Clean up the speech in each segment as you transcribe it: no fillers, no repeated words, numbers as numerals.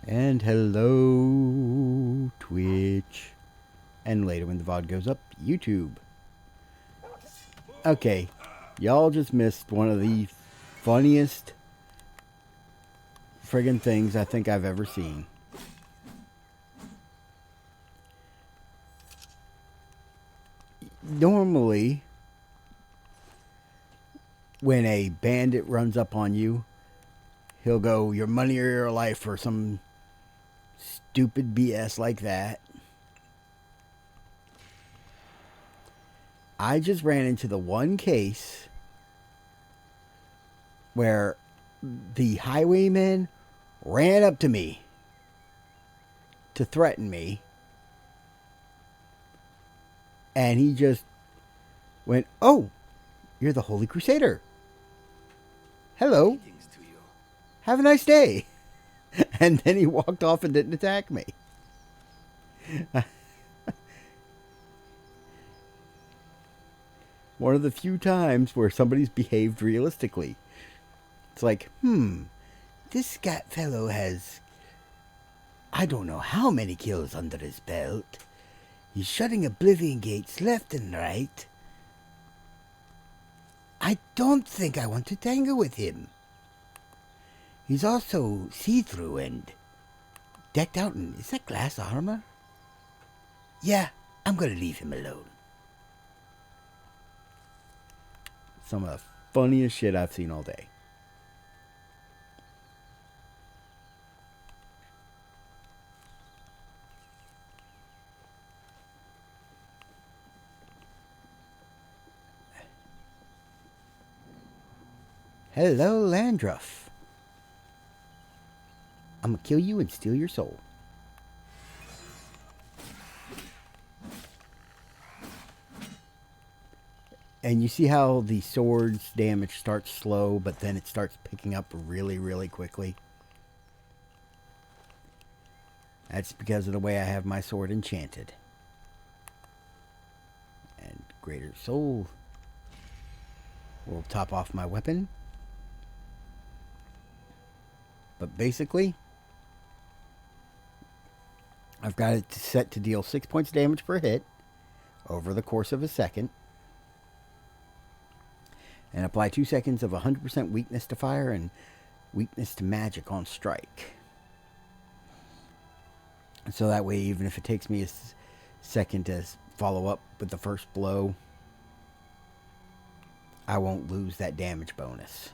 And hello, Twitch. And later when the VOD goes up, YouTube. Okay, y'all just missed one of the funniest friggin' things I think I've ever seen. Normally, when a bandit runs up on you, he'll go, your money or your life, or some stupid BS like that. I just ran into the one case where the highwayman ran up to me to threaten me, and he just went, "Oh, you're the Holy Crusader. Hello. Have a nice day." And then he walked off and didn't attack me. One of the few times where somebody's behaved realistically. It's like, this fellow has, I don't know how many kills under his belt. He's shutting Oblivion gates left and right. I don't think I want to tangle with him. He's also see-through and decked out in, is that glass armor? Yeah, I'm going to leave him alone. Some of the funniest shit I've seen all day. Hello, Landruff. I'm gonna kill you and steal your soul. And you see how the sword's damage starts slow, but then it starts picking up really, really quickly? That's because of the way I have my sword enchanted. And Greater Soul will top off my weapon. But basically, I've got it set to deal 6 points of damage per hit over the course of a second. And apply 2 seconds of 100% weakness to fire and weakness to magic on strike. And so that way, even if it takes me a second to follow up with the first blow, I won't lose that damage bonus.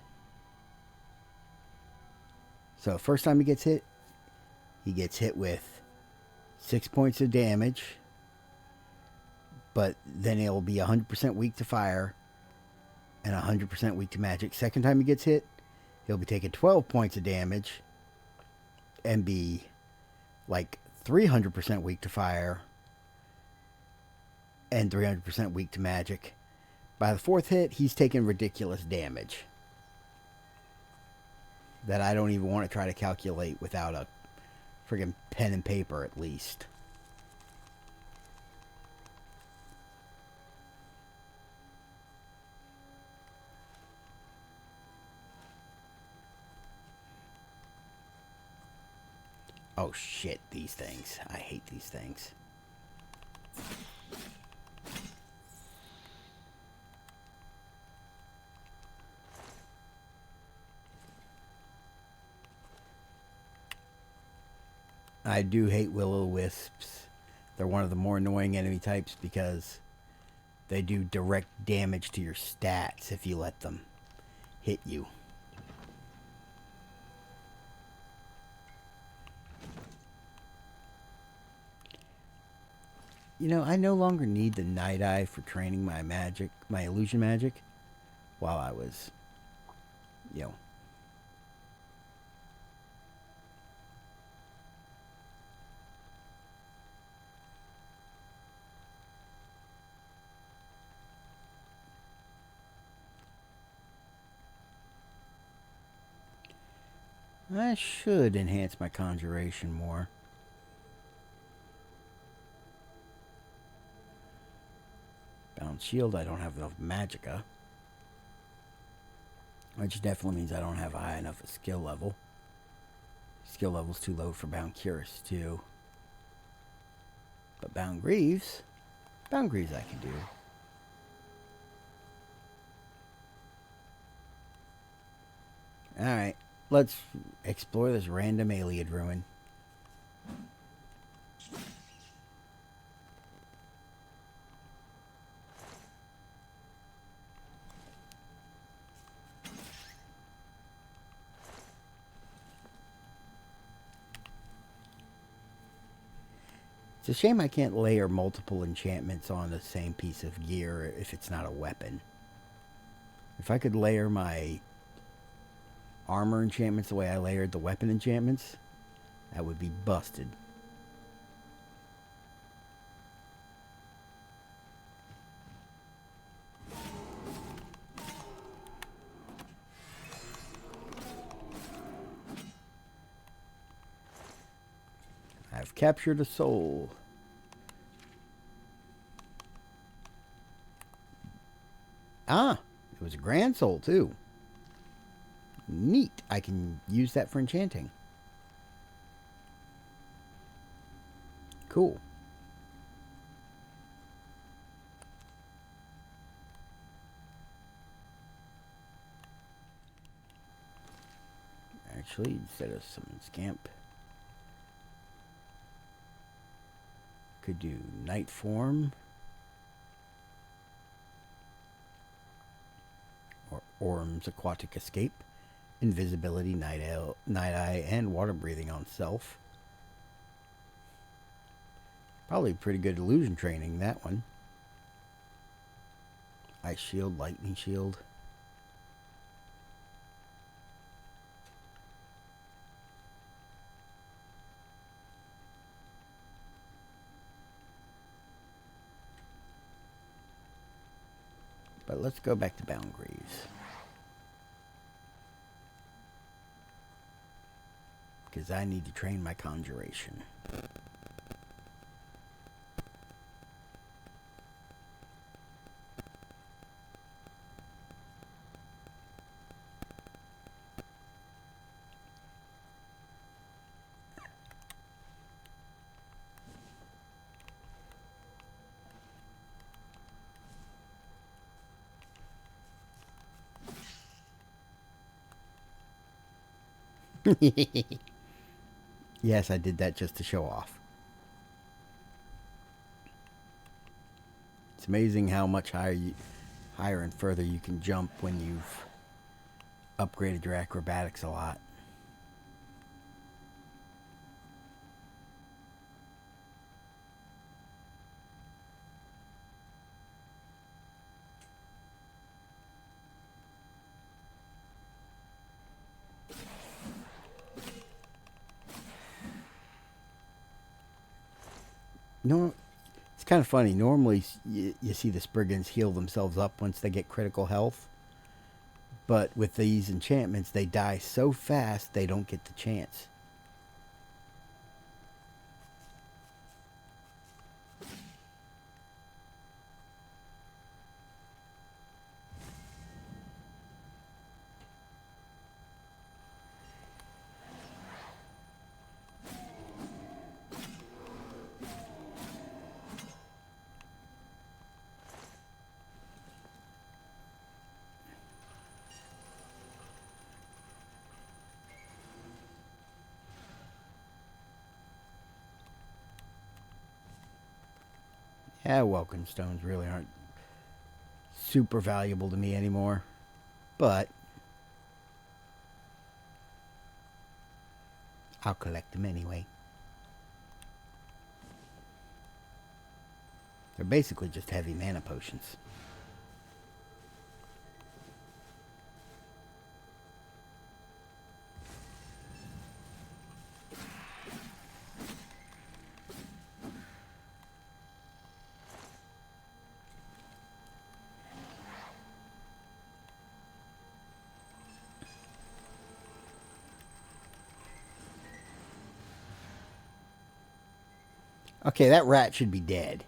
So first time he gets hit with 6 points of damage, but then it'll be 100% weak to fire and 100% weak to magic. Second time he gets hit, he'll be taking 12 points of damage and be like 300% weak to fire and 300% weak to magic. By the fourth hit, he's taking ridiculous damage that I don't even want to try to calculate without a friggin' pen and paper at least. Oh shit, these things. I hate these things. I do hate will-o-wisps. They're one of the more annoying enemy types because they do direct damage to your stats if you let them hit you. You know, I no longer need the Night Eye for training my magic, my illusion magic, while I was, I should enhance my conjuration more. Balanced shield, I don't have enough magicka. Which definitely means I don't have a high enough skill level. Skill level's too low for Bound Curus, too. But Bound Greaves I can do. Alright, let's explore this random Ayleid ruin. It's a shame I can't layer multiple enchantments on the same piece of gear if it's not a weapon. If I could layer my armor enchantments the way I layered the weapon enchantments, that would be busted. I've captured a soul. Ah, it was a grand soul too. Neat. I can use that for enchanting. Cool. Actually, instead of summon Scamp, could do Night Form or Orm's Aquatic Escape, Invisibility, Night Eye, and Water Breathing on self. Probably pretty good illusion training, that one. Ice Shield, Lightning Shield. But let's go back to Bound Greaves. Because I need to train my conjuration. Yes, I did that just to show off. It's amazing how much higher and further you can jump when you've upgraded your acrobatics a lot. No, it's kind of funny. Normally, you see the Spriggans heal themselves up once they get critical health. But with these enchantments, they die so fast, they don't get the chance. Yeah, welcome stones really aren't super valuable to me anymore. But I'll collect them anyway. They're basically just heavy mana potions. Okay, that rat should be dead.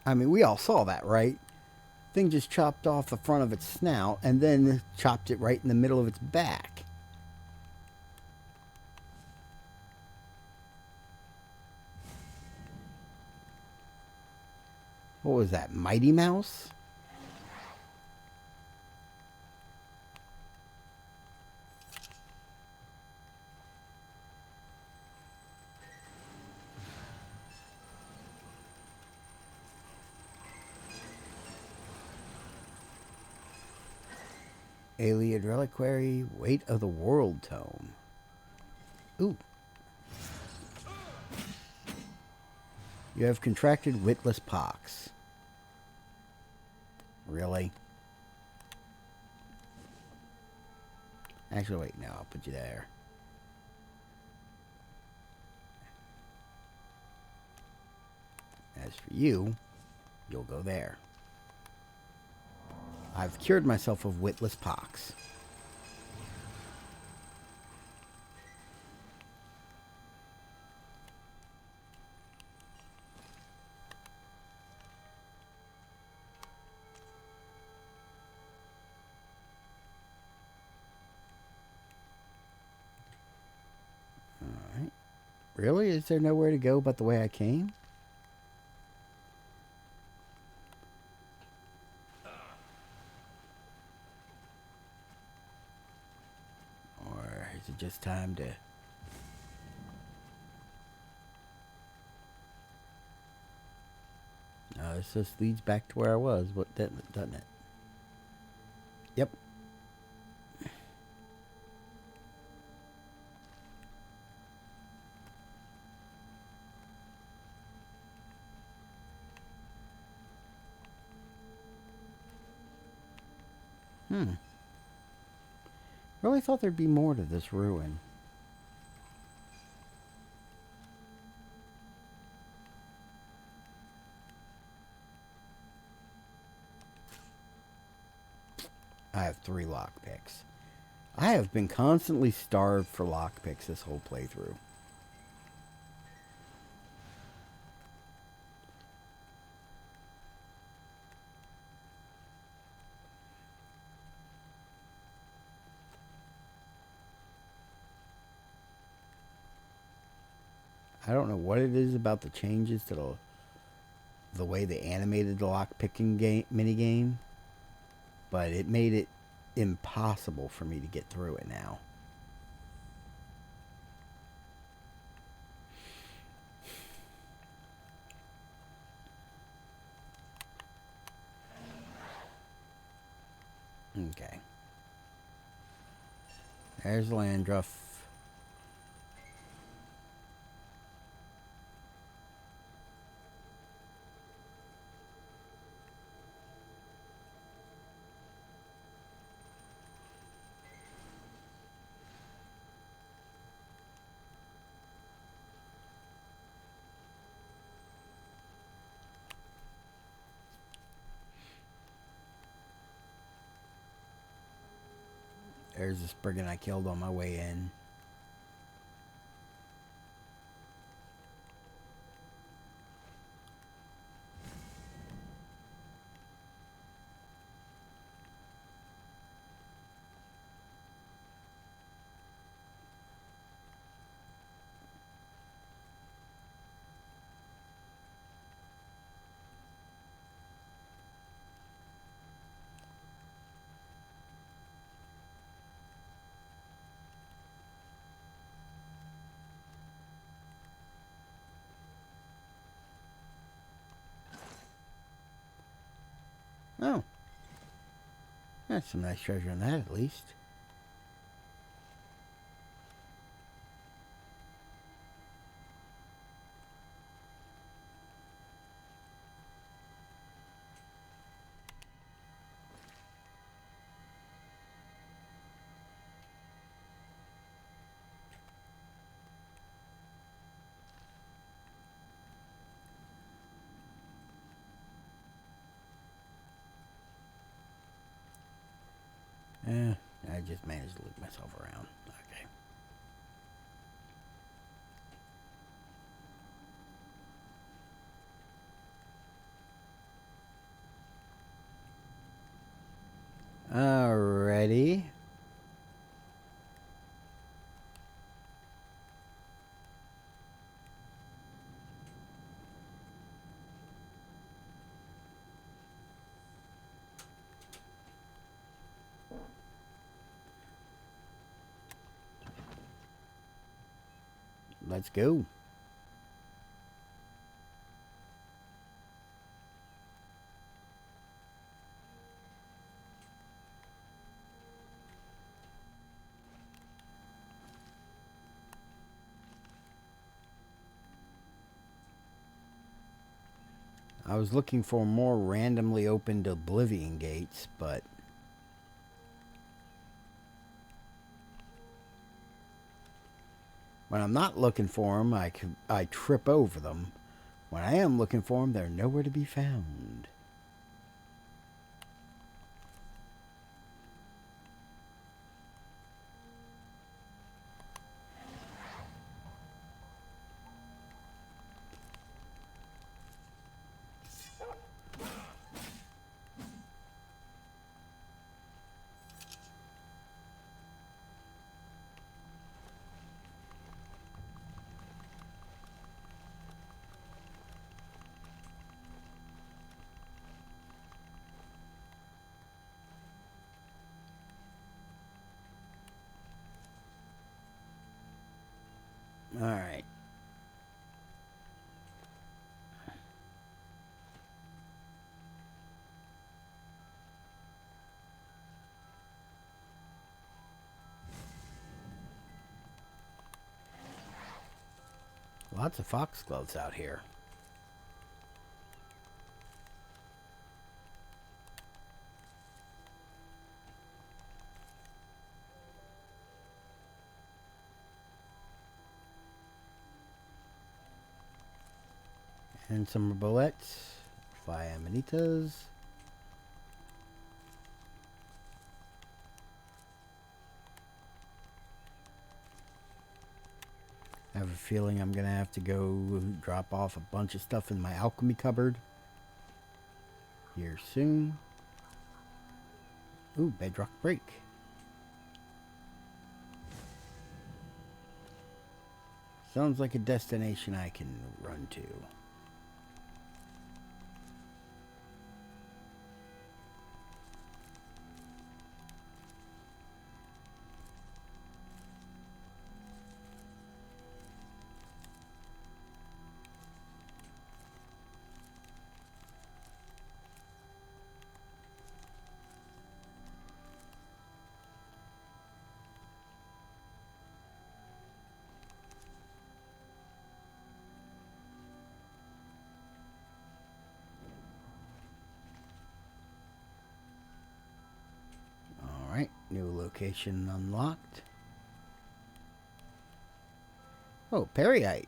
I mean, we all saw that, right? Thing just chopped off the front of its snout and then chopped it right in the middle of its back. What was that, Mighty Mouse? Alien Reliquary, Weight of the World Tome. Ooh. You have contracted witless pox. Really? Actually, wait, no, I'll put you there. As for you, you'll go there. I've cured myself of witless pox. Alright. Really? Is there nowhere to go but the way I came? Or is it just time to... No, this just leads back to where I was, doesn't it? Yep. Really thought there'd be more to this ruin. I have 3 lockpicks. I have been constantly starved for lockpicks this whole playthrough. I don't know what it is about the changes to the way they animated the lockpicking minigame, but it made it impossible for me to get through it now. Okay. There's Landruff. There's this brigand I killed on my way in. Oh. That's some nice treasure in that, at least. I just managed to loop myself around. Okay. Alrighty. Let's go. I was looking for more randomly opened Oblivion gates, but when I'm not looking for them, I trip over them. When I am looking for them, they're nowhere to be found. All right. Lots of foxgloves out here. And some bullets. 5 amanitas. I have a feeling I'm going to have to go drop off a bunch of stuff in my alchemy cupboard here soon. Ooh, bedrock break. Sounds like a destination I can run to. Alright, new location unlocked. Oh, Perryite.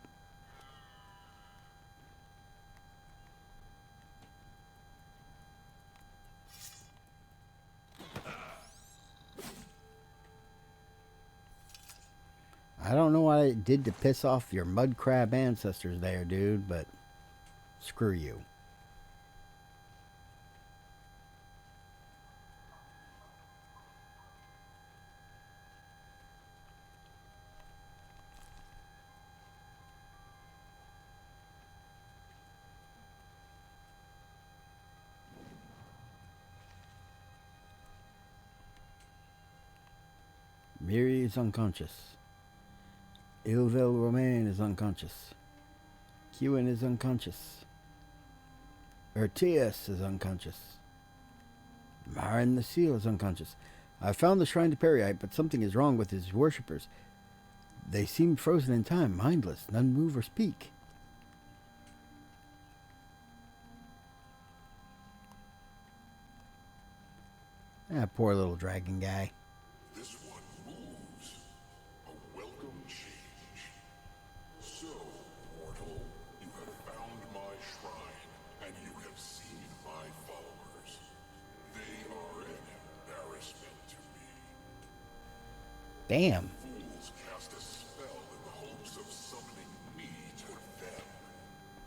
I don't know what I did to piss off your mud crab ancestors there, dude, but screw you. Miri is unconscious. Ilvel Romain is unconscious. Kewen is unconscious. Ertius is unconscious. Marin the Seal is unconscious. I found the shrine to Perryite, but something is wrong with his worshippers. They seem frozen in time, mindless, none move or speak. Ah, poor little dragon guy. This one moves. A welcome change. So, mortal, you have found my shrine, and you have seen my followers. They are an embarrassment to me. Damn. Fools cast a spell in the hopes of summoning me to them.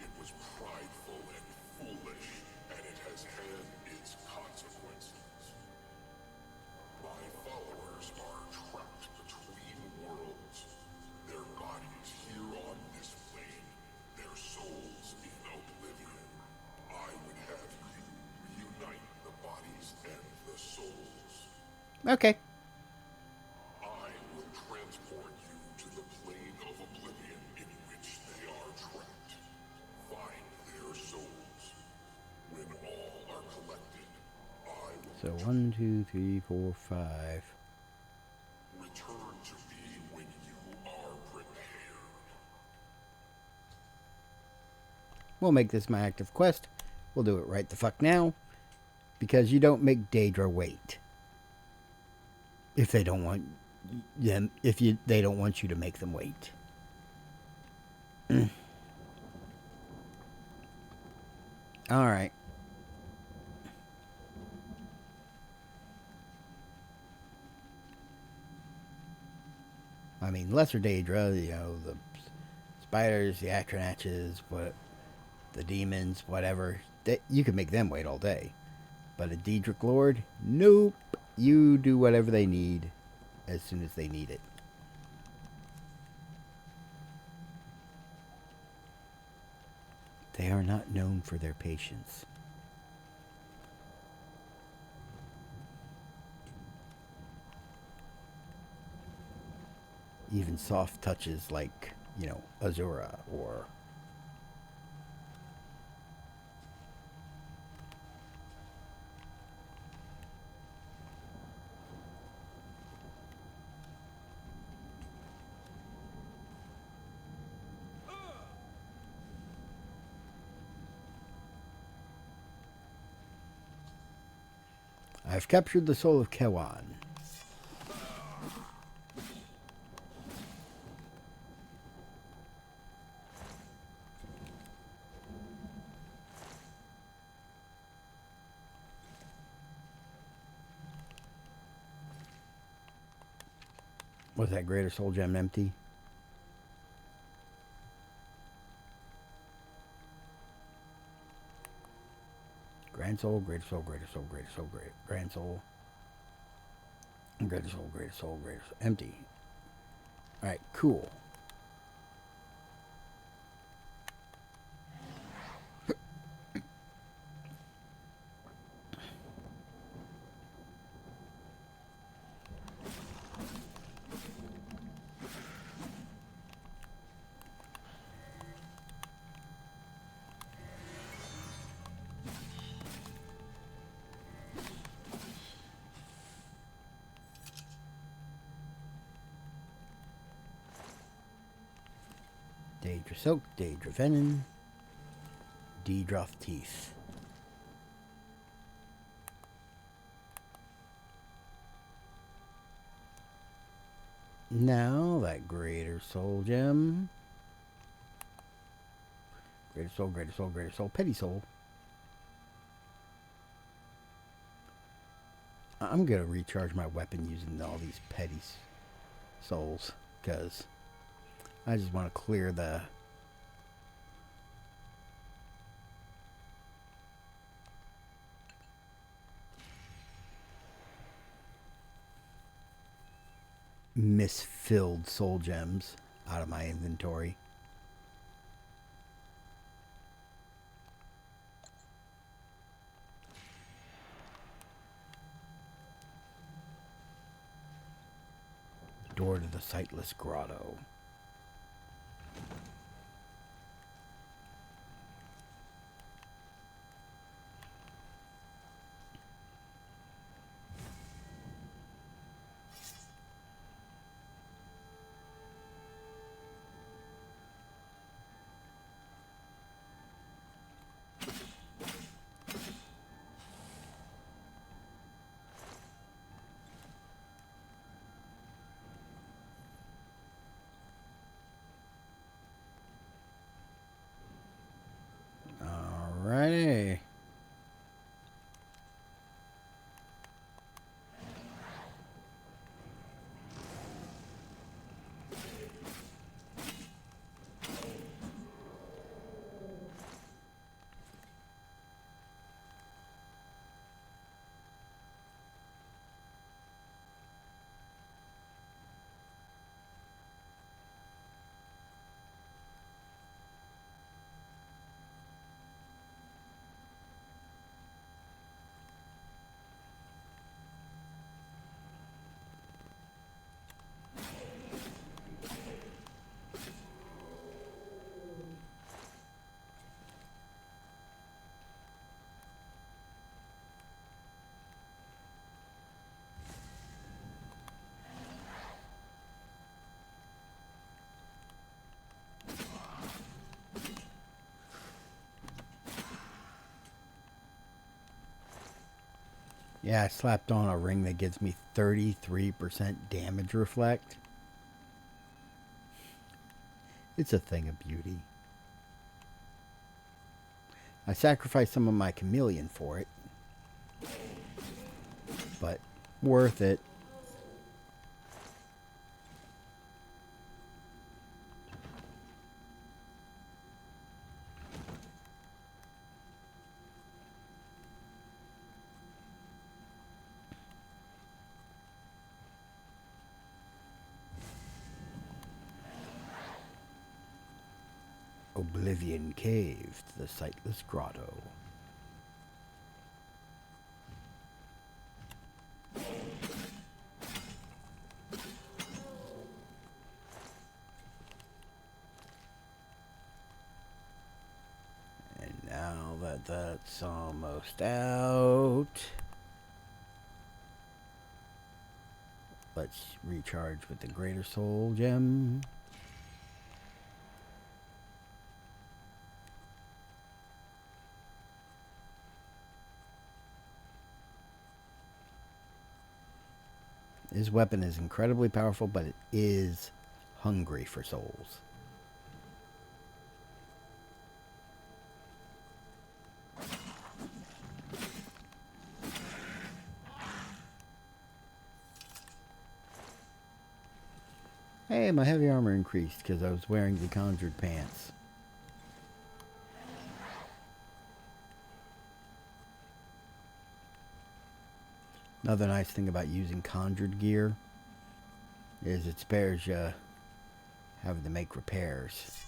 It was prideful and foolish, and it has had its consequences. Okay. I will transport you to the plane of Oblivion in which they are trapped. Find their souls. When all are collected, I will So 1, 2, 3, 4, 5. return to me when you are prepared. We'll make this my active quest. We'll do it right the fuck now. Because you don't make Daedra wait. If they don't want them, they don't want you to make them wait. All right. I mean, lesser Daedra, you know, the spiders, the Acronachs, the demons, whatever. You can make them wait all day. But a Daedric Lord, nope. You do whatever they need as soon as they need it. They are not known for their patience. Even soft touches like, you know, Azura or... I've captured the soul of Kewan. Was that greater soul gem empty? Grand soul, greater soul, greater soul, greater soul, grand soul. Greater soul, greater soul, greater soul. Empty. Alright, cool. Daedra Silk, Daedra Venom, Daedroth Teeth. Now that greater soul gem. Greater soul, greater soul, greater soul, petty soul. I'm gonna recharge my weapon using all these petty souls because I just want to clear the misfilled soul gems out of my inventory. Door to the Sightless Grotto. Alrighty. Yeah, I slapped on a ring that gives me 33% damage reflect. It's a thing of beauty. I sacrificed some of my chameleon for it, but worth it. Oblivion Cave to the Sightless Grotto. And now that that's almost out, let's recharge with the Greater Soul Gem. This weapon is incredibly powerful, but it is hungry for souls. Hey, my heavy armor increased because I was wearing the conjured pants. Another nice thing about using conjured gear is it spares you having to make repairs.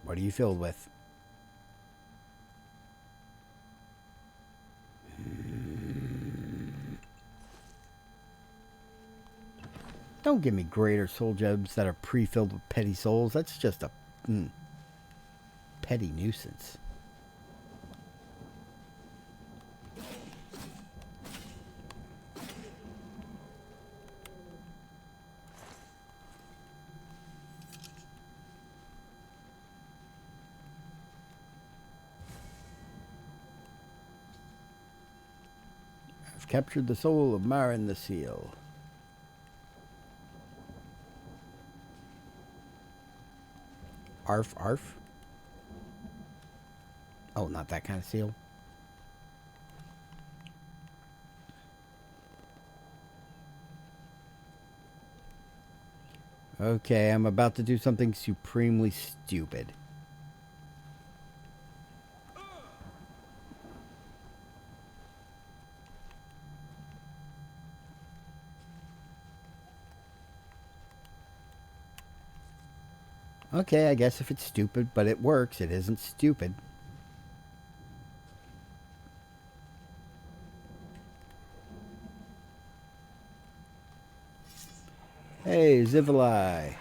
What are you filled with? Don't give me greater soul gems that are pre-filled with petty souls. That's just a petty nuisance. I've captured the soul of Marin the Seal. Arf, arf. Oh, not that kind of seal. Okay, I'm about to do something supremely stupid. Okay, I guess if it's stupid, but it works, it isn't stupid. Hey, Zivali.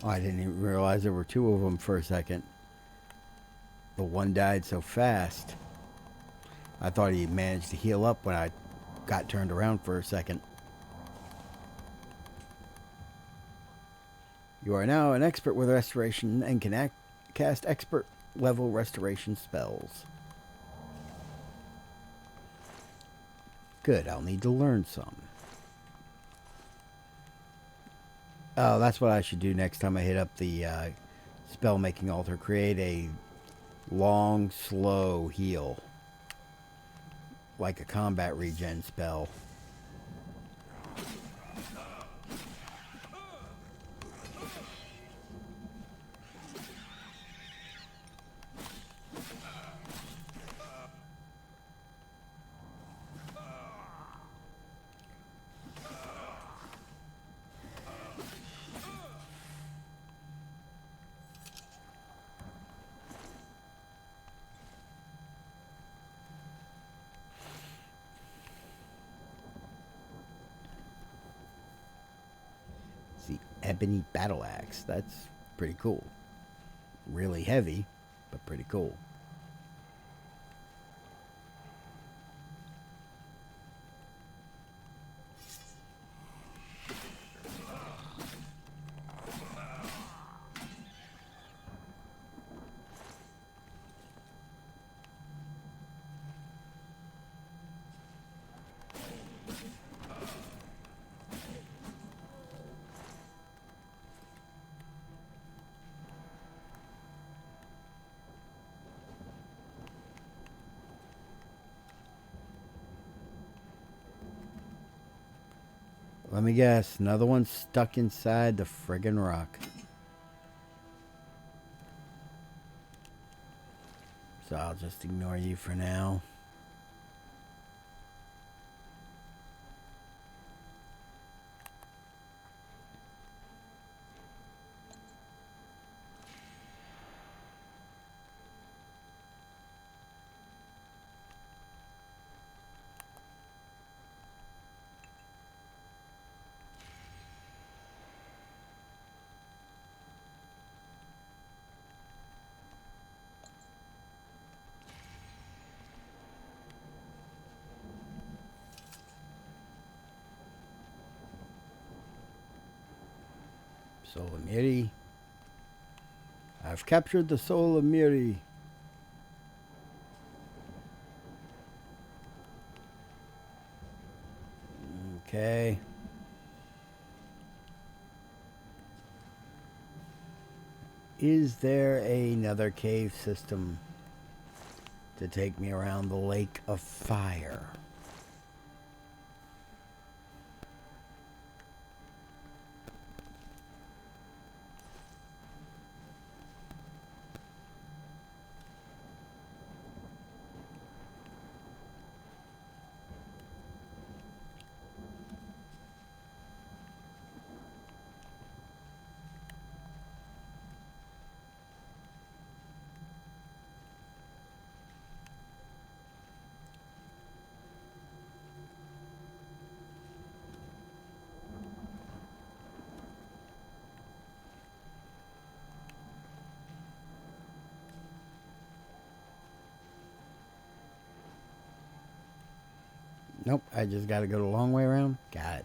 Oh, I didn't even realize there were two of them for a second. The one died so fast. I thought he managed to heal up when I got turned around for a second. You are now an expert with restoration and can cast expert level restoration spells. Good, I'll need to learn some. Oh, that's what I should do next time I hit up the spell making altar. Create a long, slow heal. Like a combat regen spell. ebony battle axe. That's pretty cool. Really heavy, but pretty cool. Let me guess. Another one stuck inside the friggin' rock. So I'll just ignore you for now. Soul of Miri. I've captured the soul of Miri. Okay. Is there another cave system to take me around the Lake of Fire? Nope, I just got to go the long way around. Got it.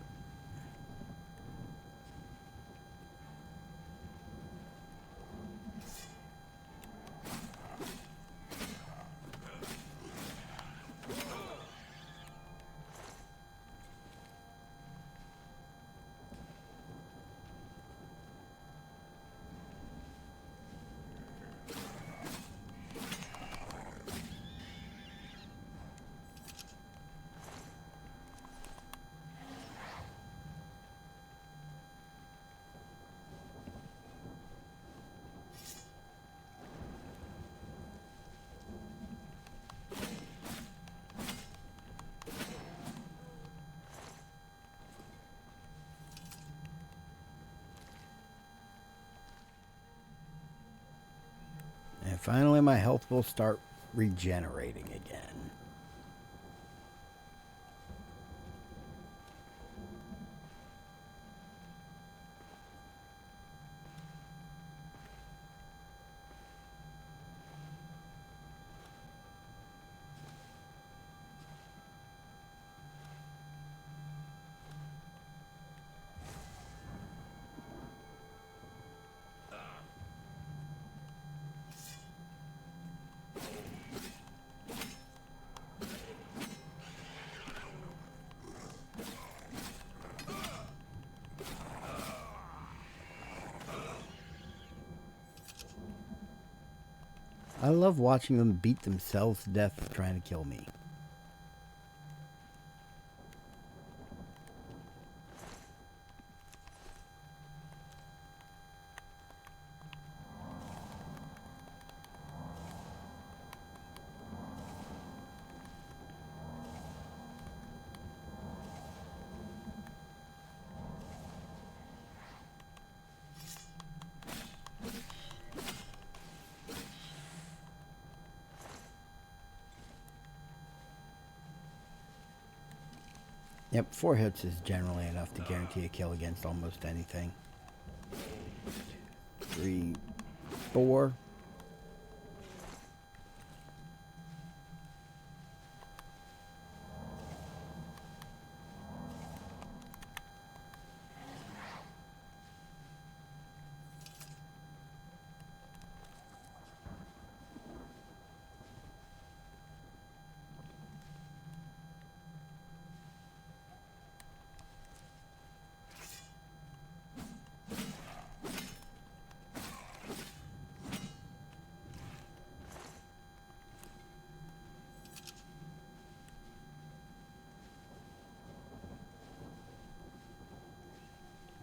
And finally, my health will start regenerating again. I love watching them beat themselves to death trying to kill me. Yep, 4 hits is generally enough to guarantee a kill against almost anything. 3, 4.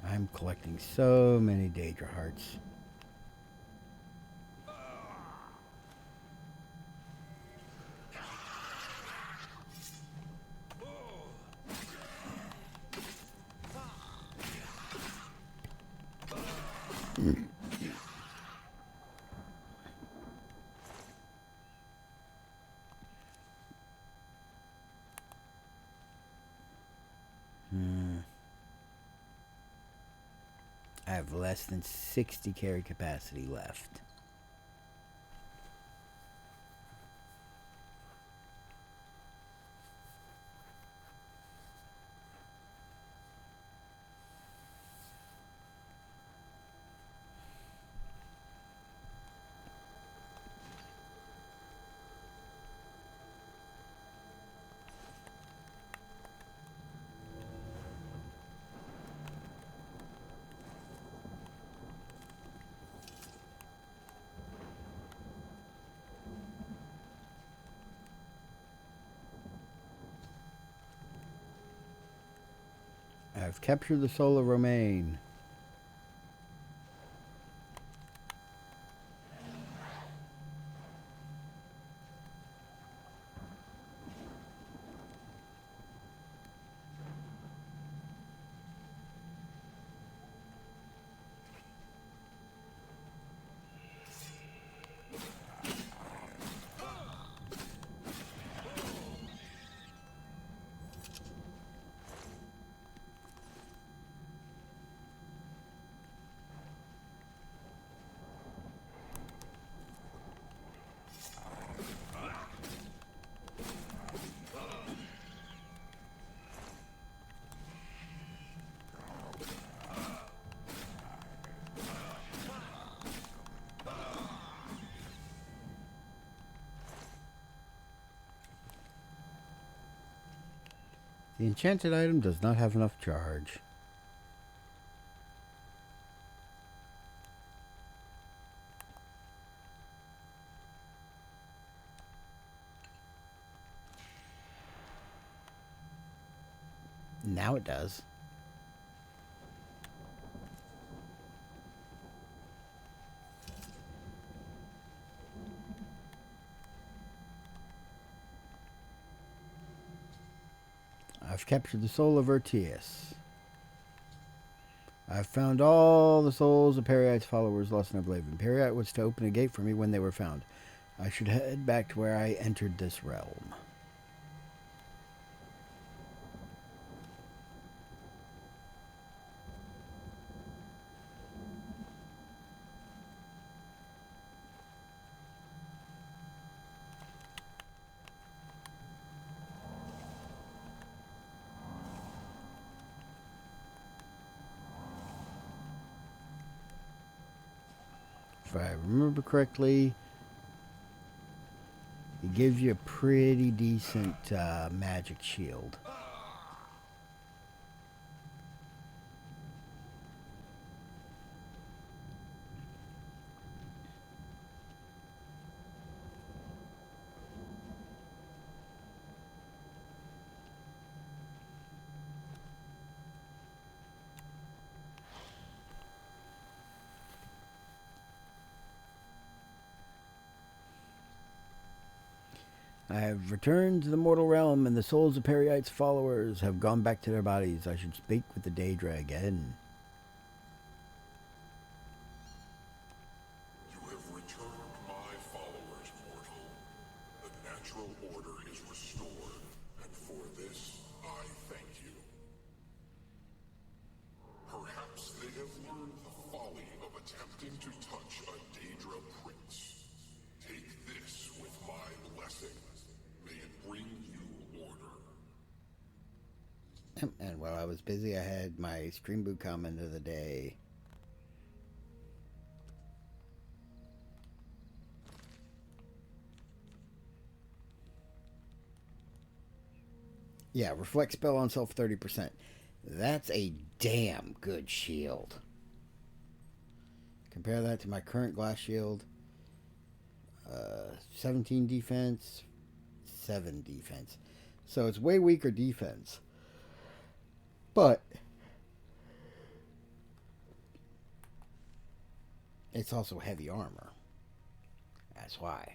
I'm collecting so many Daedra hearts. I have less than 60 carry capacity left. I've captured the soul of Romaine. The enchanted item does not have enough charge. Now it does. I've captured the soul of Urtius. I've found all the souls of Periite's followers lost in Oblivion. Periite was to open a gate for me when they were found. I should head back to where I entered this realm. If I remember correctly, it gives you a pretty decent magic shield. I have returned to the mortal realm, and the souls of Periite's followers have gone back to their bodies. I should speak with the Daedra again. You have returned my followers, mortal. The natural order is restored, and for this I thank you. Perhaps they have learned the folly of attempting to And while I was busy, I had my Scream Boot comment of the day. Yeah, reflect spell on self 30%. That's a damn good shield. Compare that to my current glass shield. 17 defense, 7 defense. So it's way weaker defense. But it's also heavy armor. That's why.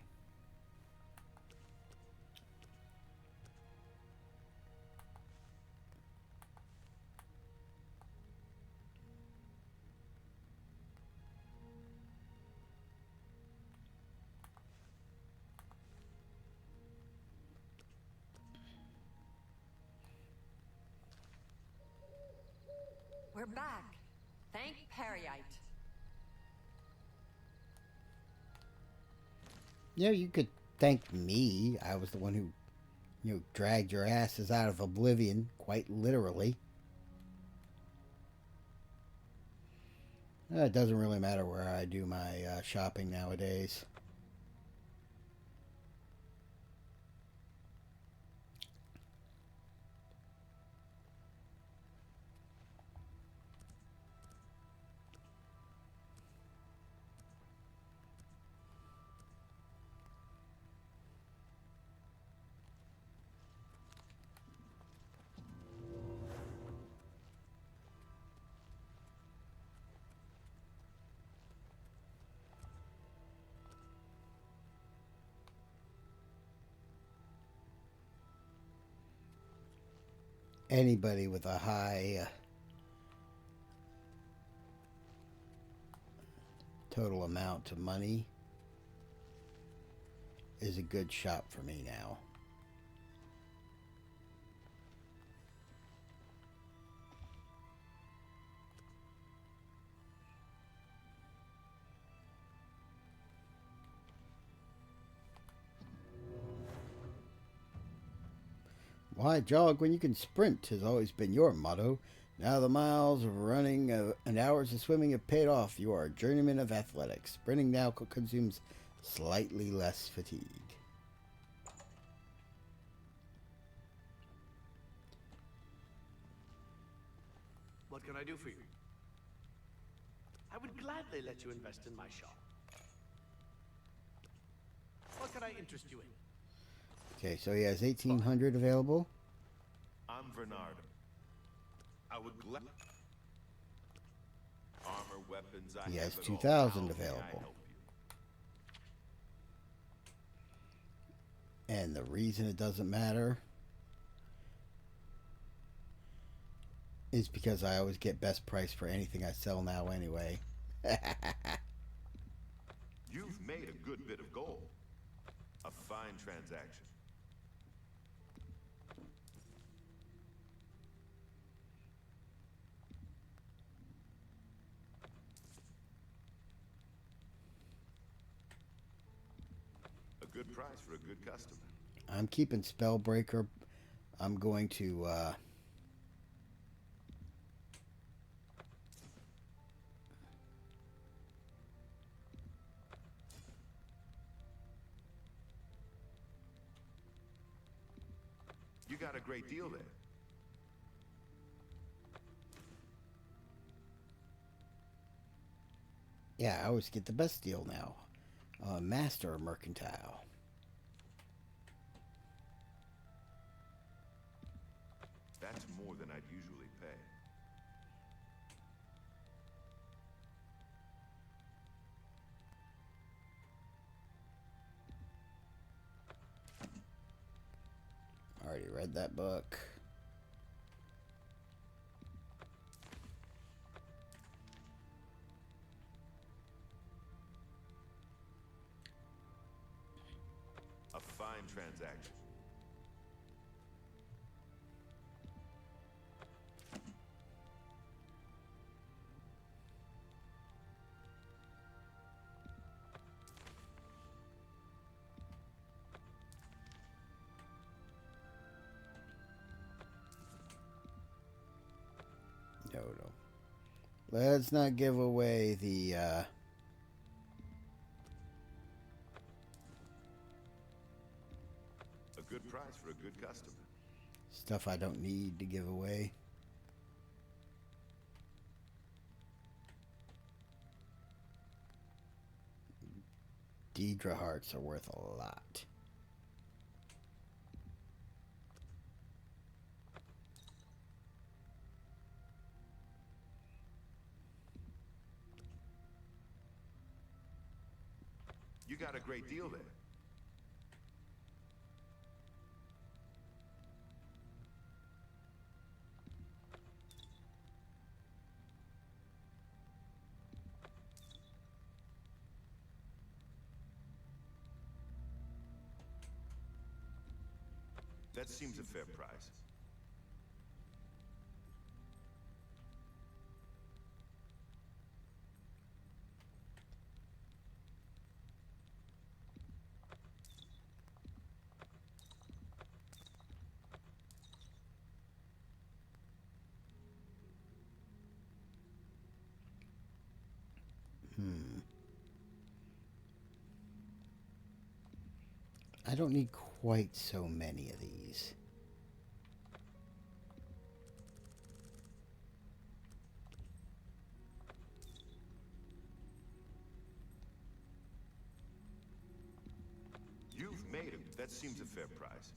We're back. Thank Periite. Yeah, you could thank me. I was the one who, dragged your asses out of Oblivion, quite literally. It doesn't really matter where I do my shopping nowadays. Anybody with a high total amount of money is a good shop for me now. Why jog when you can sprint has always been your motto. Now the miles of running and hours of swimming have paid off. You are a journeyman of athletics. Sprinting now consumes slightly less fatigue. What can I do for you? I would gladly let you invest in my shop. What can I interest you in? Okay, so he has 1,800 available. I'm Bernardo. I would armor, weapons, He has 2,000 available. And the reason it doesn't matter is because I always get best price for anything I sell now anyway. You've made a good bit of gold. A fine transaction. A good price for a good customer. I'm keeping Spellbreaker. I'm going to You got a great deal there. yeah, I always get the best deal now. Master Mercantile. That's more than I'd usually pay. Already read that book. A fine transaction. Let's not give away the A good price for a good customer. stuff I don't need to give away. Deidre hearts are worth a lot. You got a great deal there. That seems a fair price. I don't need quite so many of these. You've made him. That seems a fair price.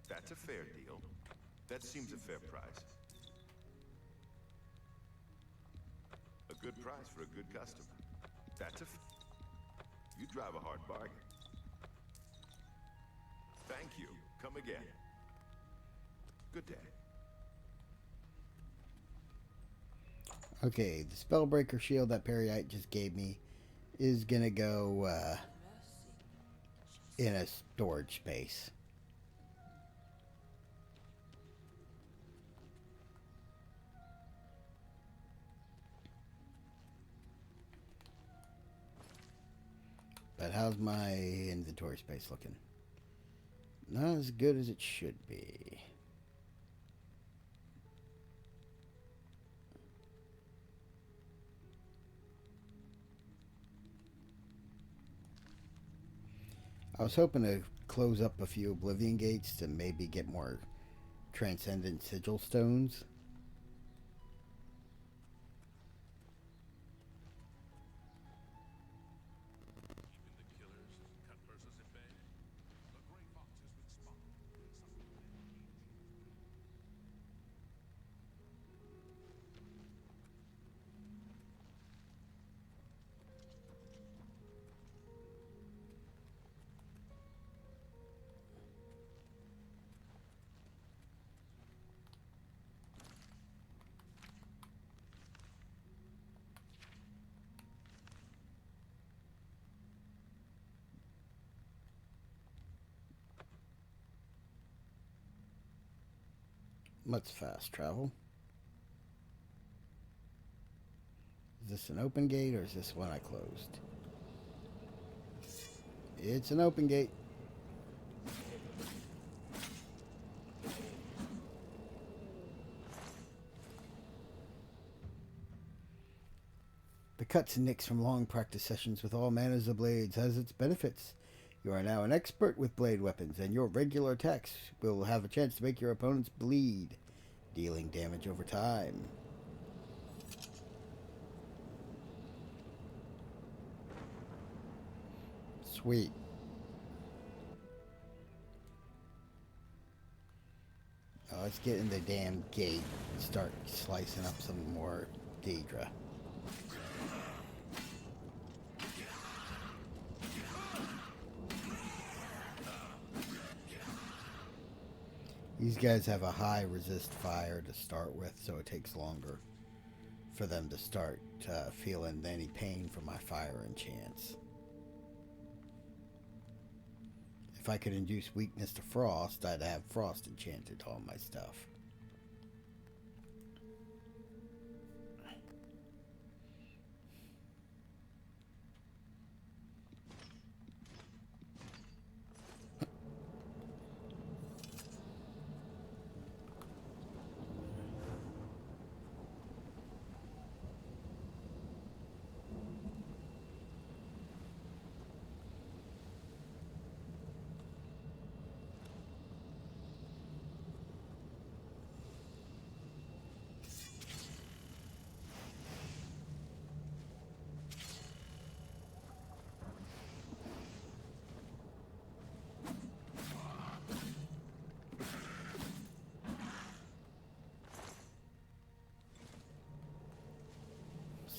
That's a fair deal. That seems a fair price. A good price for a good customer. That's a... You drive a hard bargain. Thank you. Come again. Good day. Okay, the Spellbreaker shield that Periite just gave me is gonna go in a storage space. But how's my inventory space looking? Not as good as it should be. I was hoping to close up a few Oblivion gates to maybe get more Transcendent Sigil stones. Let's fast travel. Is this an open gate or is this one I closed? It's an open gate. The cuts and nicks from long practice sessions with all manners of blades has its benefits. You are now an expert with blade weapons, and your regular attacks will have a chance to make your opponents bleed, dealing damage over time. Sweet. Now let's get in the damn gate and start slicing up some more Daedra. These guys have a high resist fire to start with, so it takes longer for them to start feeling any pain from my fire enchants. If I could induce weakness to frost, I'd have frost enchanted to all my stuff.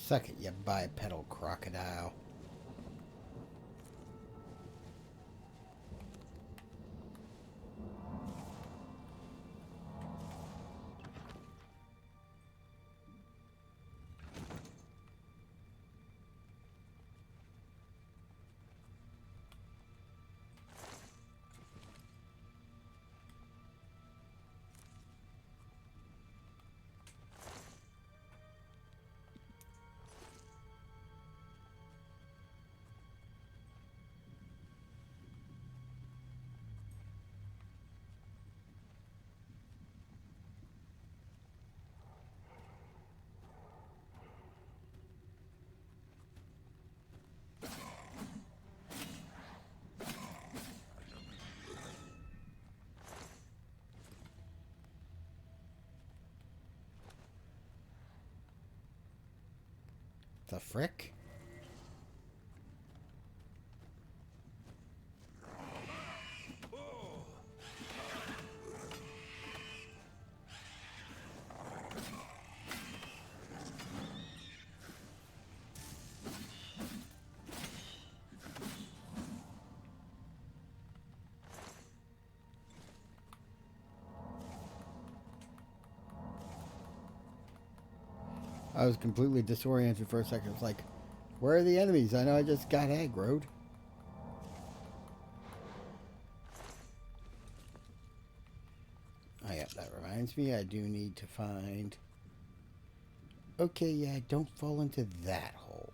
Suck it, you bipedal crocodile. The frick? I was completely disoriented for a second. It's like, where are the enemies? I know I just got aggroed. Oh yeah, that reminds me, I do need to find... Okay, yeah, don't fall into that hole.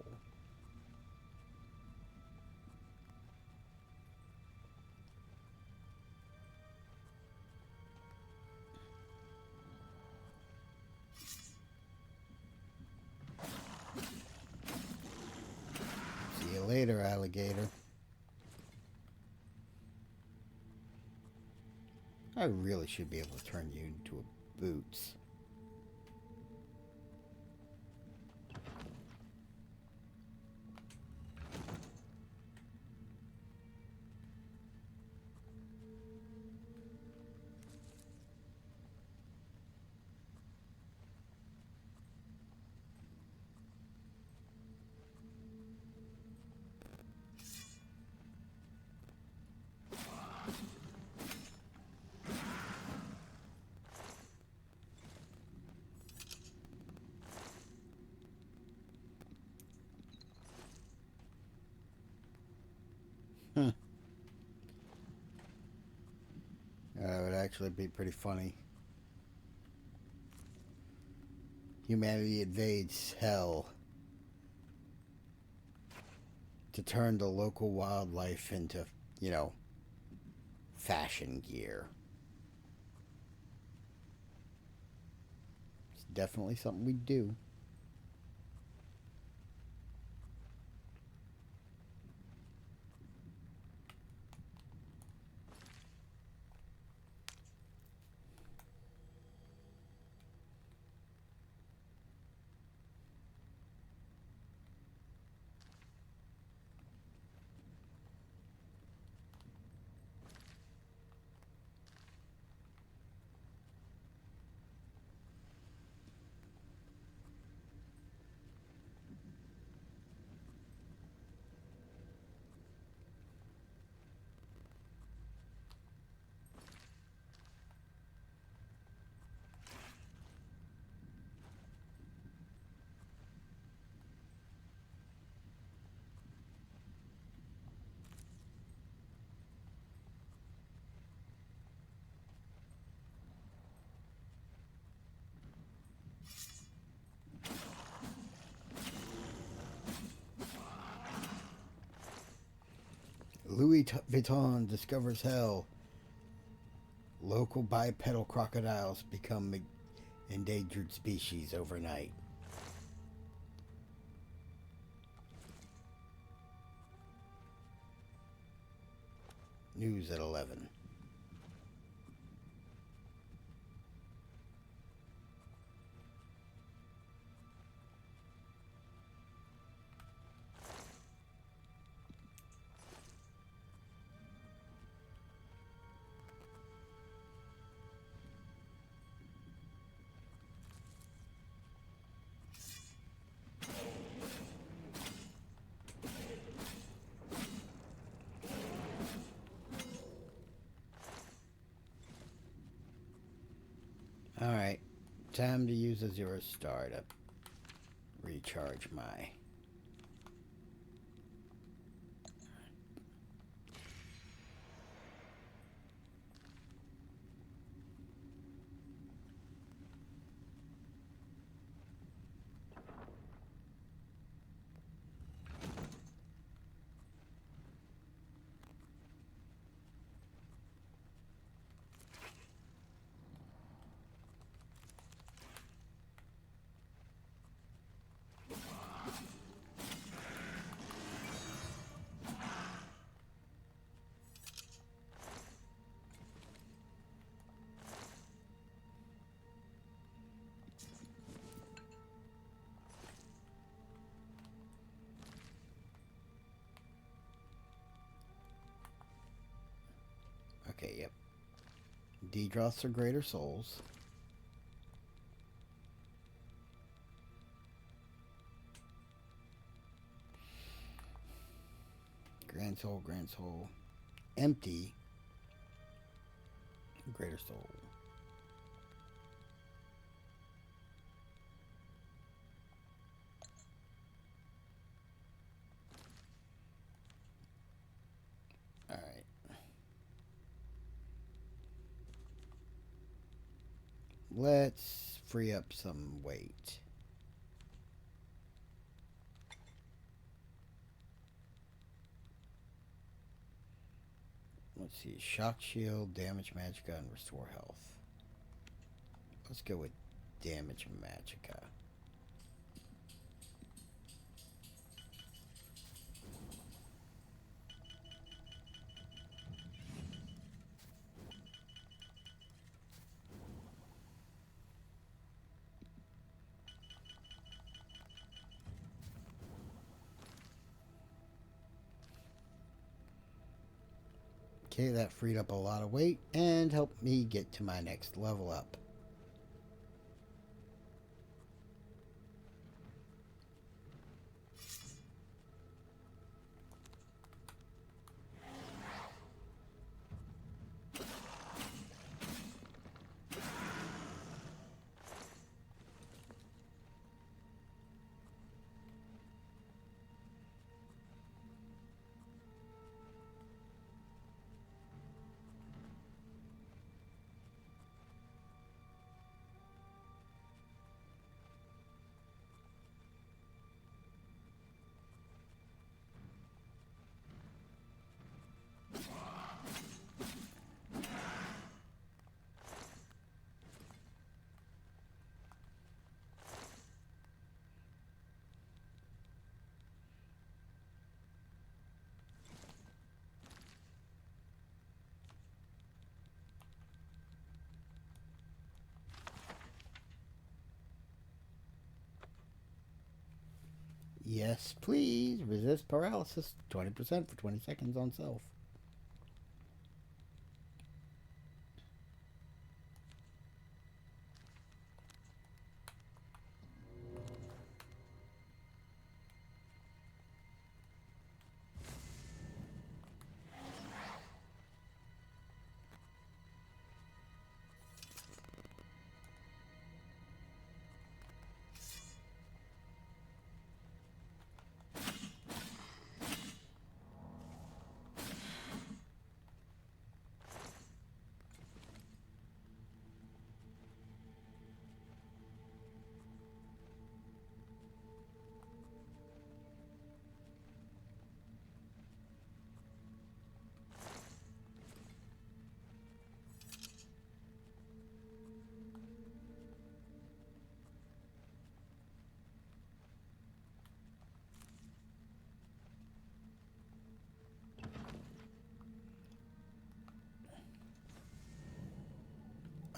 See you later, alligator. I really should be able to turn you into a boots. That would actually be pretty funny. Humanity invades hell to turn the local wildlife into, you know, fashion gear. It's definitely something we do. Louis Vuitton discovers hell. Local bipedal crocodiles become endangered species overnight. News at 11. Alright. Time to use a 0 star to recharge my... Okay, yep. D-Droths are greater souls. Grand soul. Empty. Greater soul. Alright. Let's free up some weight. Let's see. Shock shield, damage magicka, and restore health. Let's go with damage magicka. Okay, that freed up a lot of weight and helped me get to my next level up. Yes, please. Resist paralysis. 20% for 20 seconds on self.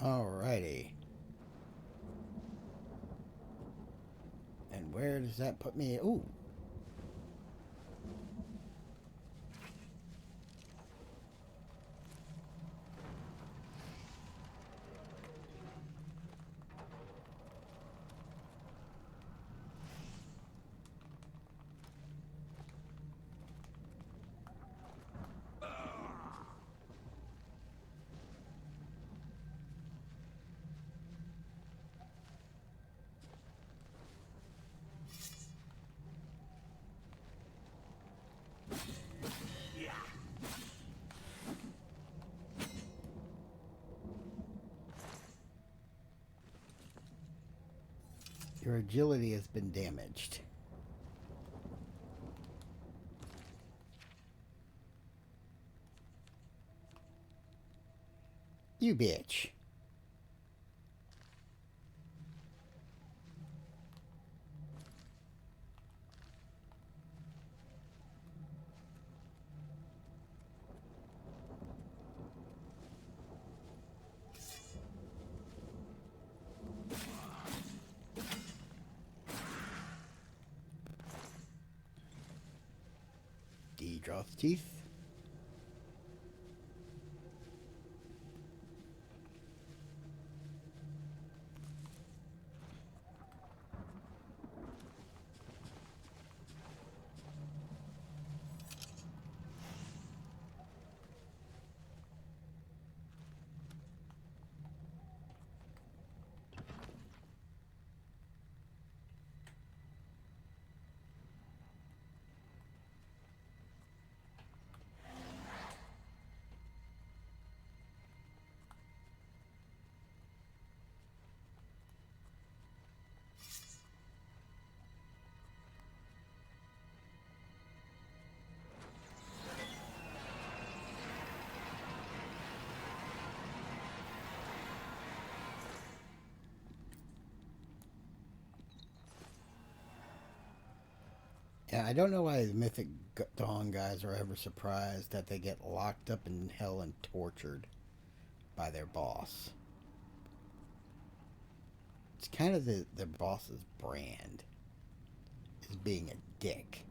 Alrighty. And where does that put me? Ooh. Your agility has been damaged. You bitch. D draws teeth. Yeah, I don't know why the Mythic Dawn guys are ever surprised that they get locked up in hell and tortured by their boss. It's kind of their boss's brand, is being a dick.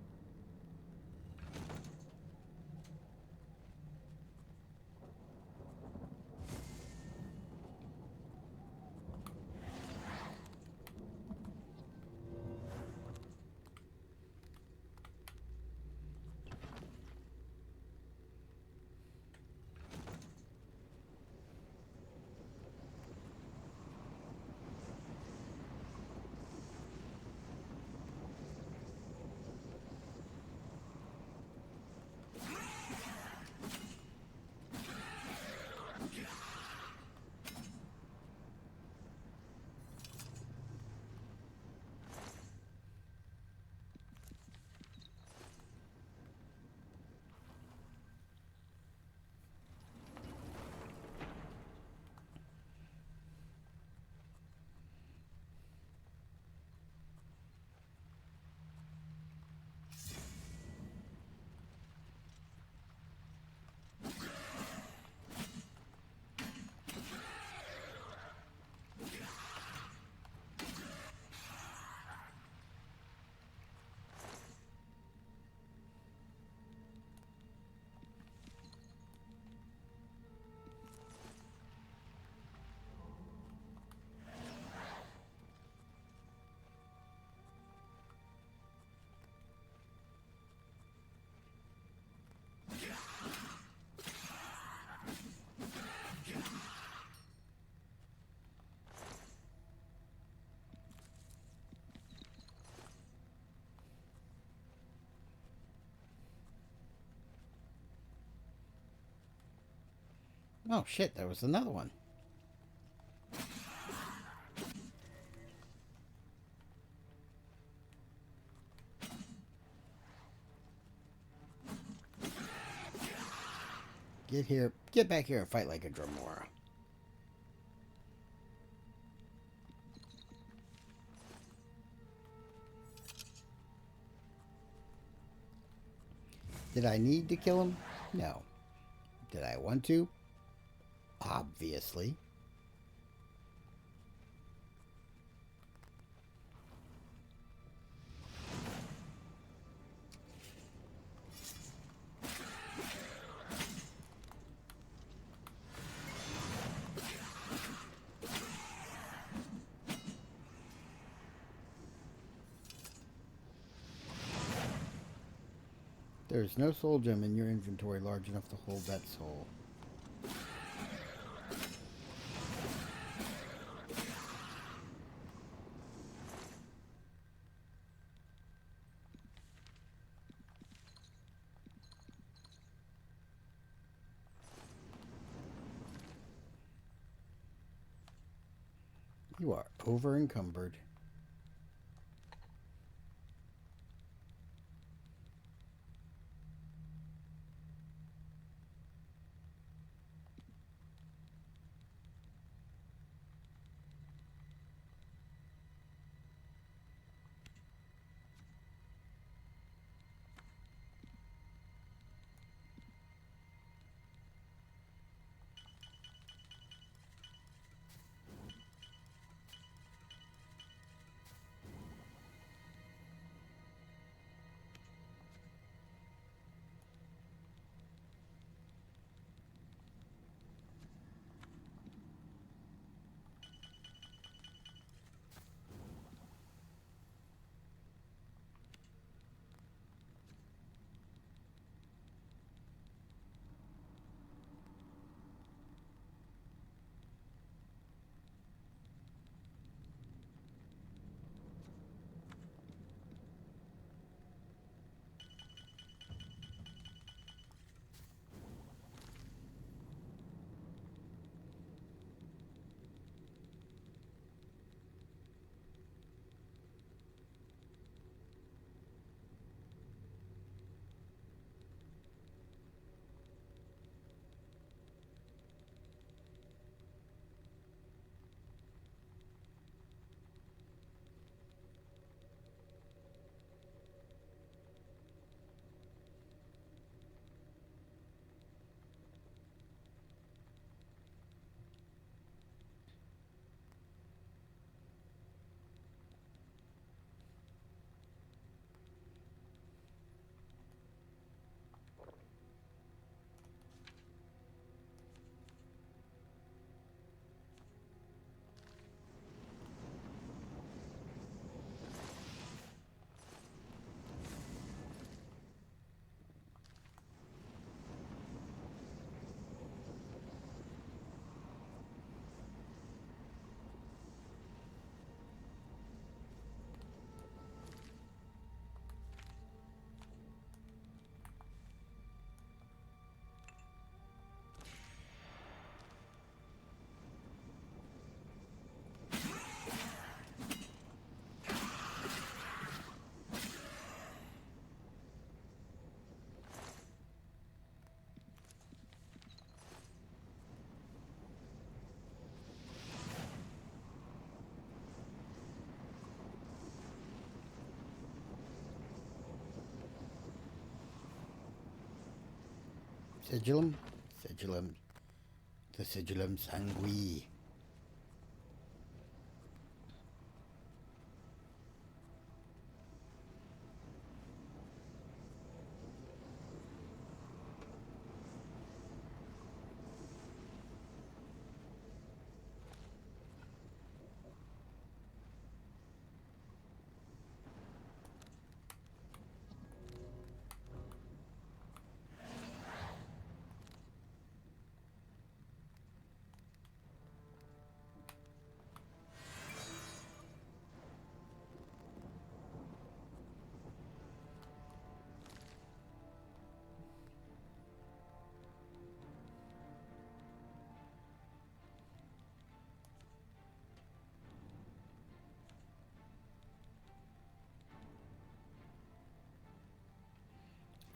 Oh shit, there was another one. Get here, get back here and fight like a Dremora. Did I need to kill him? No. Did I want to? Obviously. There's no soul gem in your inventory large enough to hold that soul. You are over encumbered. Sigillum? Sigillum. The Sigillum Sanguis.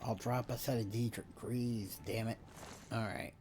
I'll drop a set of degrees, damn it. Alright.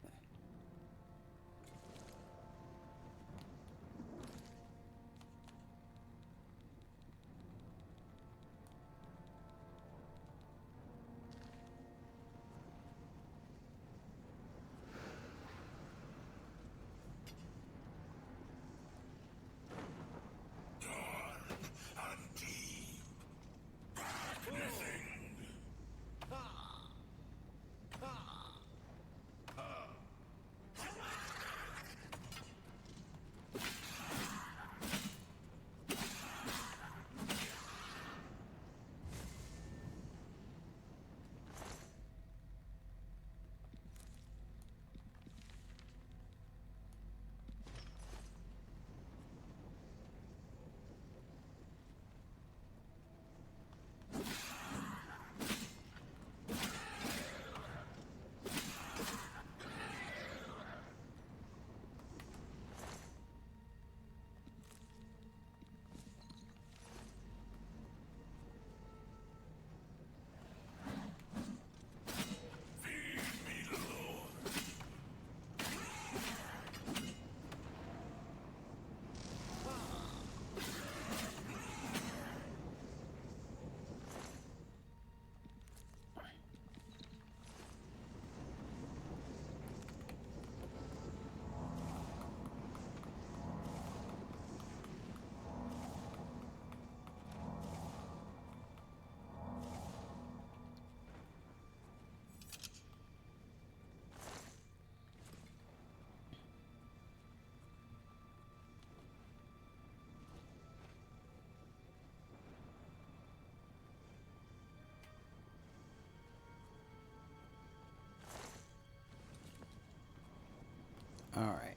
Alright.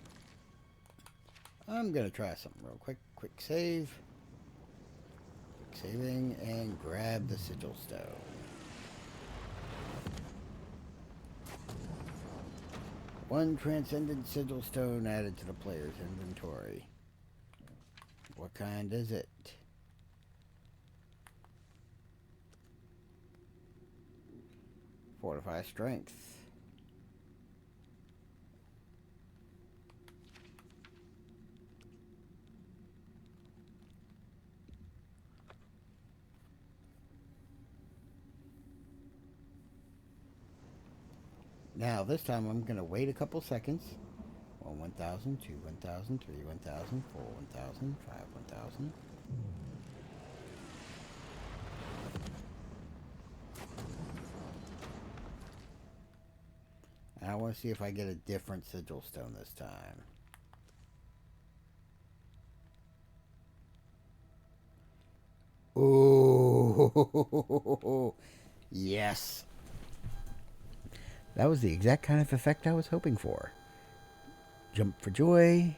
I'm gonna try something real quick. Quick save. Quick saving and grab the sigil stone. One transcendent sigil stone added to the player's inventory. What kind is it? Fortify strength. Now, this time I'm going to wait a couple seconds. 1,000, 2, 1,000, 3, 1,000, 4, 1,000, 5, 1,000. And I want to see if I get a different sigil stone this time. Ooh, yes. That was the exact kind of effect I was hoping for. Jump for joy.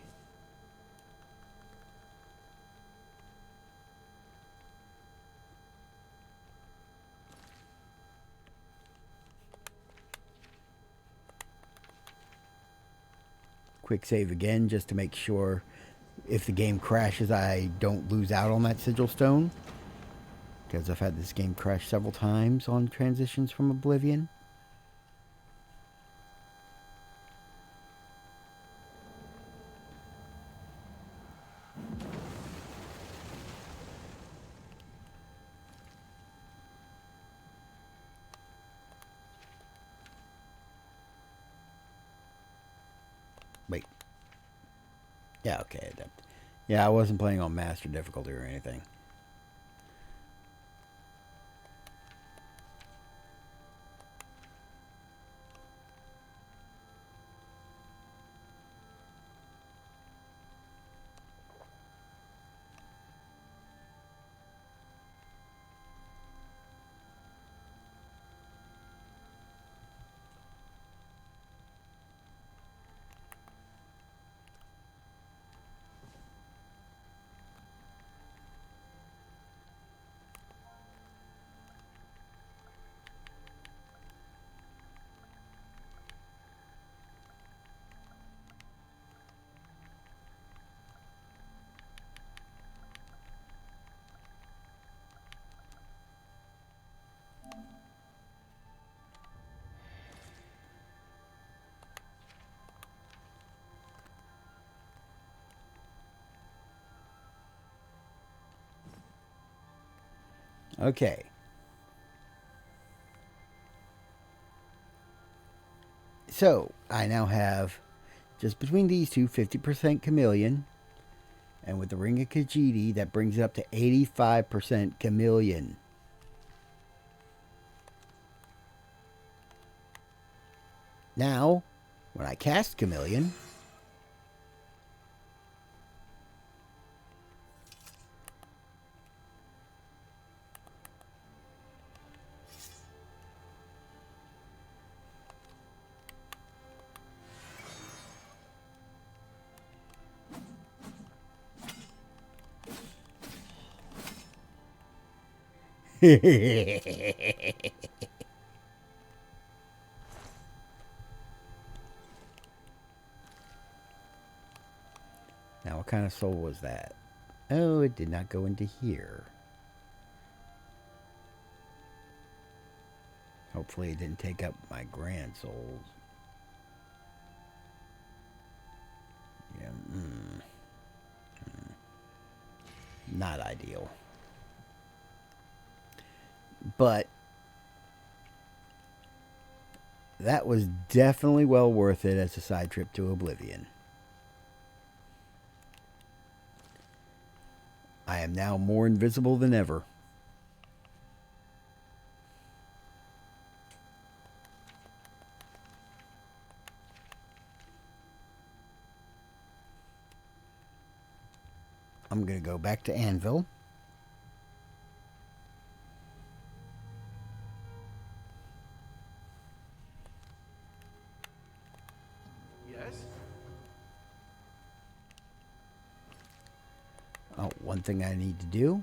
Quick save again just to make sure if the game crashes I don't lose out on that sigil stone. Because I've had this game crash several times on transitions from Oblivion. Yeah, okay, adept. Yeah, I wasn't playing on master difficulty or anything. Okay. So, I now have, just between these two, 50% chameleon. And with the Ring of Khajiit, that brings it up to 85% chameleon. Now, when I cast chameleon, now what kind of soul was that? Oh, it did not go into here. Hopefully it didn't take up my grand souls. Yeah, not ideal. But that was definitely well worth it as a side trip to Oblivion. I am now more invisible than ever. I'm going to go back to Anvil. Yes? Oh, one thing I need to do.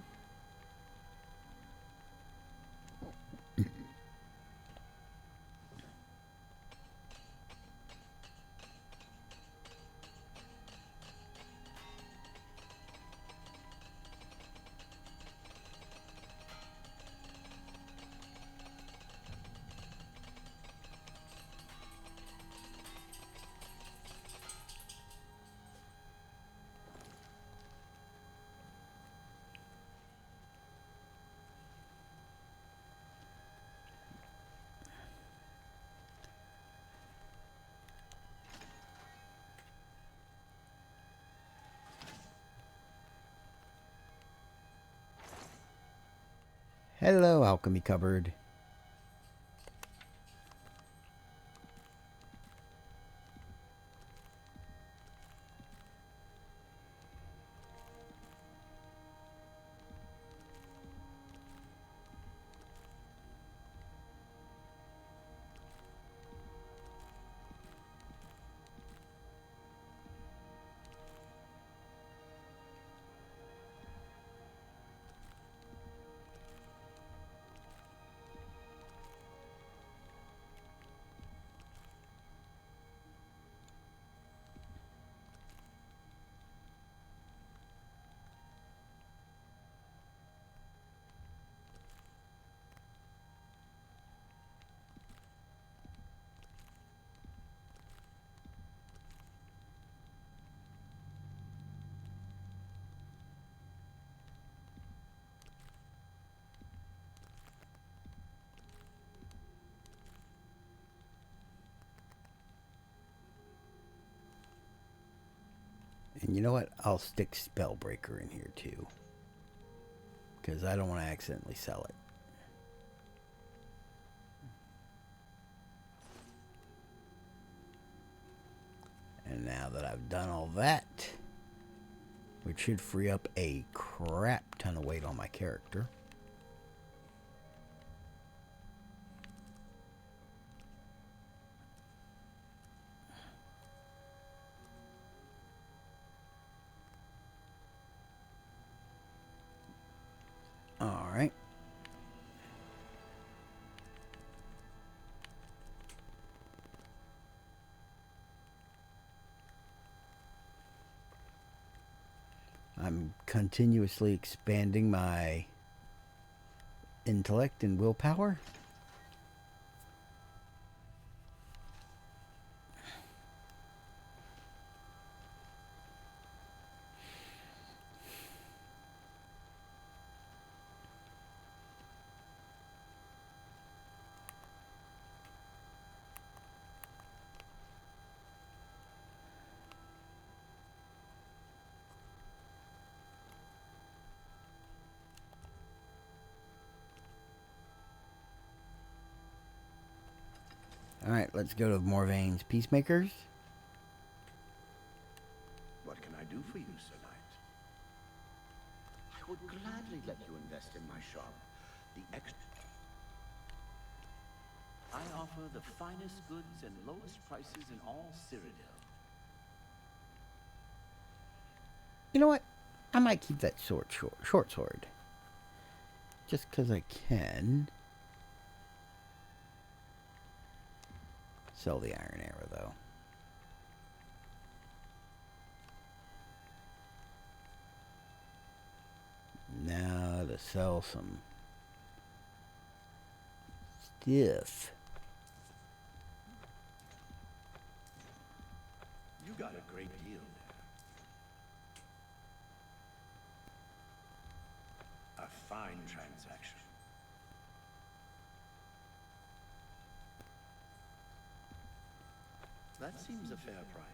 Hello, alchemy cupboard. And you know what? I'll stick Spellbreaker in here too. Because I don't want to accidentally sell it. And now that I've done all that, which should free up a crap ton of weight on my character. All right. I'm continuously expanding my intellect and willpower. Alright, let's go to Morvaine's Peacemakers. What can I do for you, Sir Knight? I would gladly let you invest in my shop. I offer the finest goods and lowest prices in all Cyrodiil. You know what? I might keep that short sword. Just because I can. Sell the iron arrow, though. Now to sell some stuff. You got a great deal there. A fine transaction. That seems a fair price.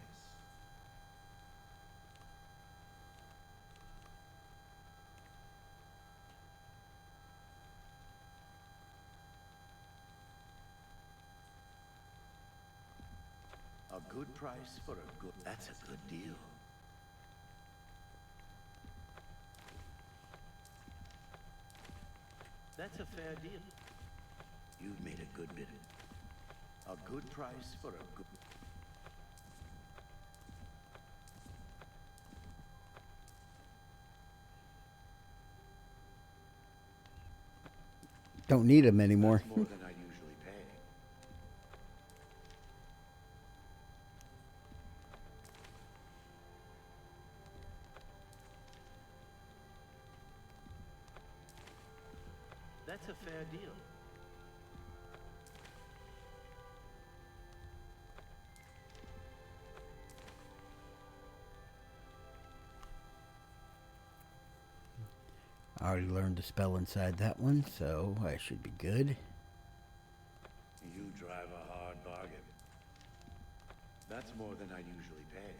A good price for a good... That's a good deal. That's a fair deal. You've made a good bid. A good price for a good... Don't need them anymore. That's more than I usually pay. That's a fair deal. I already learned a spell inside that one, so I should be good. You drive a hard bargain. That's more than I usually pay.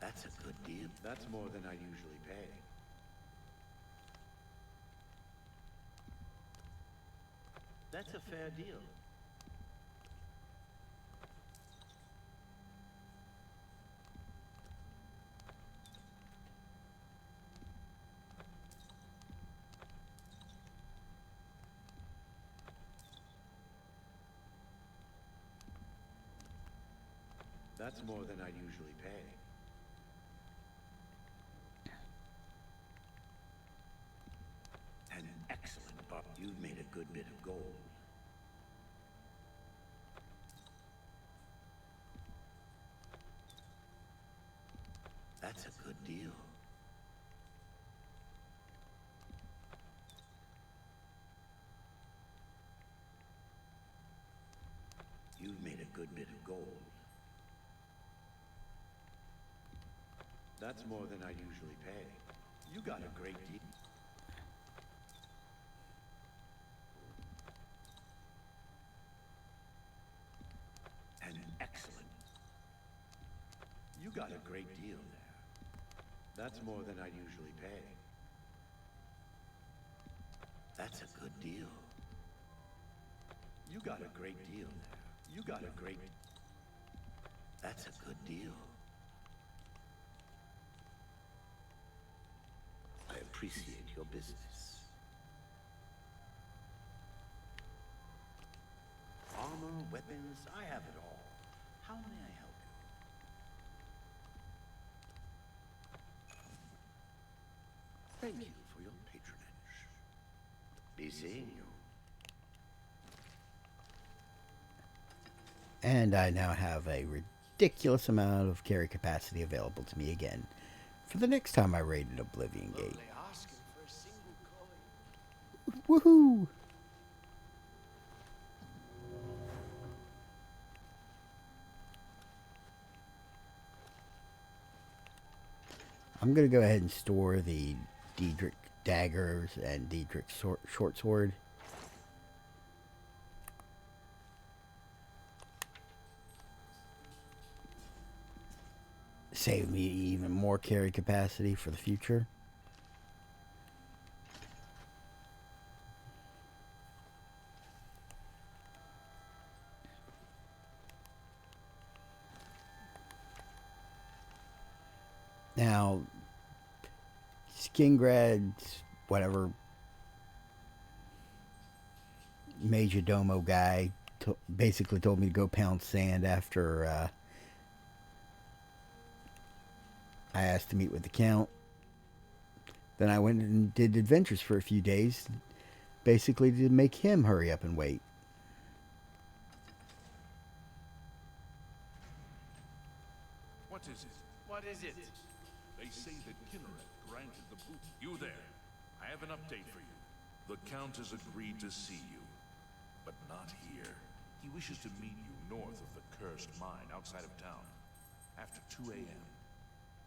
That's a good deal. That's more than I usually pay. That's a fair deal. That's more than I usually pay. An excellent bar. You've made a good bit of gold. That's a good deal. You've made a good bit of gold. That's more than I usually pay. You got a great deal. An excellent. You got a great deal there. That's more than I usually pay. That's a good deal. You got a great deal there. You got a great... That's a good deal. I appreciate your business. Armor, weapons, I have it all. How may I help you? Thank you for your patronage. Be seeing you. And I now have a ridiculous amount of carry capacity available to me again for the next time I raided Oblivion Gate. Woohoo! I'm going to go ahead and store the Daedric daggers and Daedric short sword. Save me even more carry capacity for the future. Now, Skingrad's whatever Major Domo guy basically told me to go pound sand after I asked to meet with the Count. Then I went and did adventures for a few days, basically to make him hurry up and wait. What is it? What is it? They say that Kinneret granted the boot. You there. I have an update for you. The Count has agreed to see you, but not here. He wishes to meet you north of the cursed mine outside of town, after 2 a.m.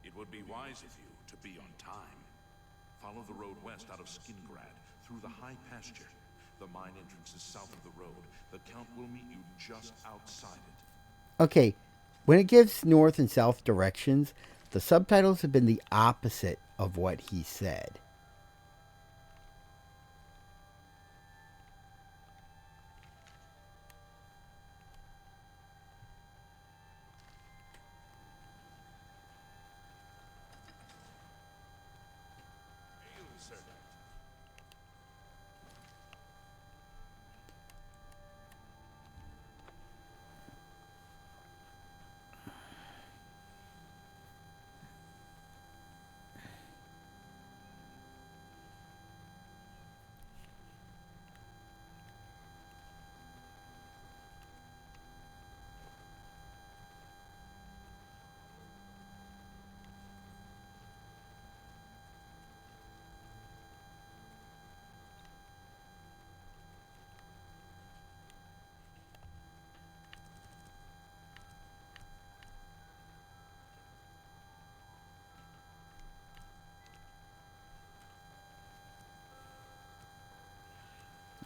It would be wise of you to be on time. Follow the road west out of Skingrad, through the high pasture. The mine entrance is south of the road. The Count will meet you just outside it. Okay, when it gives north and south directions, the subtitles have been the opposite of what he said.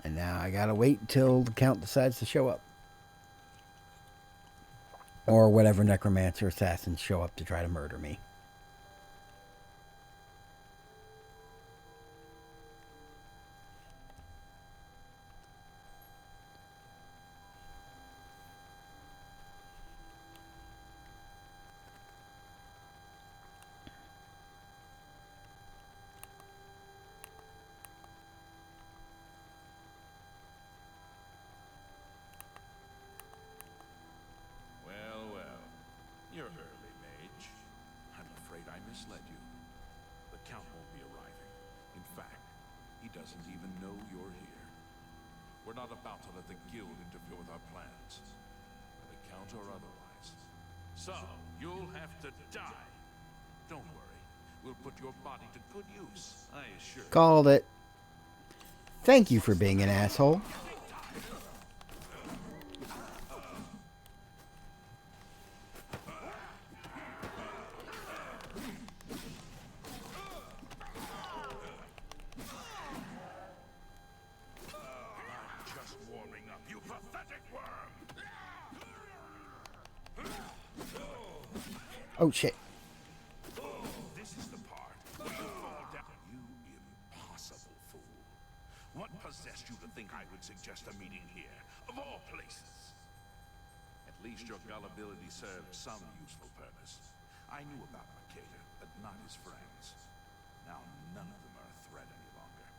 And now I gotta wait until the Count decides to show up. Or whatever necromancer assassins show up to try to murder me. You're early, Mage. I'm afraid I misled you. The Count won't be arriving. In fact, he doesn't even know you're here. We're not about to let the Guild interfere with our plans, the Count or otherwise. So, you'll have to die. Don't worry. We'll put your body to good use, I assure you. Called it. Thank you for being an asshole. Oh shit. Oh, this is the part where you fall down. You impossible fool. What possessed you to think I would suggest a meeting here, of all places? At least your gullibility served some useful purpose. I knew about Makeda, but not his friends. Now none of them are a threat any longer.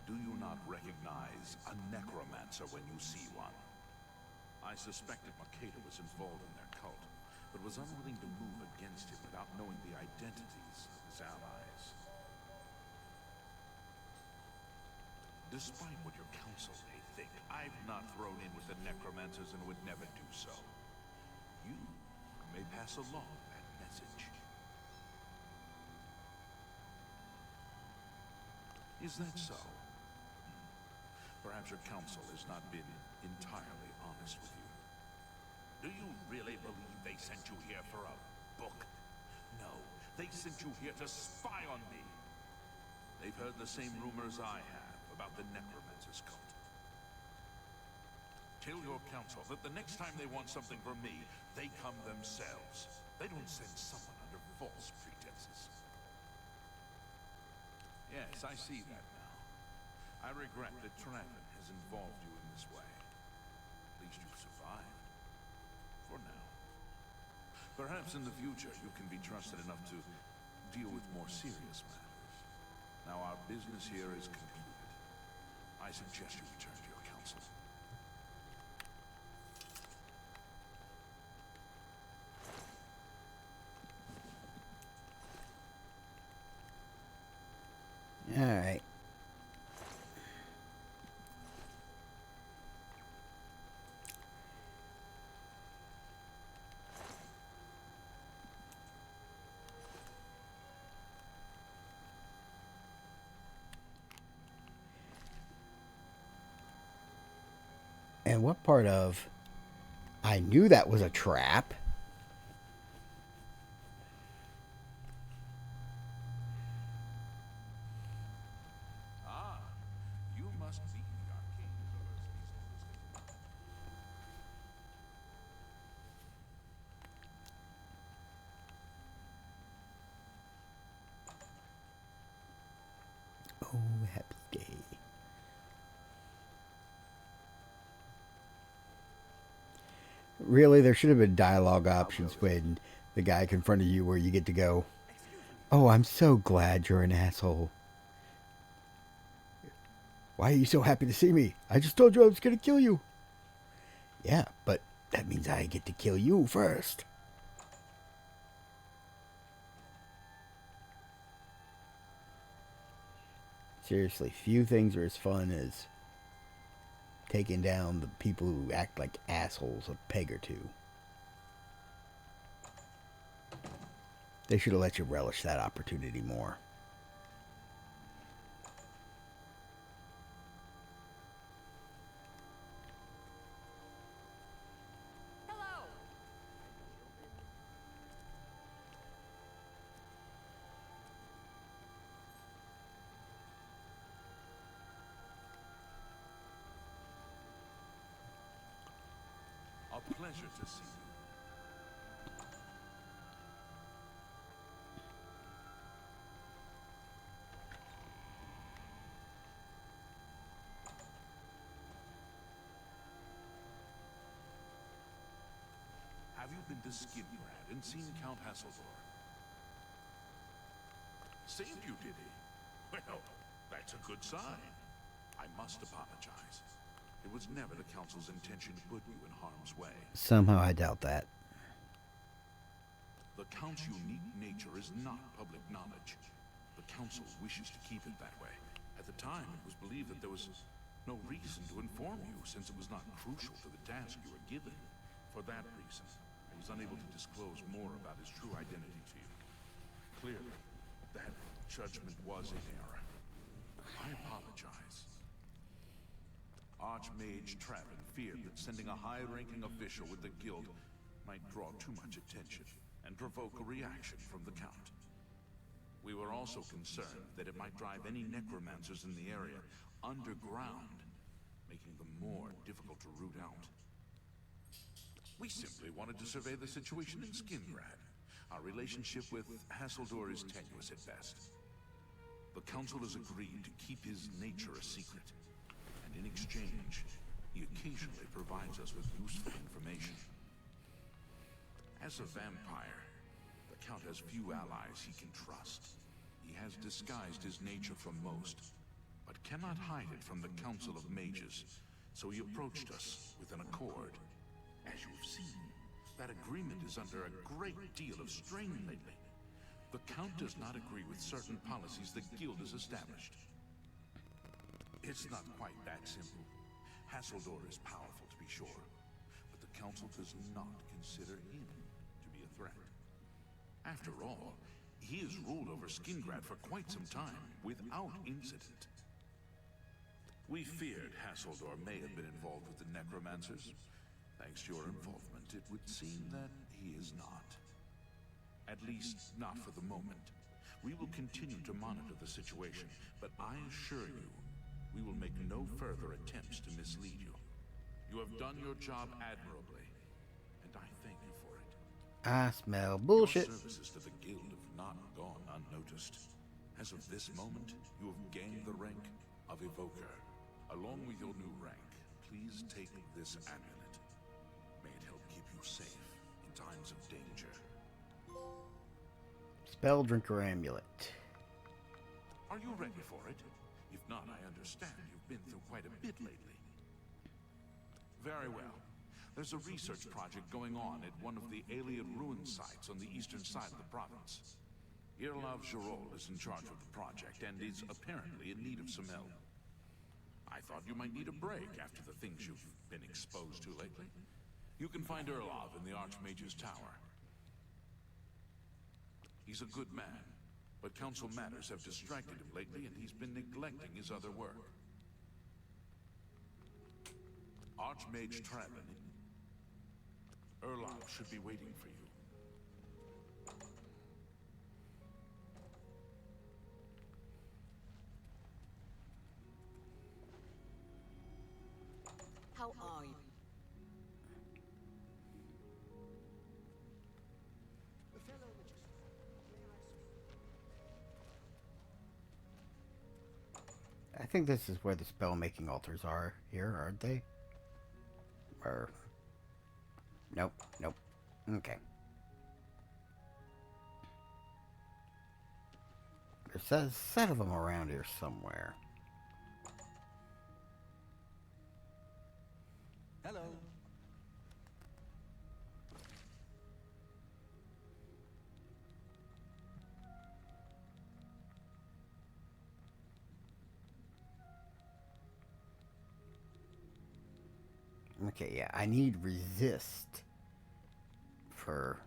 Do you not recognize a necromancer when you see one? I suspected Makeda was involved in their cult, but was unwilling to move against him without knowing the identities of his allies. Despite what your council may think, I've not thrown in with the necromancers and would never do so. You may pass along that message. Is that so? Perhaps your council has not been entirely honest with you. Do you really believe they sent you here for a book? No, they sent you here to spy on me. They've heard the same rumors I have about the Necromancer's cult. Tell your council that the next time they want something from me, they come themselves. They don't send someone under false pretenses. Yes, I see that now. I regret that Traven has involved you in this way. At least you've survived. For now. Perhaps in the future you can be trusted enough to deal with more serious matters. Now our business here is concluded. I suggest you return to your council. All right. And what part of I knew that was a trap? Ah, you must be the arcane. Oh, happy day. Really, there should have been dialogue options when the guy confronted you where you get to go, "Oh, I'm so glad you're an asshole. Why are you so happy to see me? I just told you I was going to kill you." Yeah, but that means I get to kill you first. Seriously, few things are as fun as taking down the people who act like assholes a peg or two. They should have let you relish that opportunity more. Hello. A pleasure to see you. Have you been to Skidgrad and seen Count Hasselhoff? Saved you, did he? Well, that's a good sign. I must apologize. It was never the Council's intention to put you in harm's way. Somehow I doubt that. The Count's unique nature is not public knowledge. The Council wishes to keep it that way. At the time, it was believed that there was no reason to inform you, since it was not crucial to the task you were given. For that reason, I was unable to disclose more about his true identity to you. Clearly, that judgment was in error. I apologize. Archmage Traven feared that sending a high-ranking official with the guild might draw too much attention and provoke a reaction from the Count. We were also concerned that it might drive any necromancers in the area underground, making them more difficult to root out. We simply wanted to survey the situation in Skingrad. Our relationship with Hasseldor is tenuous at best. The Council has agreed to keep his nature a secret, and in exchange, he occasionally provides us with useful information. As a vampire, the Count has few allies he can trust. He has disguised his nature from most, but cannot hide it from the Council of Mages, so he approached us with an accord. As you have seen, that agreement is under a great deal of strain lately. The Count does not agree with certain policies the Guild has established. It's not quite that simple. Hasseldor is powerful, to be sure, but the Council does not consider him to be a threat. After all, he has ruled over Skingrad for quite some time, without incident. We feared Hasseldor may have been involved with the Necromancers. Thanks to your involvement, it would seem that he is not. At least, not for the moment. We will continue to monitor the situation, but I assure you, we will make no further attempts to mislead you. You have done your job admirably, and I thank you for it. I smell bullshit. Your services to the Guild have not gone unnoticed. As of this moment, you have gained the rank of Evoker. Along with your new rank, please take this amulet. May it help keep you safe in times of danger. Spell Drinker Amulet. Are you ready for it? If not, I understand you've been through quite a bit lately. Very well. There's a research project going on at one of the alien ruin sites on the eastern side of the province. Irlav Jarol is in charge of the project and is apparently in need of some help. I thought you might need a break after the things you've been exposed to lately. You can find Irlav in the Archmage's tower. He's a good man, but council matters have distracted him lately and he's been neglecting his other work. Archmage Traven, Irlav should be waiting for you. How are you? I think this is where the spell making altars are here, aren't they? Or nope, nope. Okay. There's a set of them around here somewhere. Hello. Okay, yeah, I need resist for...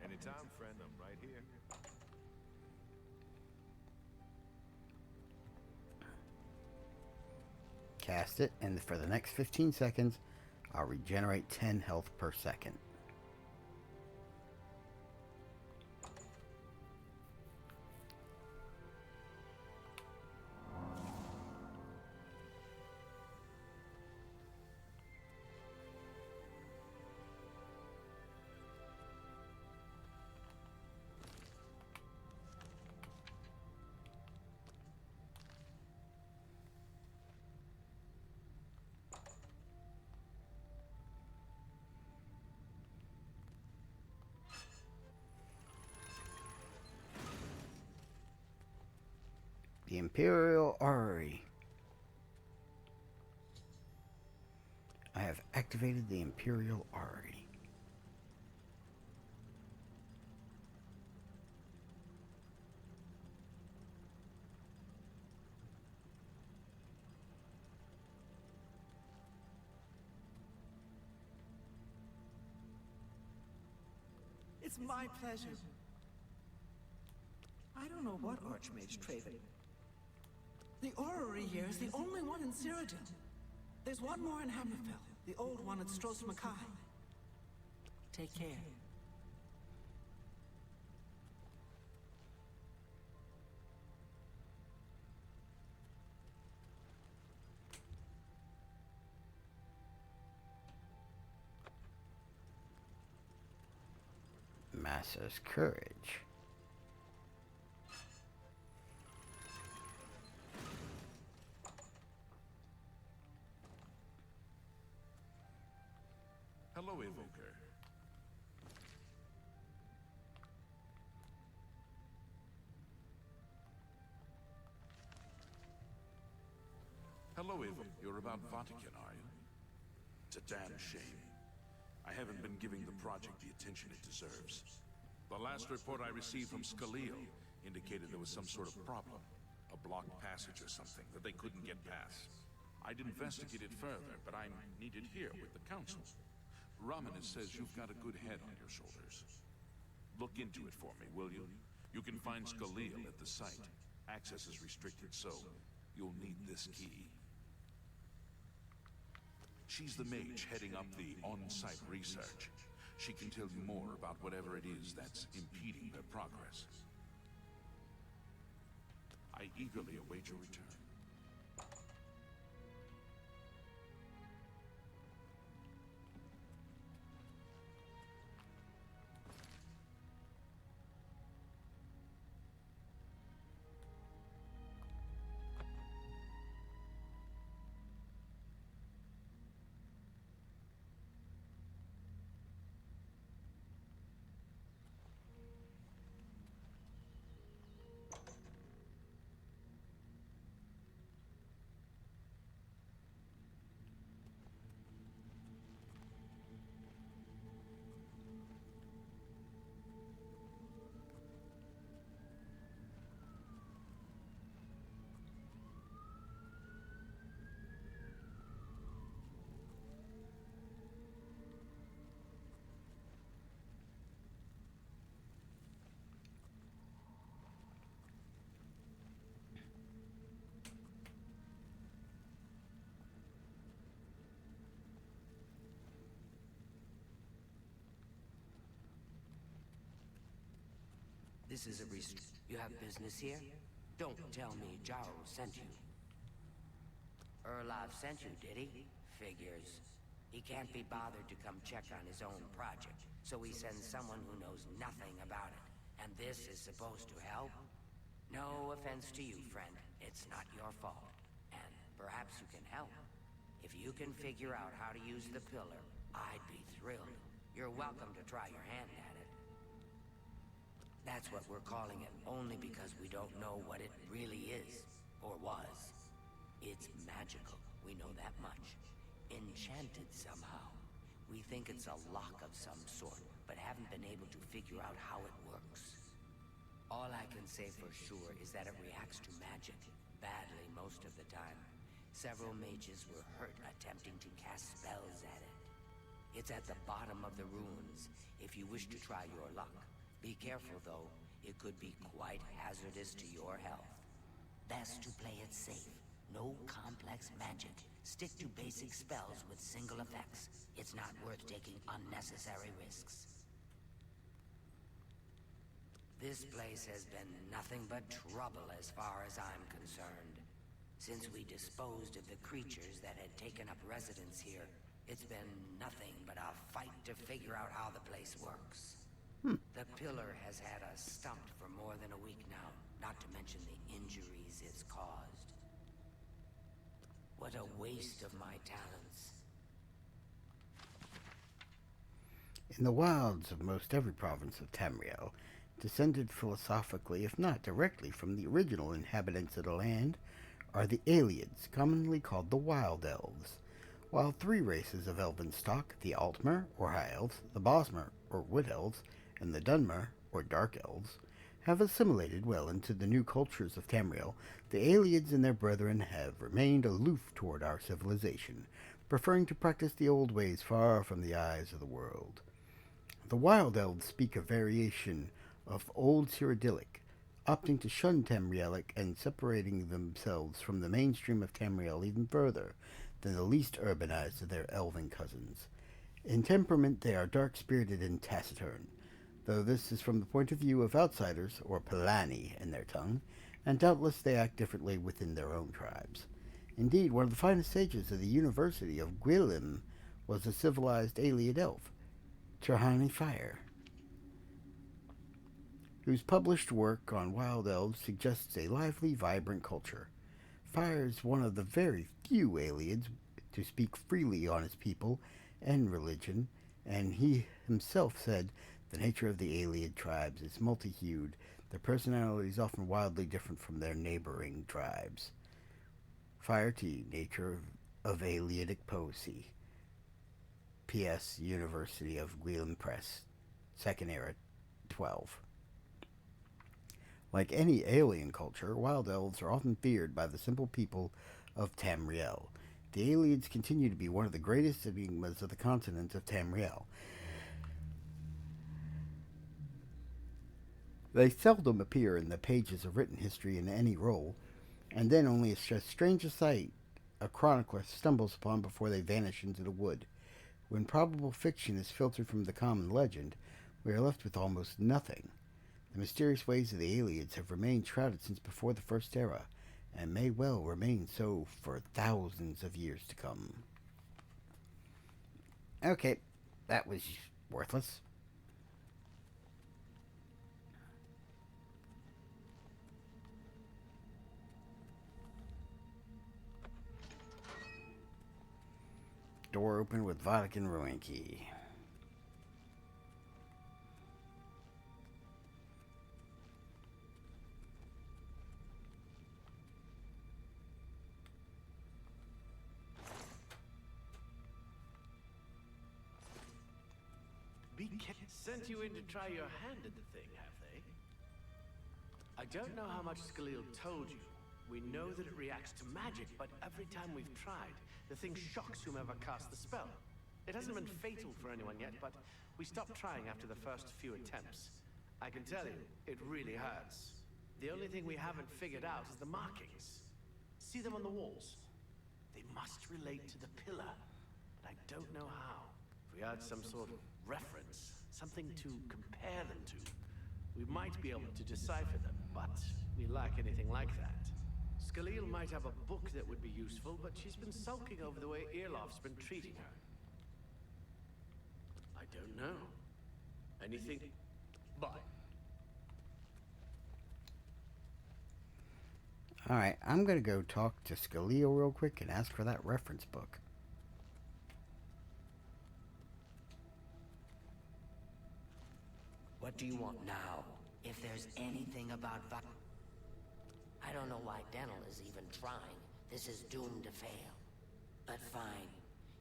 Anytime, friend, I'm right here. Cast it, and for the next 15 seconds, I'll regenerate 10 health per second. The Imperial Orrery. I have activated the Imperial Orrery. It's my pleasure. I don't know what Archmage Traven. The orrery here is the only one in Cyrodiil. There's one more in Hammerfell, the old one at Stros Mackay. Take care. Master's Courage. Hello, Evoker. Hello, Evoker. You're about Vatican, are you? It's a damn shame. I haven't been giving the project the attention it deserves. The last report I received from Scaleel indicated there was some sort of problem. A blocked passage or something that they couldn't get past. I'd investigate it further, but I'm needed here with the Council. Romanus says you've got a good head on your shoulders. Look into it for me, will you? You can find Scaleel at the site. Access is restricted, so you'll need this key. She's the mage heading up the on-site research. She can tell you more about whatever it is that's impeding their progress. I eagerly await your return. This is a You have business here? Don't tell me Jarl sent you. Erlov sent you, did he? Figures. He can't be bothered to come check on his own project, so he sends someone who knows nothing about it. And this is supposed to help? No offense to you, friend. It's not your fault. And perhaps you can help. If you can figure out how to use the pillar, I'd be thrilled. You're welcome to try your hand at it. That's what we're calling it, only because we don't know what it really is, or was. It's magical, we know that much. Enchanted somehow. We think it's a lock of some sort, but haven't been able to figure out how it works. All I can say for sure is that it reacts to magic, badly most of the time. Several mages were hurt attempting to cast spells at it. It's at the bottom of the ruins, if you wish to try your luck. Be careful, though. It could be quite hazardous to your health. Best to play it safe. No complex magic. Stick to basic spells with single effects. It's not worth taking unnecessary risks. This place has been nothing but trouble as far as I'm concerned. Since we disposed of the creatures that had taken up residence here, it's been nothing but a fight to figure out how the place works. The pillar has had us stumped for more than a week now, not to mention the injuries it's caused. What a waste of my talents. In the wilds of most every province of Tamriel, Descended philosophically, if not directly, from the original inhabitants of the land, are the Aliens, commonly called the Wild Elves. While three races of elven stock, the Altmer, or High Elves, the Bosmer, or Wood Elves, and the Dunmer, or Dark Elves, have assimilated well into the new cultures of Tamriel, the Aliens and their brethren have remained aloof toward our civilization, preferring to practice the old ways far from the eyes of the world. The Wild Elves speak a variation of Old Cyrodiilic, opting to shun Tamrielic and separating themselves from the mainstream of Tamriel even further than the least urbanized of their elven cousins. In temperament, they are dark-spirited and taciturn, though this is from the point of view of outsiders, or Pelani in their tongue, and doubtless they act differently within their own tribes. Indeed, one of the finest sages of the University of Gwilym was a civilized alien elf, Tirhani Fire, whose published work on wild elves suggests a lively, vibrant culture. Fire is one of the very few aliens to speak freely on his people and religion, and he himself said the nature of the alien tribes is multi-hued, their personalities often wildly different from their neighboring tribes. Fire T, Nature of Alienic Poesy. P.S. University of Gwilym Press, Second Era, 12. Like any alien culture, wild elves are often feared by the simple people of Tamriel. The aliens continue to be one of the greatest enigmas of the continent of Tamriel. They seldom appear in the pages of written history in any role, and then only a strange sight a chronicler stumbles upon before they vanish into the wood. When probable fiction is filtered from the common legend, we are left with almost nothing. The mysterious ways of the aliens have remained shrouded since before the First Era, and may well remain so for thousands of years to come. Okay, that was worthless. Door open with Vatican ruin key. Sent you in to try your hand at the thing, have they? I don't know how much Skalil told you. We know that it reacts to magic, but every time we've tried, the thing shocks whomever cast the spell. It hasn't been fatal for anyone yet, but we stopped trying after the first few attempts. I can tell you, it really hurts. The only thing we haven't figured out is the markings. See them on the walls? They must relate to the pillar, but I don't know how. If we had some sort of reference, something to compare them to, we might be able to decipher them, but we lack anything like that. Skalil might have a book that would be useful, but she's been sulking over the way Irloff's been treating her. I don't know. Anything? Bye. Alright, I'm gonna go talk to Skalil real quick and ask for that reference book. What do you want now? If there's anything about I don't know why Dental is even trying. This is doomed to fail. But fine.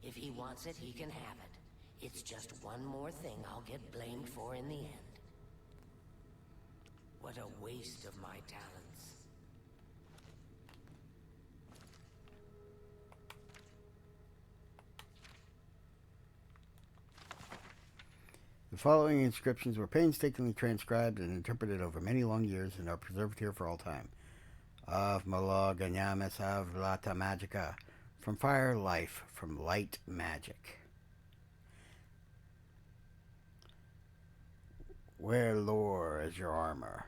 If he wants it, he can have it. It's just one more thing I'll get blamed for in the end. What a waste of my talents. The following inscriptions were painstakingly transcribed and interpreted over many long years and are preserved here for all time. Av Malog Anyamis Av Lata Magica. From fire, life. From light, magic. Wear lore as your armor.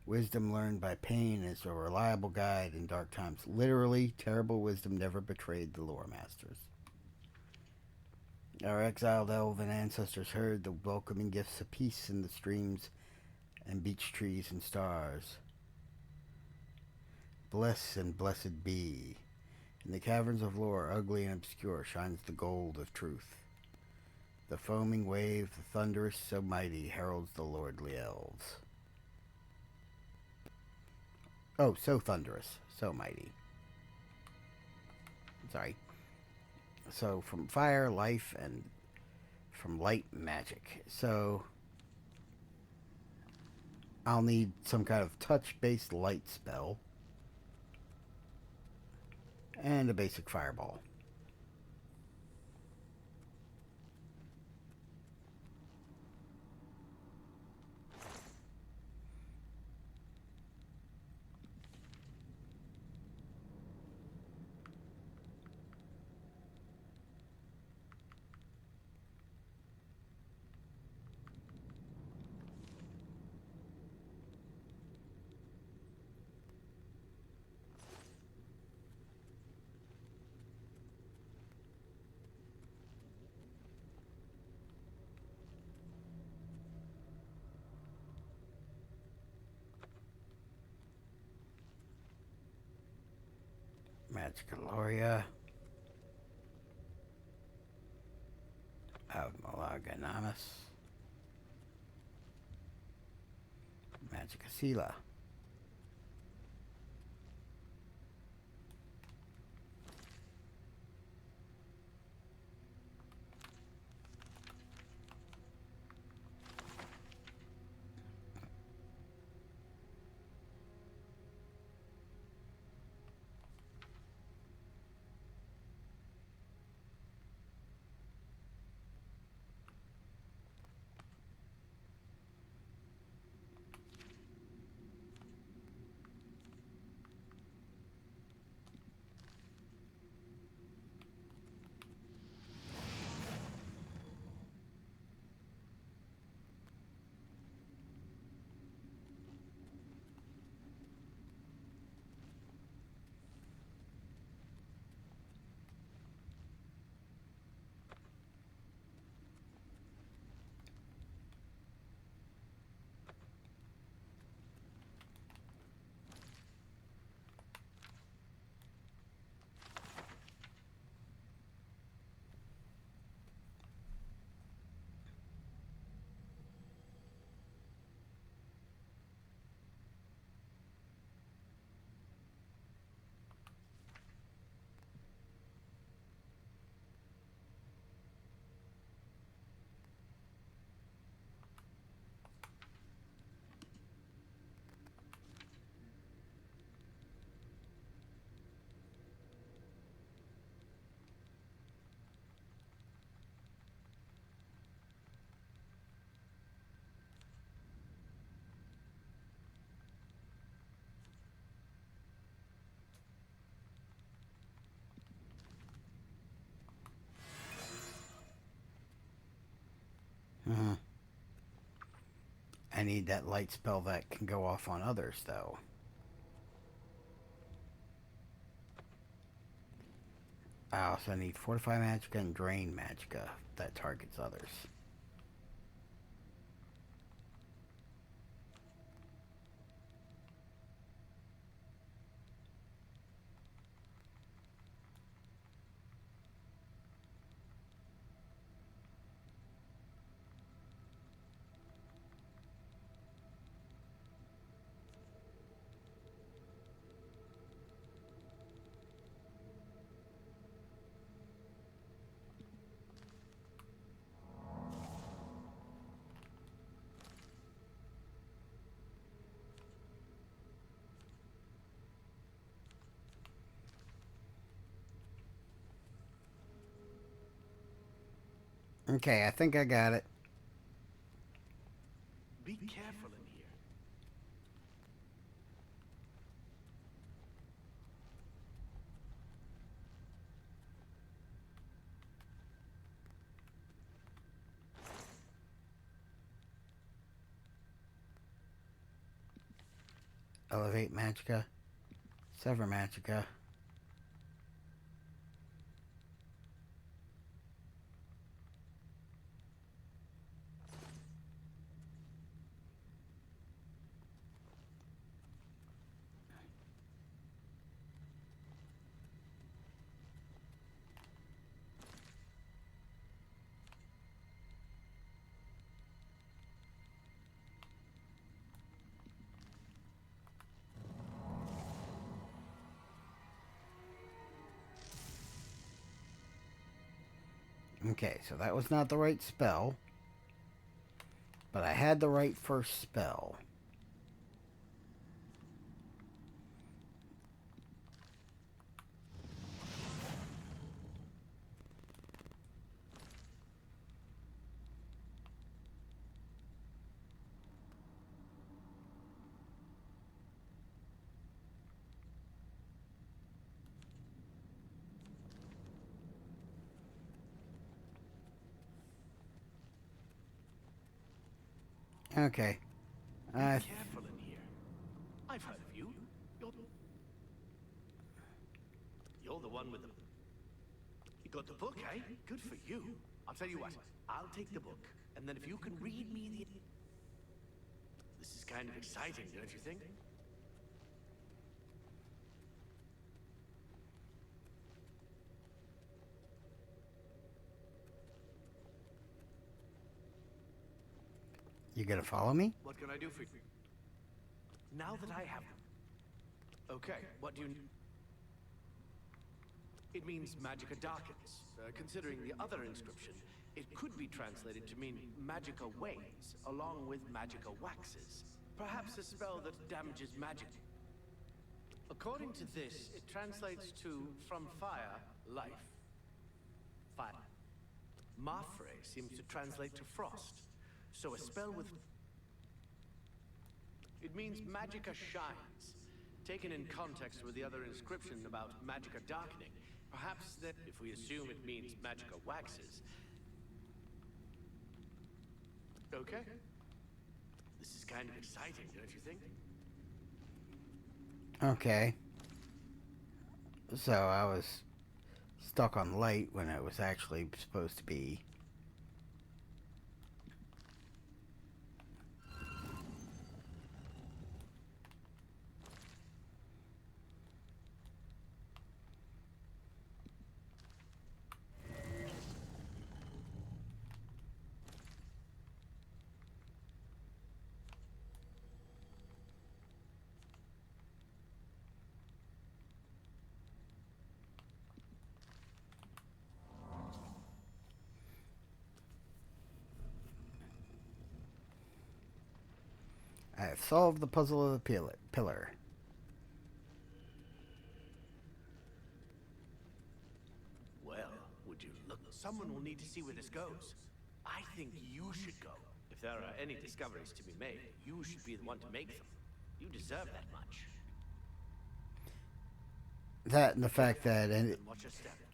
Wisdom learned by pain is a reliable guide in dark times. Literally, terrible wisdom never betrayed the lore masters. Our exiled elven ancestors heard the welcoming gifts of peace in the streams and beech trees and stars. Bless and blessed be. In the caverns of lore, ugly and obscure, shines the gold of truth. The foaming wave, the thunderous so mighty, heralds the lordly elves. Oh, so thunderous, so mighty. Sorry. So from fire, life, and from light, magic. So I'll need some kind of touch-based light spell. And a basic fireball. Magicaloria. Malaganamus. Magicasila. I need that light spell that can go off on others, though. I also need Fortify Magicka and Drain Magicka that targets others. Okay, I think I got it. Be careful in here. Elevate Magicka. Sever Magicka. Okay, so that was not the right spell. But I had the right first spell. Okay. Be careful in here. I've heard of you. You're the one with the... You got the book, eh? Good for you. I'll tell you what. I'll take the book, and then if you can read me the... This is kind of exciting, don't you think? You gonna follow me? What can I do for you? Now that I have them. Okay, what do you... It means Magicka darkens. Considering the other inscription, it could be translated to mean Magicka wanes, along with Magicka waxes. Perhaps a spell that damages magic. According to this, it translates to from fire, life. Fire. Mafre seems to translate to frost. So a spell with... It means Magicka shines. Taken in context with the other inscription about Magicka darkening, perhaps that if we assume it means Magicka waxes... Okay. This is kind of exciting, don't you think? Okay. So I was stuck on light when it was actually supposed to be... I have solved the puzzle of the pillar. Well, would you look? Someone will need to see where this goes. I think you should go. If there are any discoveries to be made, you should be the one to make them. You deserve that much. That and the fact that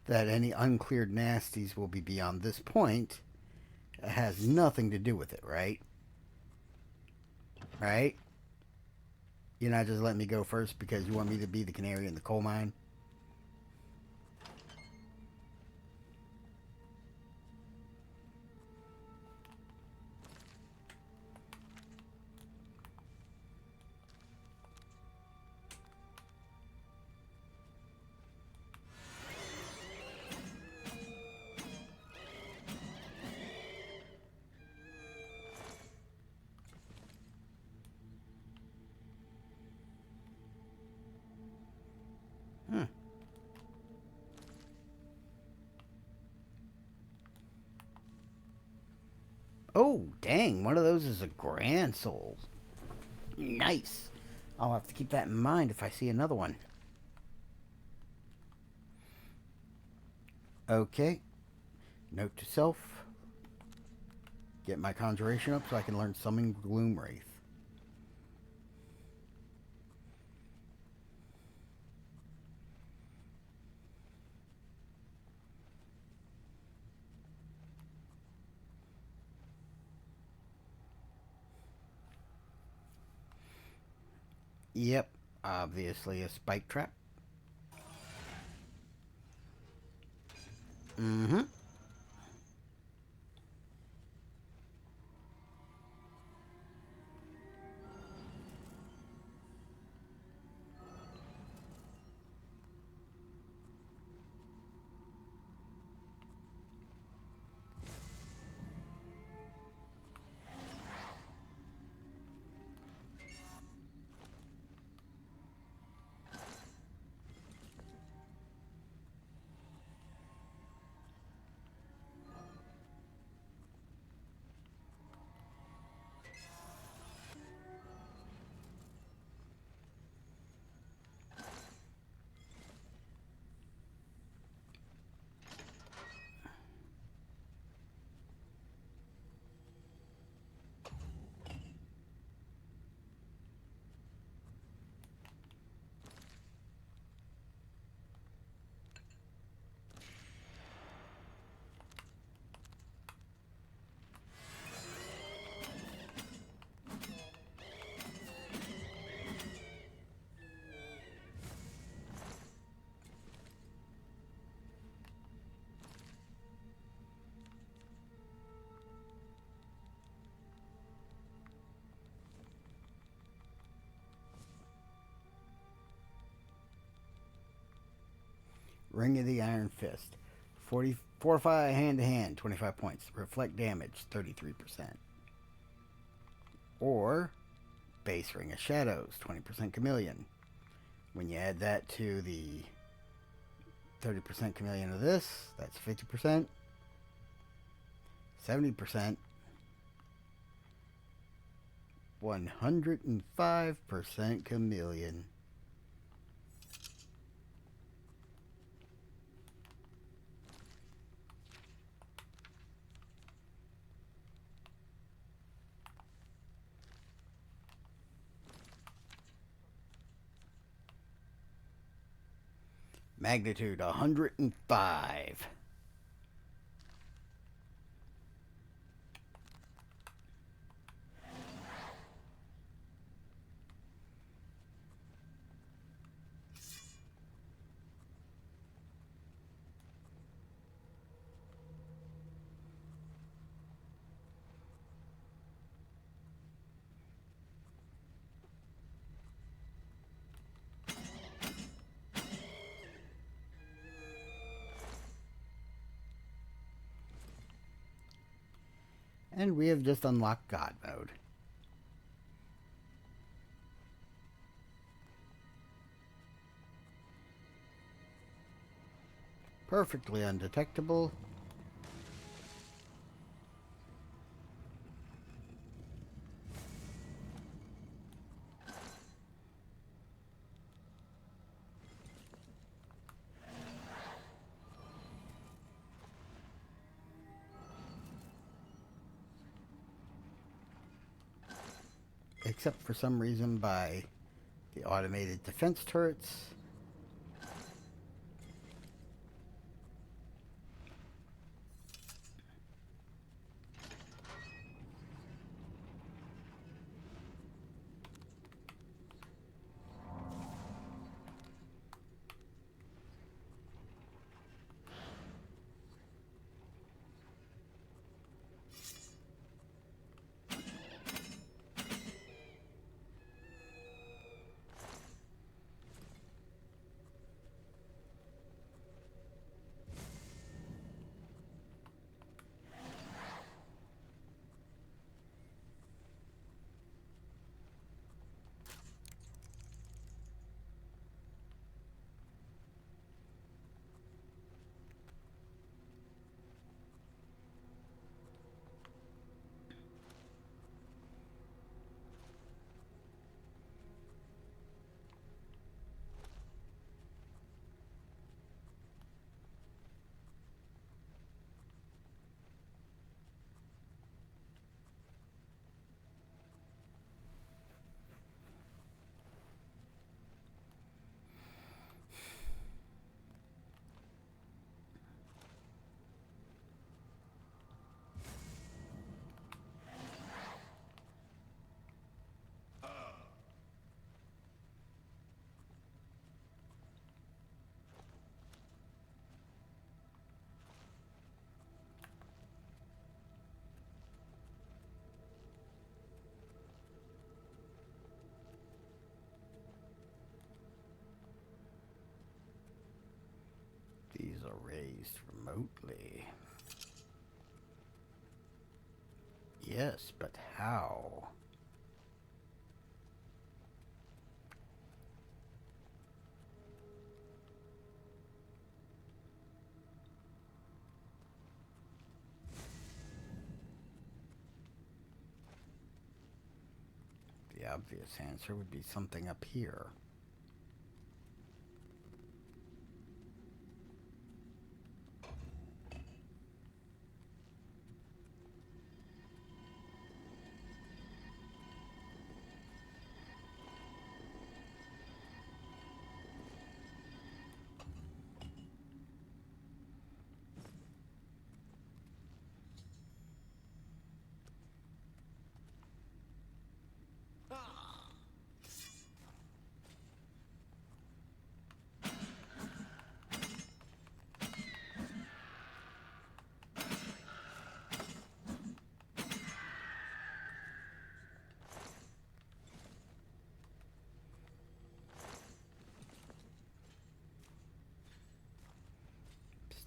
any uncleared nasties will be beyond this point has nothing to do with it, right? Right? You're not just letting me go first because you want me to be the canary in the coal mine? Oh, dang. One of those is a Grand Soul. Nice. I'll have to keep that in mind if I see another one. Okay. Note to self. Get my conjuration up so I can learn Summon Gloomwraith. Yep, obviously a spike trap. Mm-hmm. Ring of the Iron Fist. Fortify hand to hand, 25 points. Reflect damage, 33%. Or base Ring of Shadows, 20% Chameleon. When you add that to the 30% Chameleon of this, that's 50%. 70%. 105% Chameleon. Magnitude 105. And we have just unlocked God mode. Perfectly undetectable. Except for some reason by the automated defense turrets. These are raised remotely. Yes, but how? The obvious answer would be something up here.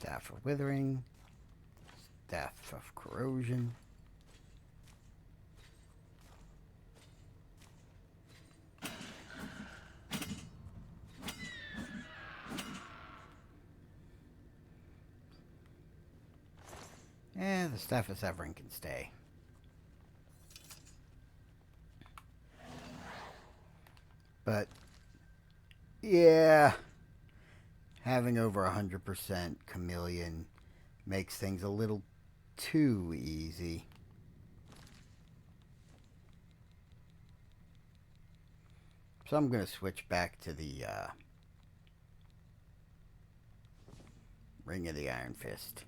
Staff of Withering. Staff of Corrosion. The Staff of Severin can stay. But, yeah, having over 100% Chameleon makes things a little too easy. So I'm going to switch back to the Ring of the Iron Fist,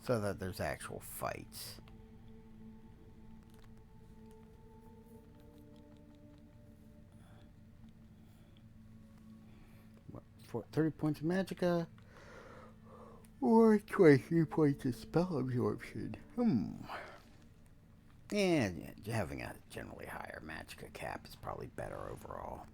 so that there's actual fights. For 30 points of magicka, or 23 points of spell absorption. And having a generally higher magicka cap is probably better overall.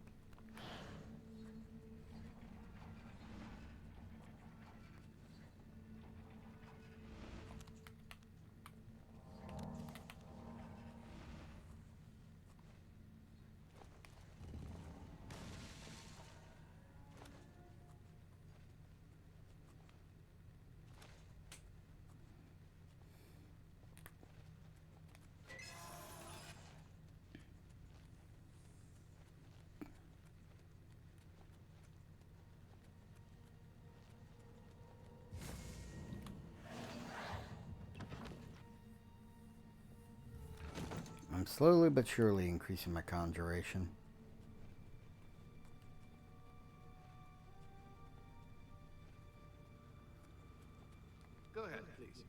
I'm slowly but surely increasing my conjuration. Go ahead, please.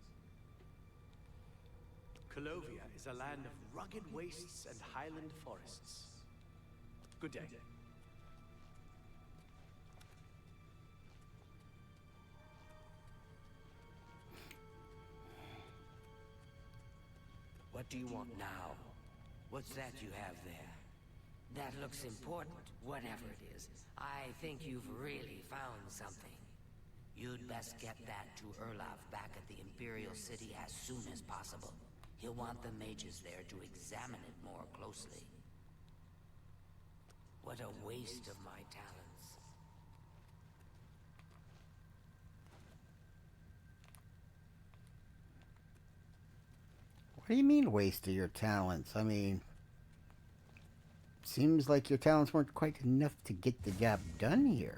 Colovia is a land of rugged wastes and highland forests. Good day. What do you want now? What's that you have there? That looks important, whatever it is. I think you've really found something. You'd best get that to Erlaf back at the Imperial City as soon as possible. He'll want the mages there to examine it more closely. What a waste of my talents. What do you mean, waste of your talents? I mean, seems like your talents weren't quite enough to get the job done here.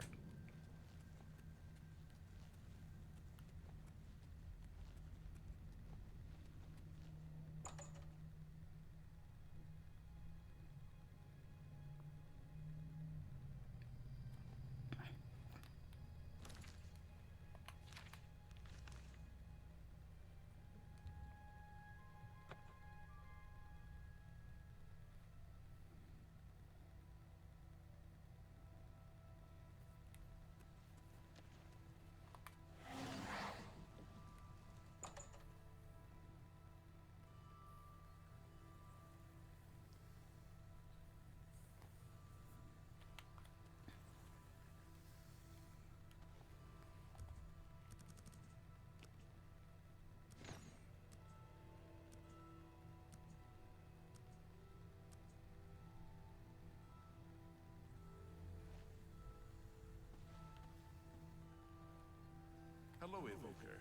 Hello, Evoker.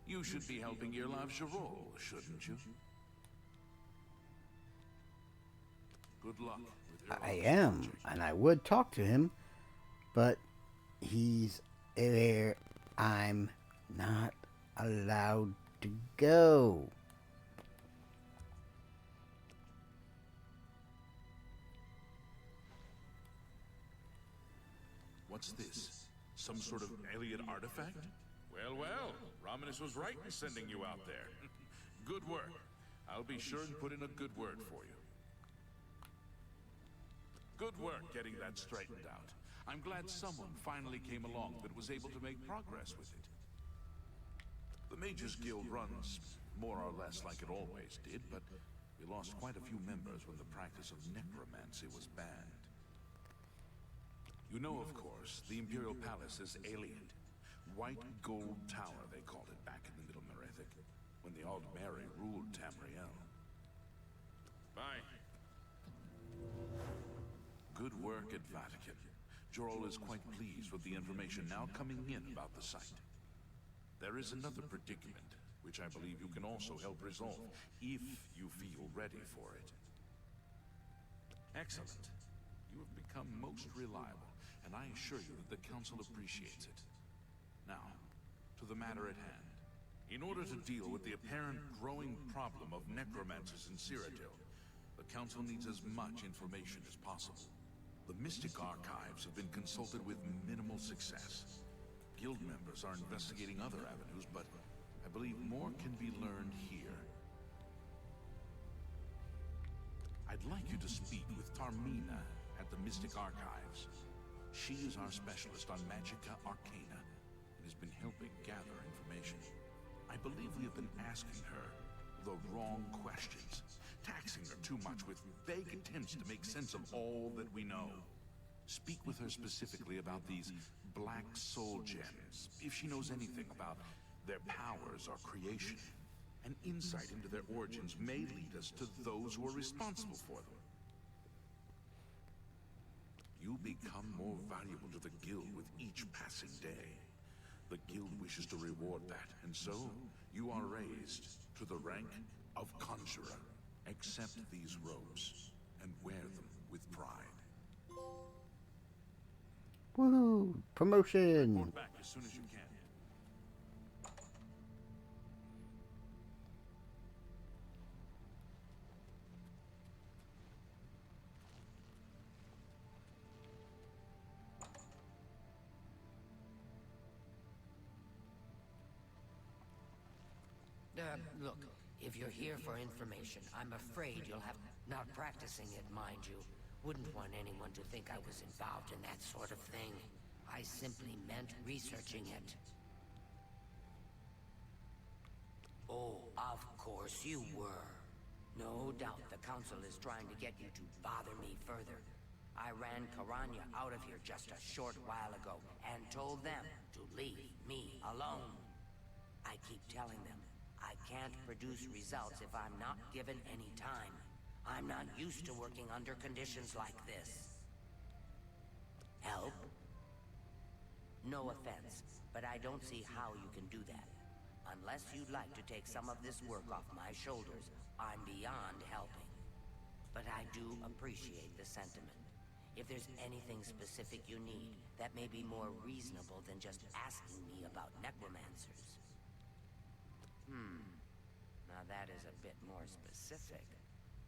You should be helping Yerlav Jarol, shouldn't you? Good luck with I am, and I would talk to him, but he's there. I'm not allowed to go. What's this? Some sort of alien artifact? Well, well, Romanus was right in sending you out there. Good work. I'll be sure and put in a good word for you. Good work getting that straightened out. I'm glad someone finally came along that was able to make progress with it. The Mages Guild runs more or less like it always did, but we lost quite a few members when the practice of necromancy was banned. You know, of course, the Imperial Palace is aliened. White Gold Tower, they called it back in the Middle Merethic, when the Aldmeri ruled Tamriel. Bye. Good work at Vatican. Jorl is quite pleased with the information now coming in about the site. There is another predicament, which I believe you can also help resolve, if you feel ready for it. Excellent. You have become most reliable, and I assure you that the Council appreciates it. Now, to the matter at hand. In order to deal with the apparent growing problem of necromancers in Cyrodiil, the Council needs as much information as possible. The Mystic Archives have been consulted with minimal success. Guild members are investigating other avenues, but I believe more can be learned here. I'd like you to speak with Tarmina at the Mystic Archives. She is our specialist on Magica Arcana and has been helping gather information. I believe we have been asking her the wrong questions, taxing her too much with vague attempts to make sense of all that we know. Speak with her specifically about these black soul gems, if she knows anything about their powers or creation. An insight into their origins may lead us to those who are responsible for them. You become more valuable to the Guild with each passing day. The Guild wishes to reward that, and so you are raised to the rank of Conjurer. Accept these robes and wear them with pride. Woohoo! Promotion! Report back as soon as you can. Look, if you're here for information, I'm afraid you'll have... Not practicing it, mind you. Wouldn't want anyone to think I was involved in that sort of thing. I simply meant researching it. Oh, of course you were. No doubt the Council is trying to get you to bother me further. I ran Karanya out of here just a short while ago and told them to leave me alone. I keep telling them I can't produce results if I'm not given any time. I'm not used to working under conditions like this. Help? No offense, but I don't see how you can do that. Unless you'd like to take some of this work off my shoulders, I'm beyond helping. But I do appreciate the sentiment. If there's anything specific you need, that may be more reasonable than just asking me about necromancers. Now that is a bit more specific.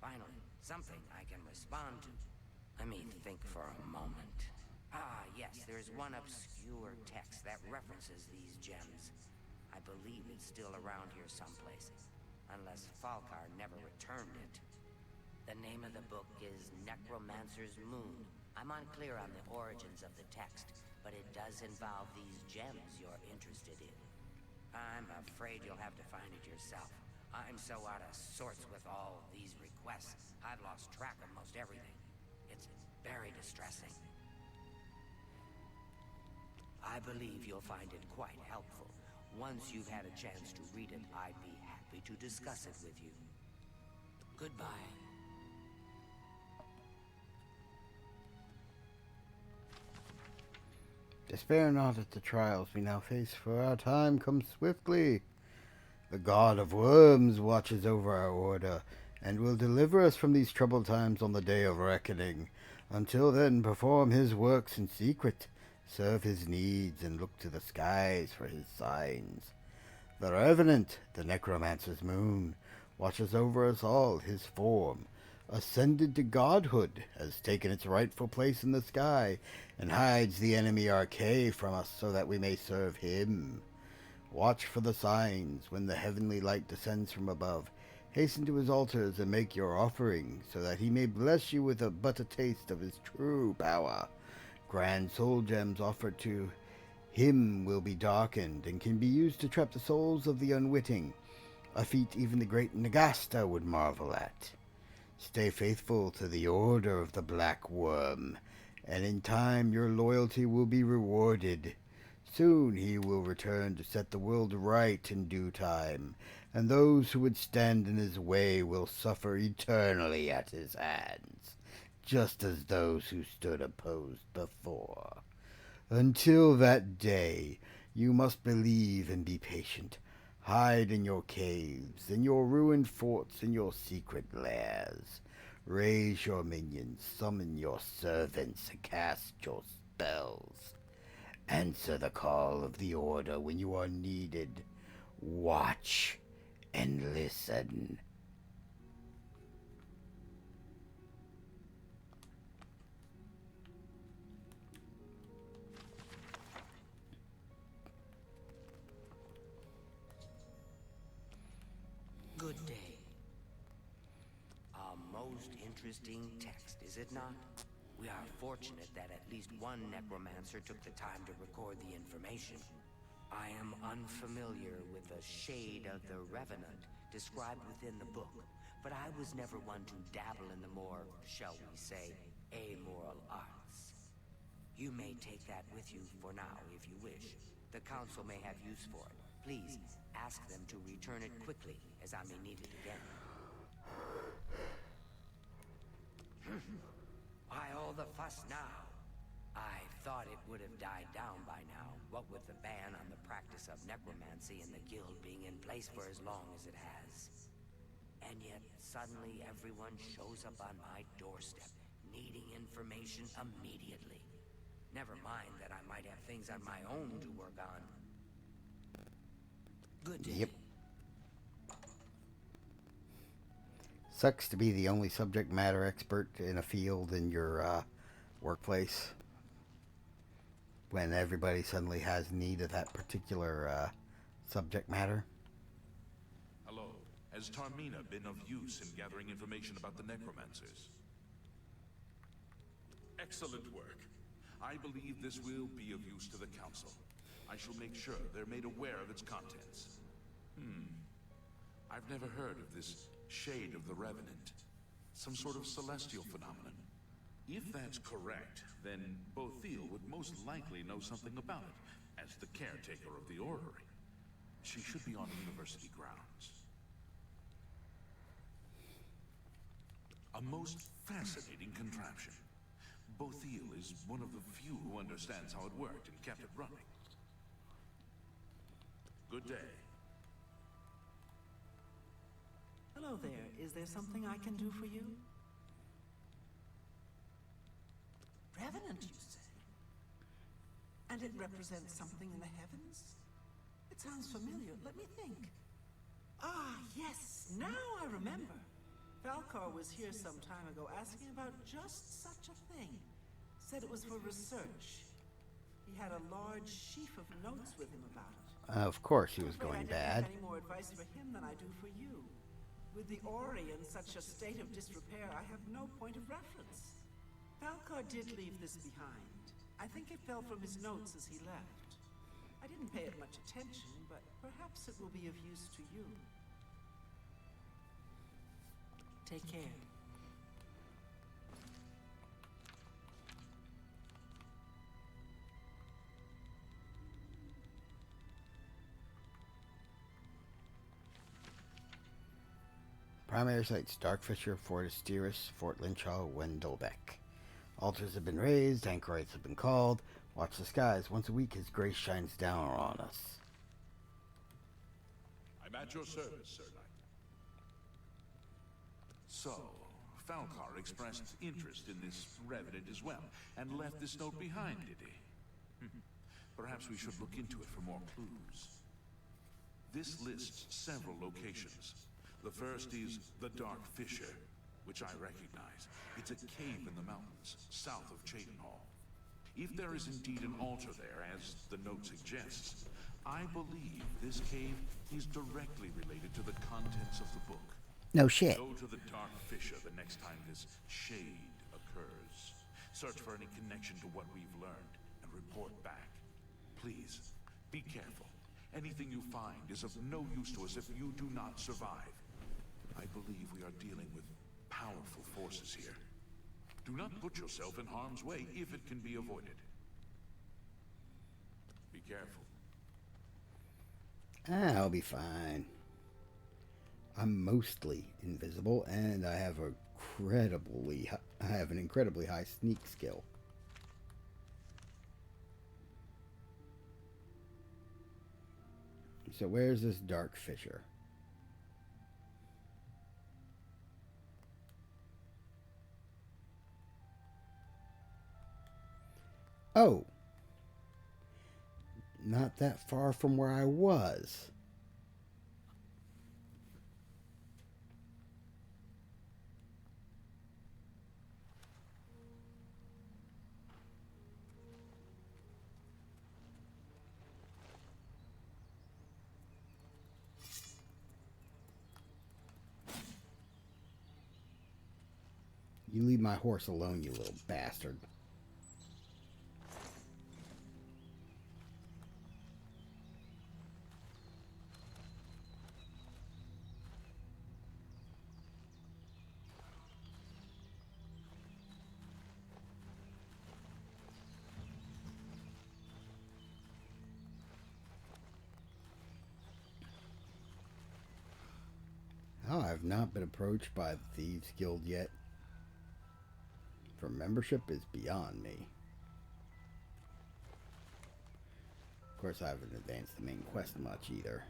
Finally, something I can respond to. Let me think for a moment. Ah, yes, there's one obscure text that references these gems. I believe it's still around here someplace, unless Falkar never returned it. The name of the book is Necromancer's Moon. I'm unclear on the origins of the text, but it does involve these gems you're interested in. I'm afraid you'll have to find it yourself. I'm so out of sorts with all these requests, I've lost track of most everything. It's very distressing. I believe you'll find it quite helpful. Once you've had a chance to read it, I'd be happy to discuss it with you. Goodbye. Despair not at the trials we now face, for our time comes swiftly. The God of Worms watches over our order, and will deliver us from these troubled times on the day of reckoning. Until then, perform his works in secret, serve his needs, and look to the skies for his signs. The Revenant, the Necromancer's moon, watches over us all. His form, ascended to godhood, has taken its rightful place in the sky, and hides the enemy Archay from us so that we may serve him. Watch for the signs when the heavenly light descends from above. Hasten to his altars and make your offering, so that he may bless you with but a taste of his true power. Grand soul gems offered to him will be darkened, and can be used to trap the souls of the unwitting, a feat even the great Nagasta would marvel at. Stay faithful to the Order of the Black Worm, and in time your loyalty will be rewarded. Soon he will return to set the world right in due time, and those who would stand in his way will suffer eternally at his hands, just as those who stood opposed before. Until that day, you must believe and be patient. Hide in your caves, in your ruined forts, in your secret lairs. Raise your minions, summon your servants, and cast your spells. Answer the call of the Order when you are needed. Watch and listen. Good day. A most interesting text, is it not? We are fortunate that at least one necromancer took the time to record the information. I am unfamiliar with the shade of the Revenant described within the book, but I was never one to dabble in the more, shall we say, amoral arts. You may take that with you for now, if you wish. The Council may have use for it. Please, ask them to return it quickly, as I may need it again. Why all the fuss now? I thought it would have died down by now, what with the ban on the practice of necromancy and the guild being in place for as long as it has. And yet, suddenly everyone shows up on my doorstep, needing information immediately. Never mind that I might have things on my own to work on. Good day. Yep. Sucks to be the only subject matter expert in a field in your workplace when everybody suddenly has need of that particular subject matter. Hello. Has Tarmina been of use in gathering information about the necromancers? Excellent work. I believe this will be of use to the Council. I shall make sure they're made aware of its contents. I've never heard of this shade of the Revenant. Some sort of celestial phenomenon. If that's correct, then Bothiel would most likely know something about it, as the caretaker of the orrery. She should be on university grounds. A most fascinating contraption. Bothiel is one of the few who understands how it worked and kept it running. Good day. Hello there. Is there something I can do for you? Revenant, you say? And it represents something in the heavens? It sounds familiar. Let me think. Ah, yes. Now I remember. Falcar was here some time ago asking about just such a thing. Said it was for research. He had a large sheaf of notes with him about it. Of course he was going bad. I didn't have any more advice for him than I do for you. With the orrery in such a state of disrepair, I have no point of reference. Falcar did leave this behind. I think it fell from his notes as he left. I didn't pay it much attention, but perhaps it will be of use to you. Take care. Primary sites: Darkfisher, Fort Asteris, Fort Lynchall, Wendelbeck. Altars have been raised, anchorites have been called. Watch the skies. Once a week his grace shines down on us. I'm at your service, Sir Knight. So, Falcar expressed interest in this Revenant as well, and left this note behind, did he? Perhaps we should look into it for more clues. This lists several locations. The first is the Dark Fissure, which I recognize. It's a cave in the mountains, south of Cheydinhall. If there is indeed an altar there, as the note suggests, I believe this cave is directly related to the contents of the book. No shit. Go to the Dark Fissure the next time this shade occurs. Search for any connection to what we've learned, and report back. Please, be careful. Anything you find is of no use to us if you do not survive. I believe we are dealing with powerful forces here. Do not put yourself in harm's way if it can be avoided. Be careful. I'll be fine. I'm mostly invisible, and I have an incredibly high sneak skill. So where's this Dark Fisher? Oh, not that far from where I was. You leave my horse alone, you little bastard. Oh, I've not been approached by the Thieves Guild yet. For membership is beyond me. Of course, I haven't advanced the main quest much either.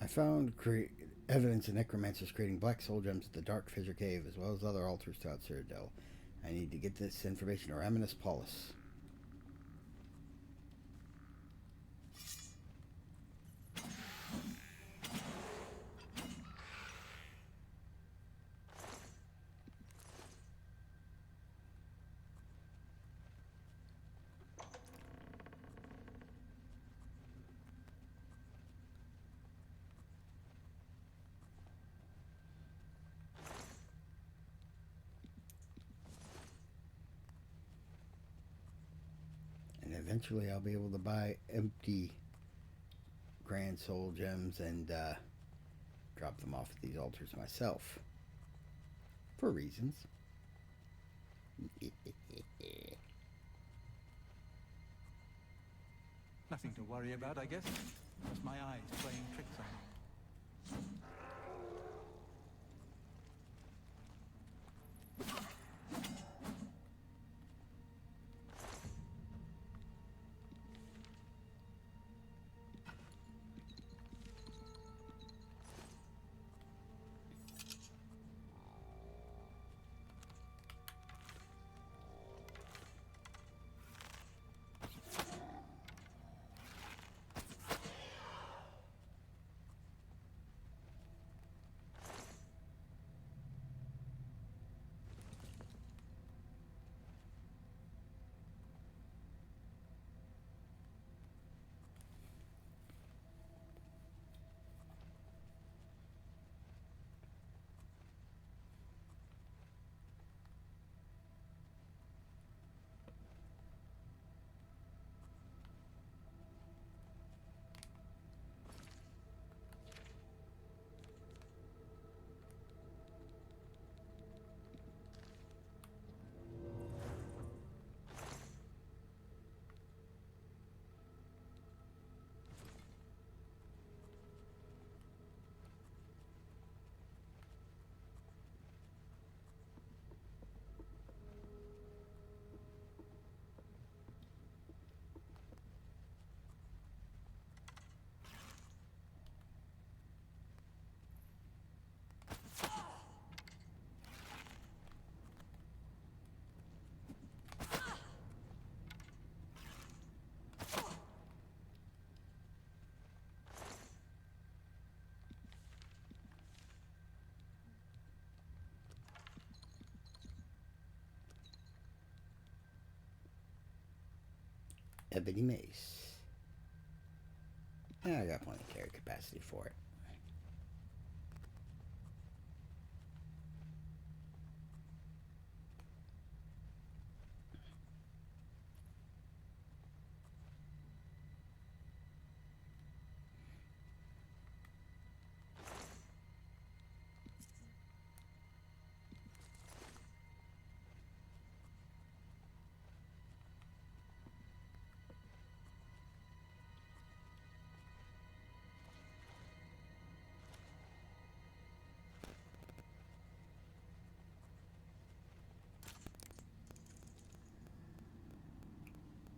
I found evidence of necromancers creating black soul gems at the Dark Fissure Cave, as well as other altars throughout Cyrodiil. I need to get this information to Raminus Paulus. Eventually I'll be able to buy empty grand soul gems and drop them off at these altars myself. For reasons. Nothing to worry about, I guess. Just my eyes playing tricks on me. Ebony Mace. Yeah, I got plenty of carry capacity for it.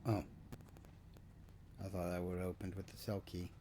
Oh. I thought that would have opened with the cell key.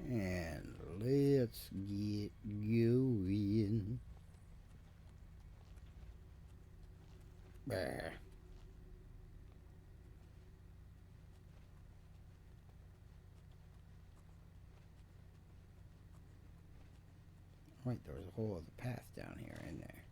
And let's get going. Bah. Right, there was a whole other path down here in there.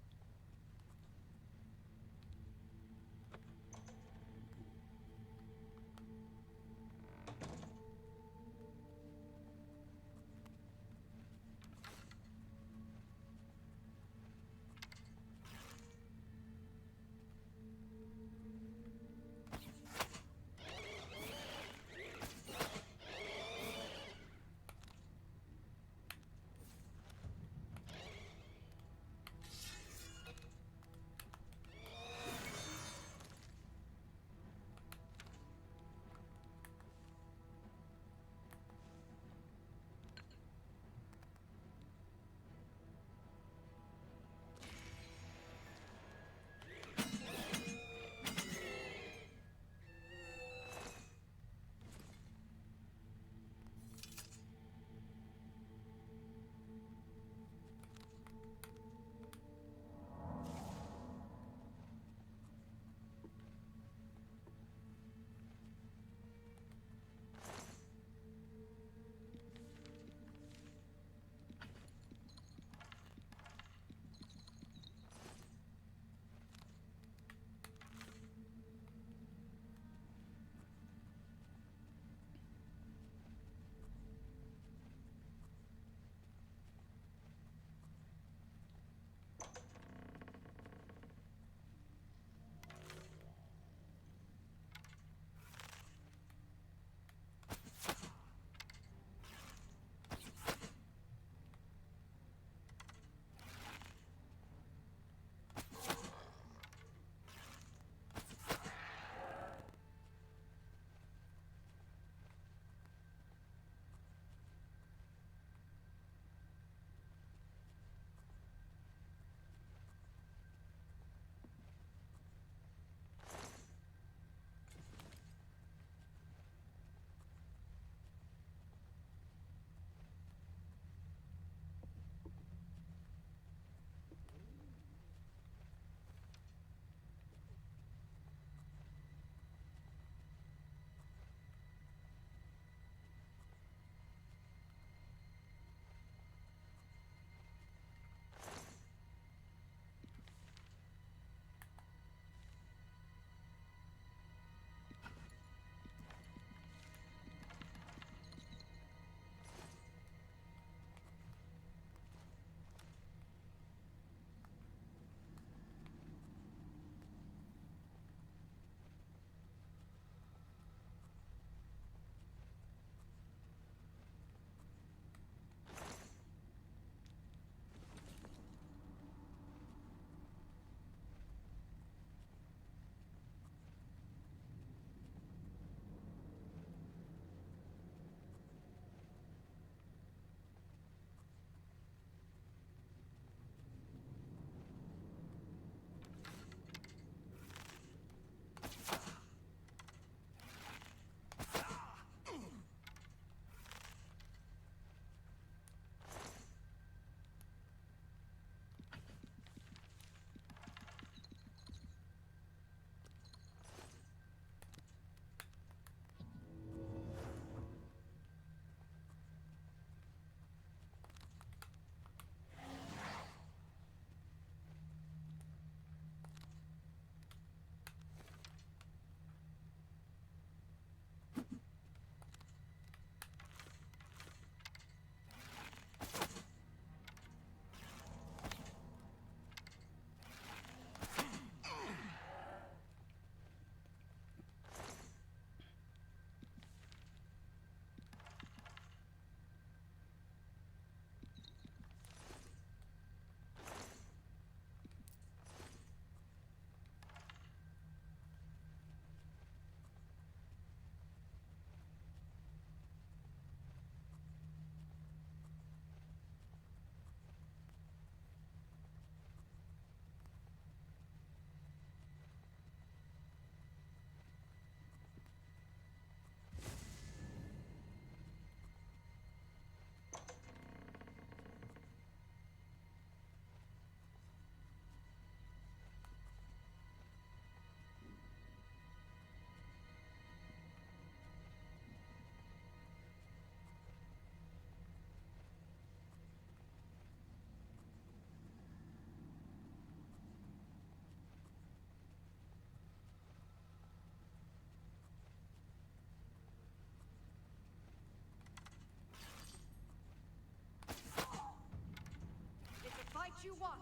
you want.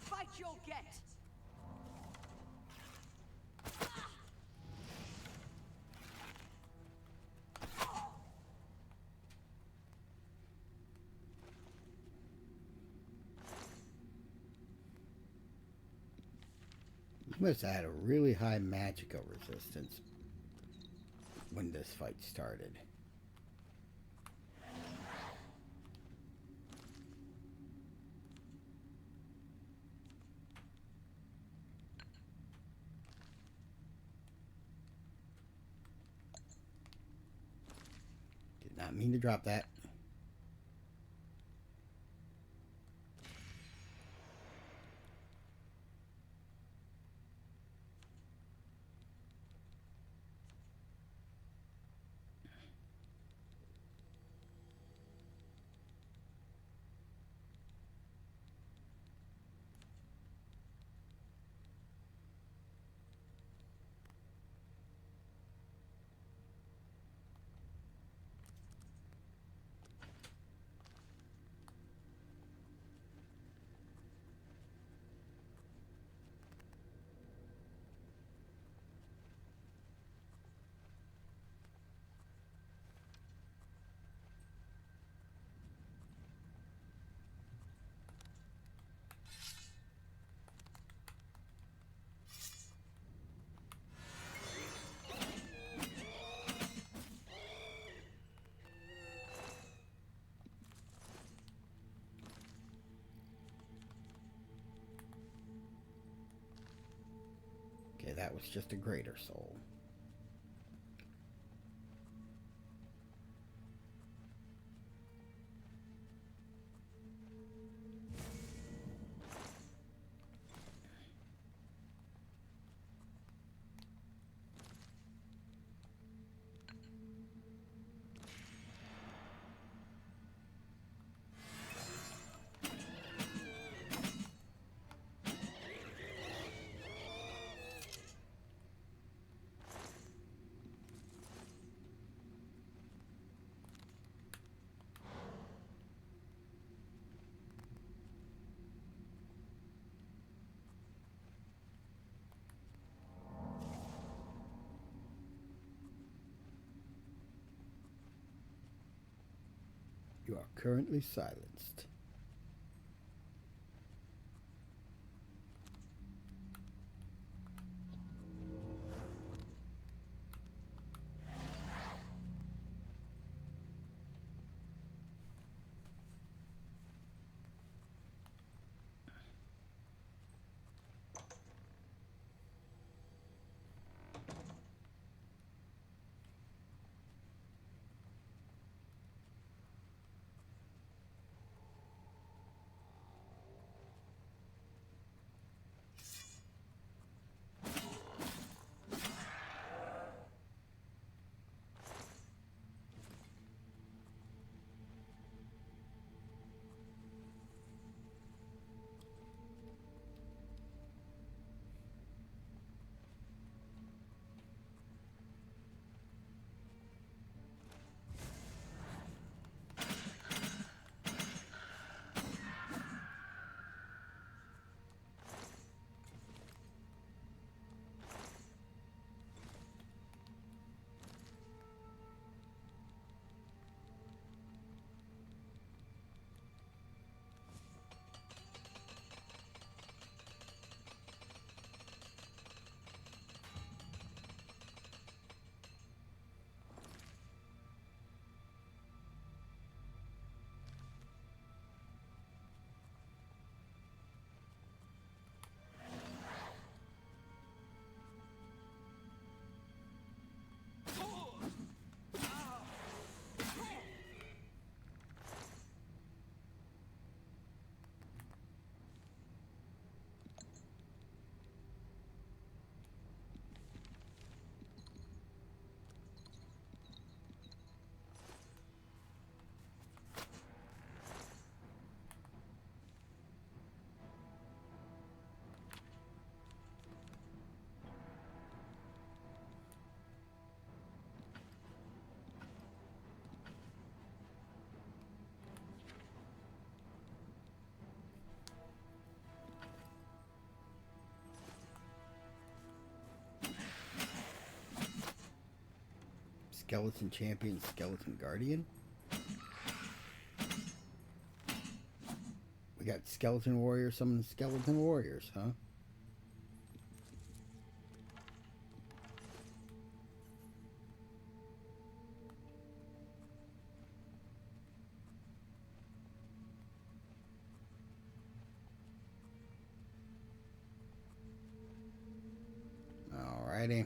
Fight you'll get. He must have had a really high magical resistance when this fight started. Did not mean to drop that. Okay, that was just a greater soul. You are currently silenced. Skeleton Champion, Skeleton Guardian. We got Skeleton Warrior, summon Skeleton Warriors, huh? Alrighty.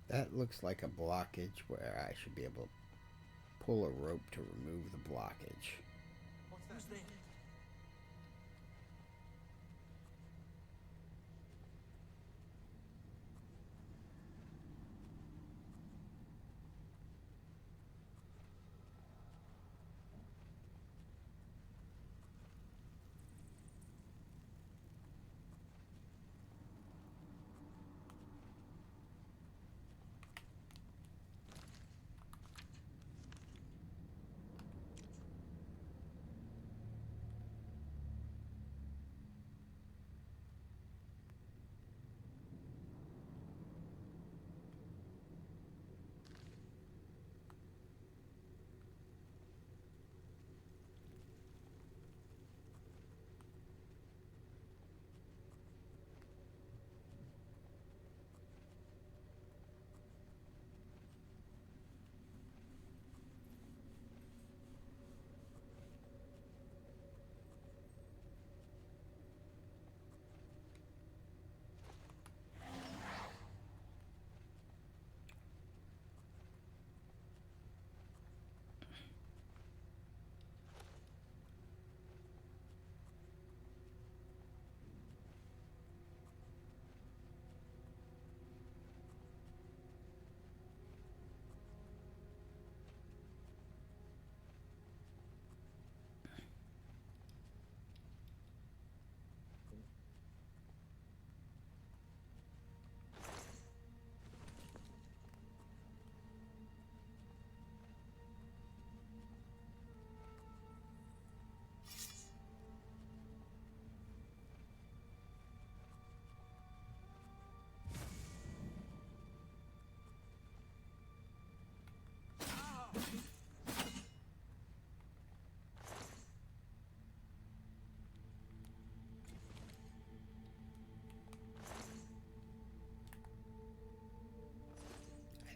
That looks like a blockage where I should be able to pull a rope to remove the blockage. Who's there?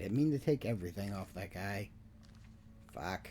I didn't mean to take everything off that guy. Fuck.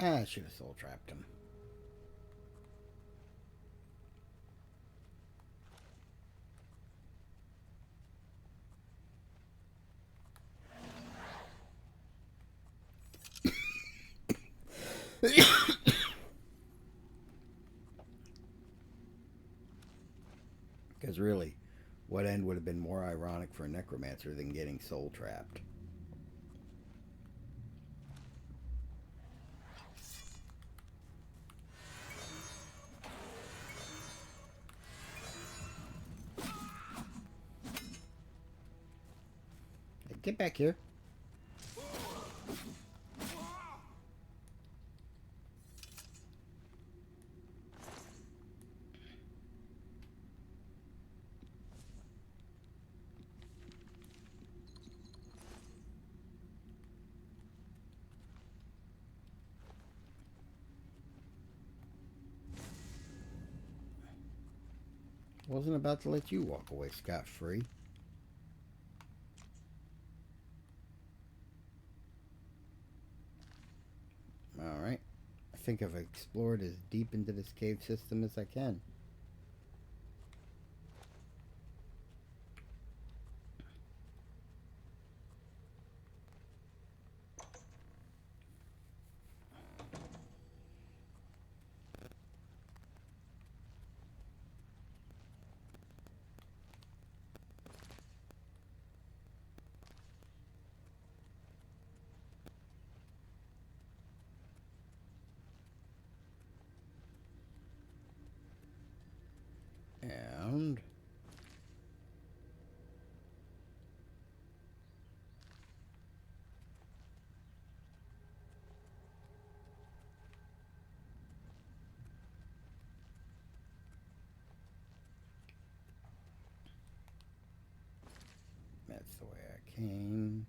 I should have soul trapped him. Because really, what end would have been more ironic for a necromancer than getting soul trapped? Get back here. Wasn't about to let you walk away scot-free. Alright. I think I've explored as deep into this cave system as I can. And that's the way I came.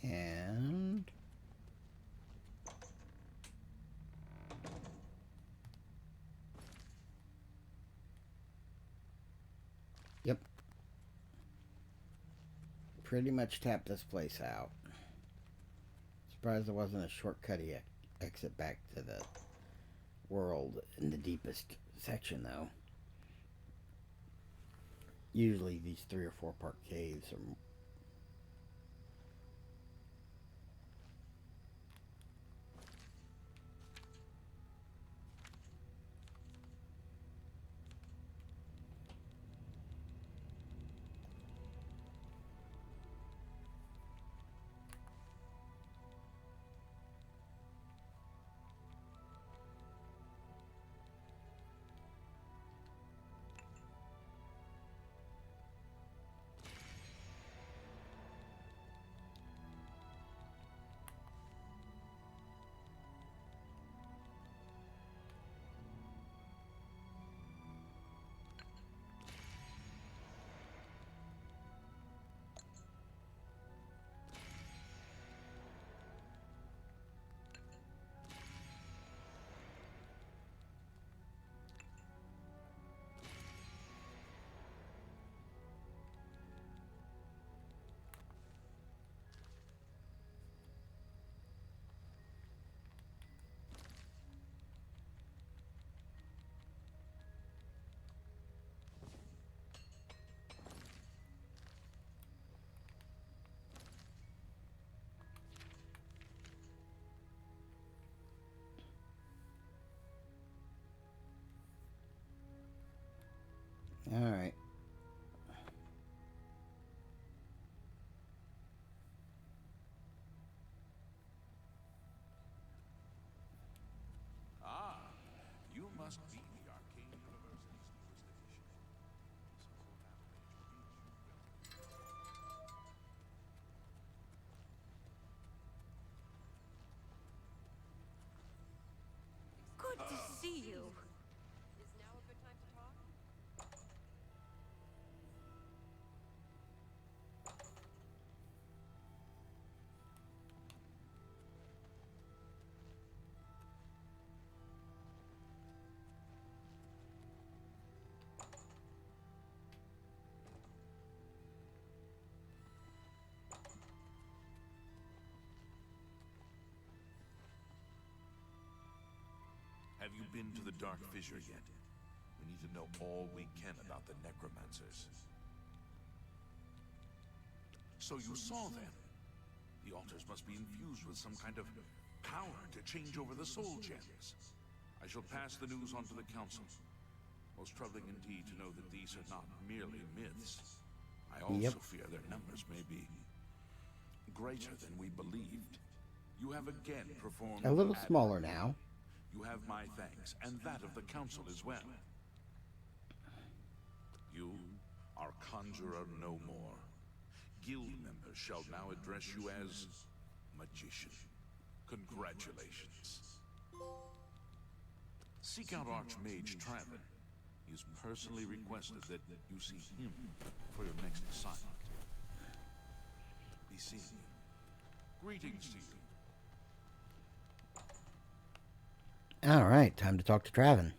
And yep. Pretty much tapped this place out. Surprised there wasn't a shortcutty exit back to the world in the deepest section, though. Usually these 3 or 4 part caves are all right. must be the Arcane University's newest edition. Good to see you. Is now a good time to talk? Have you been to the Dark Fissure yet? We need to know all we can about the Necromancers. So you saw them. The altars must be infused with some kind of power to change over the soul gems. I shall pass the news on to the Council. Most troubling indeed to know that these are not merely myths. I also fear their numbers may be greater than we believed. You have again performed A little smaller now. You have my thanks, and that of the Council as well. You are Conjurer no more. Guild members shall now address you as Magician. Congratulations. Seek out Archmage Traven. He has personally requested that you see him for your next assignment. Be seeing you. Greetings to you. All right, time to talk to Traven.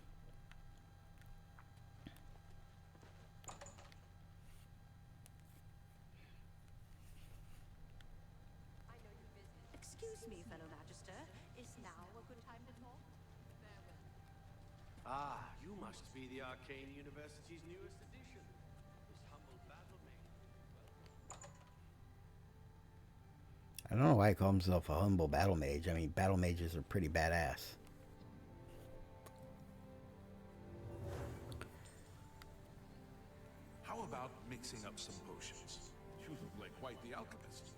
Excuse me, fellow Magister. Is now a good time to talk? Ah, you must be the Arcane University's newest edition. This humble battle mage. I don't know why he calls himself a humble battle mage. I mean, battle mages are pretty badass. How about mixing up some potions? You look like quite the alchemist.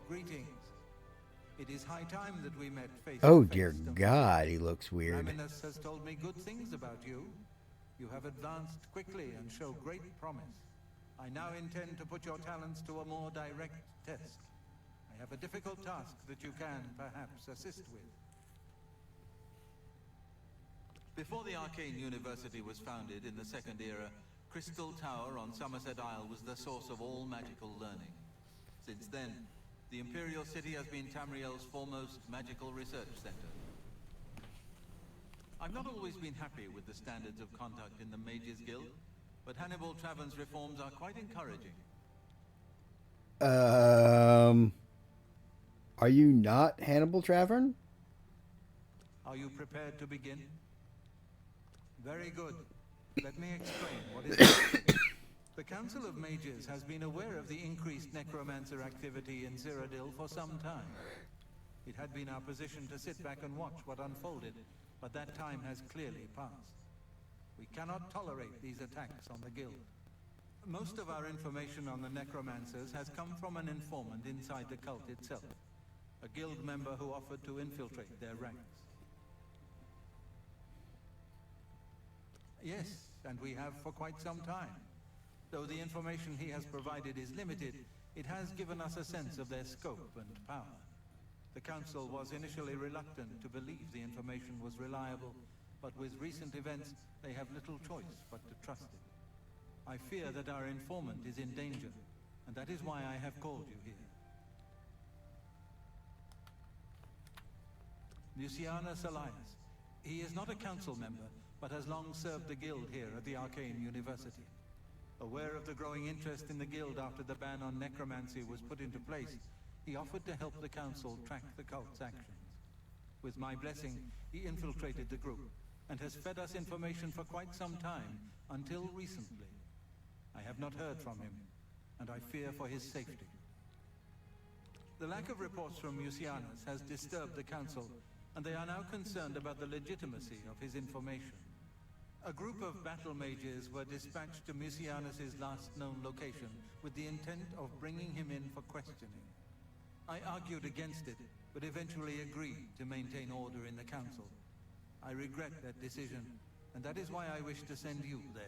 Greetings. It is high time that we met face Oh to face. dear God, he looks weird. Raminus has told me good things about you. You have advanced quickly and show great promise. I now intend to put your talents to a more direct test. I have a difficult task that you can, perhaps, assist with. Before the Arcane University was founded in the Second Era, Crystal Tower on Somerset Isle was the source of all magical learning. Since then, the Imperial City has been Tamriel's foremost magical research center. I've not always been happy with the standards of conduct in the Mages Guild, but Hannibal Traven's reforms are quite encouraging. Are you not Hannibal Travern? Are you prepared to begin? Very good. Let me explain what is happening. The Council of Mages has been aware of the increased necromancer activity in Cyrodiil for some time. It had been our position to sit back and watch what unfolded, but that time has clearly passed. We cannot tolerate these attacks on the Guild. Most of our information on the necromancers has come from an informant inside the cult itself, a Guild member who offered to infiltrate their ranks. Yes, and we have for quite some time. Though the information he has provided is limited, it has given us a sense of their scope and power. The Council was initially reluctant to believe the information was reliable, but with recent events, they have little choice but to trust it. I fear that our informant is in danger, and that is why I have called you here. Lucianus Elias. He is not a council member, but has long served the Guild here at the Arcane University. Aware of the growing interest in the Guild after the ban on necromancy was put into place, he offered to help the Council track the cult's actions. With my blessing, he infiltrated the group, and has fed us information for quite some time, until recently. I have not heard from him, and I fear for his safety. The lack of reports from Mucianus has disturbed the Council, and they are now concerned about the legitimacy of his information. A group of battle mages were dispatched to Mucianus' last known location with the intent of bringing him in for questioning. I argued against it, but eventually agreed to maintain order in the council. I regret that decision, and that is why I wish to send you there.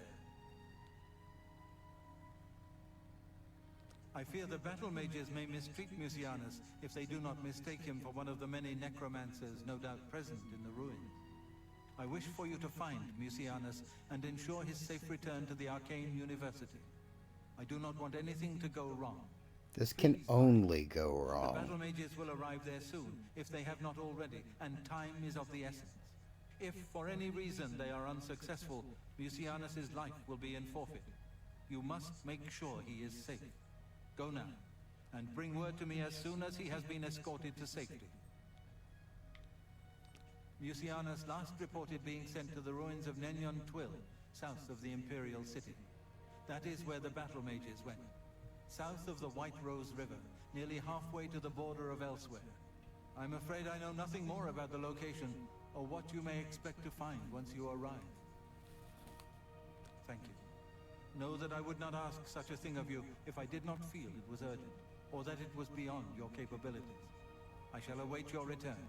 I fear the battle mages may mistreat Mucianus if they do not mistake him for one of the many necromancers no doubt present in the ruins. I wish for you to find Mucianus and ensure his safe return to the Arcane University. I do not want anything to go wrong. This can only go The wrong. battle mages will arrive there soon, if they have not already, and time is of the essence. If for any reason they are unsuccessful, Mucianus' life will be in forfeit. You must make sure he is safe. Go now, and bring word to me as soon as he has been escorted to safety. Mucianus last reported being sent to the ruins of Nenyon Twill, south of the Imperial City. That is where the battle mages went. South of the White Rose River, nearly halfway to the border of elsewhere. I'm afraid I know nothing more about the location, or what you may expect to find once you arrive. Thank you. Know that I would not ask such a thing of you if I did not feel it was urgent, or that it was beyond your capabilities. I shall await your return.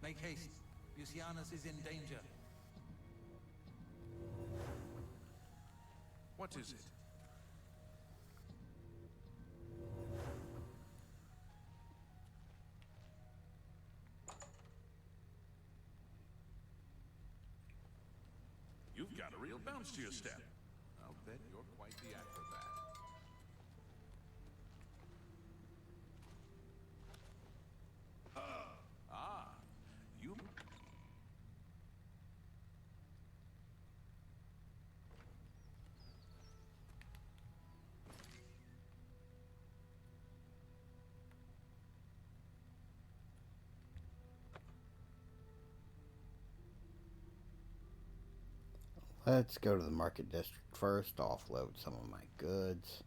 Make haste. Mucianus is in danger. What is it? You've got a real bounce to your step. I'll bet you're quite the acrobat. You... Let's go to the market district first, offload some of my goods.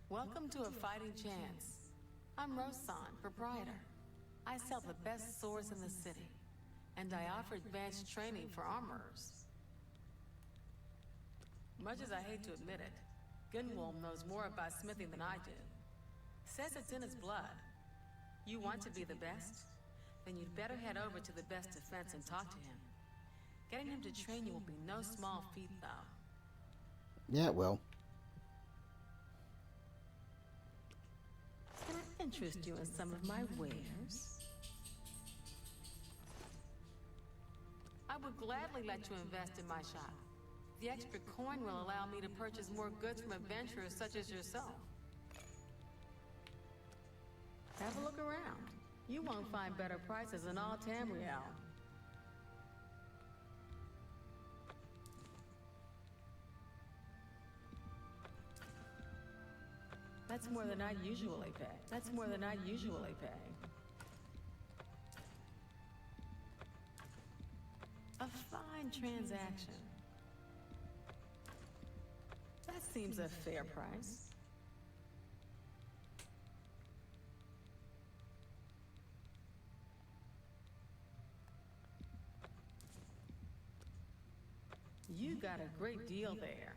Welcome to A Fighting Chance. I'm Rosan, proprietor. I sell the best swords in the city, and I offer advanced training for armorers. Much as I hate to admit it, Gunwolm knows more about smithing than I do. Says it's in his blood. You want to be the best? Then you'd better head over to the best defense and talk to him. Getting him to train you will be no small feat, though. Yeah, well. Can I interest you in some of my wares? I would gladly let you invest in my shop. The extra coin will allow me to purchase more goods from adventurers such as yourself. Have a look around. You won't find better prices in all Tamriel. That's more than I usually pay. That's more than I usually pay. A fine transaction. That seems a fair price. You got a great deal there.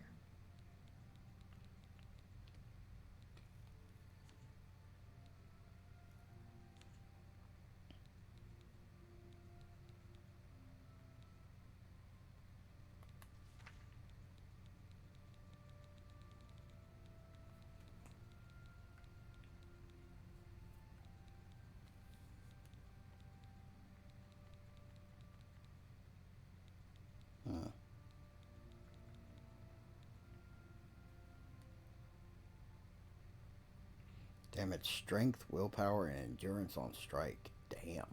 Damn it, strength, willpower, and endurance on strike. Damn.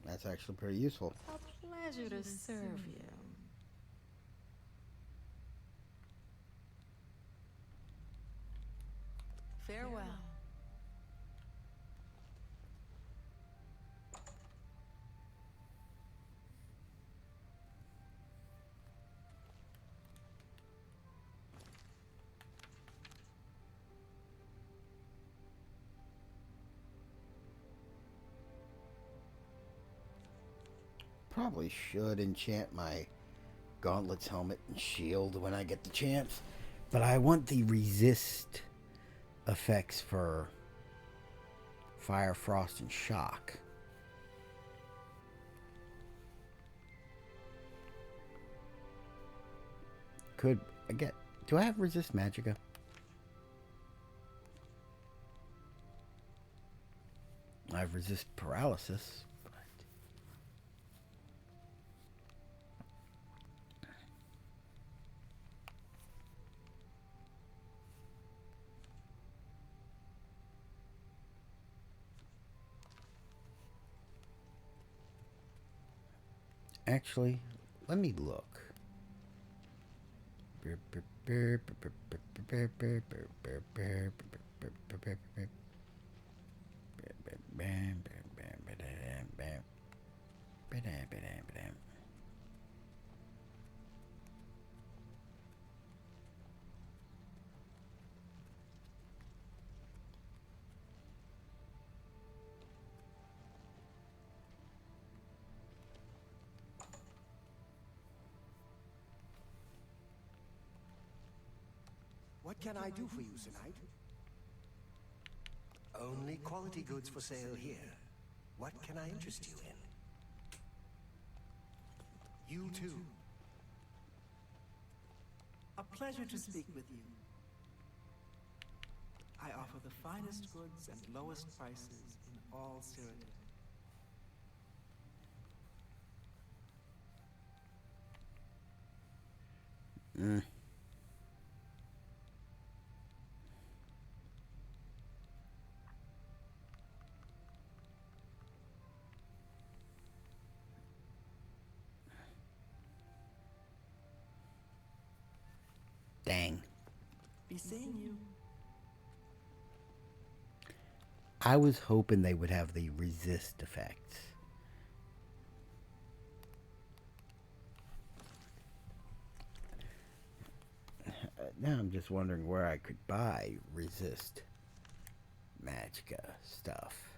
That's actually pretty useful. A pleasure to serve you. Farewell. Probably should enchant my gauntlets, helmet, and shield when I get the chance. But I want the resist effects for fire, frost, and shock. Could I get... Do I have resist magicka? I have resist paralysis. Actually, let me look. What can I do for you tonight? Only quality goods for sale here. What can I interest you in? You too. A pleasure to speak with you. I offer the finest goods and lowest prices in all Cyrodiil. Dang. Be seeing you. I was hoping they would have the resist effects. Now I'm just wondering where I could buy resist magicka stuff.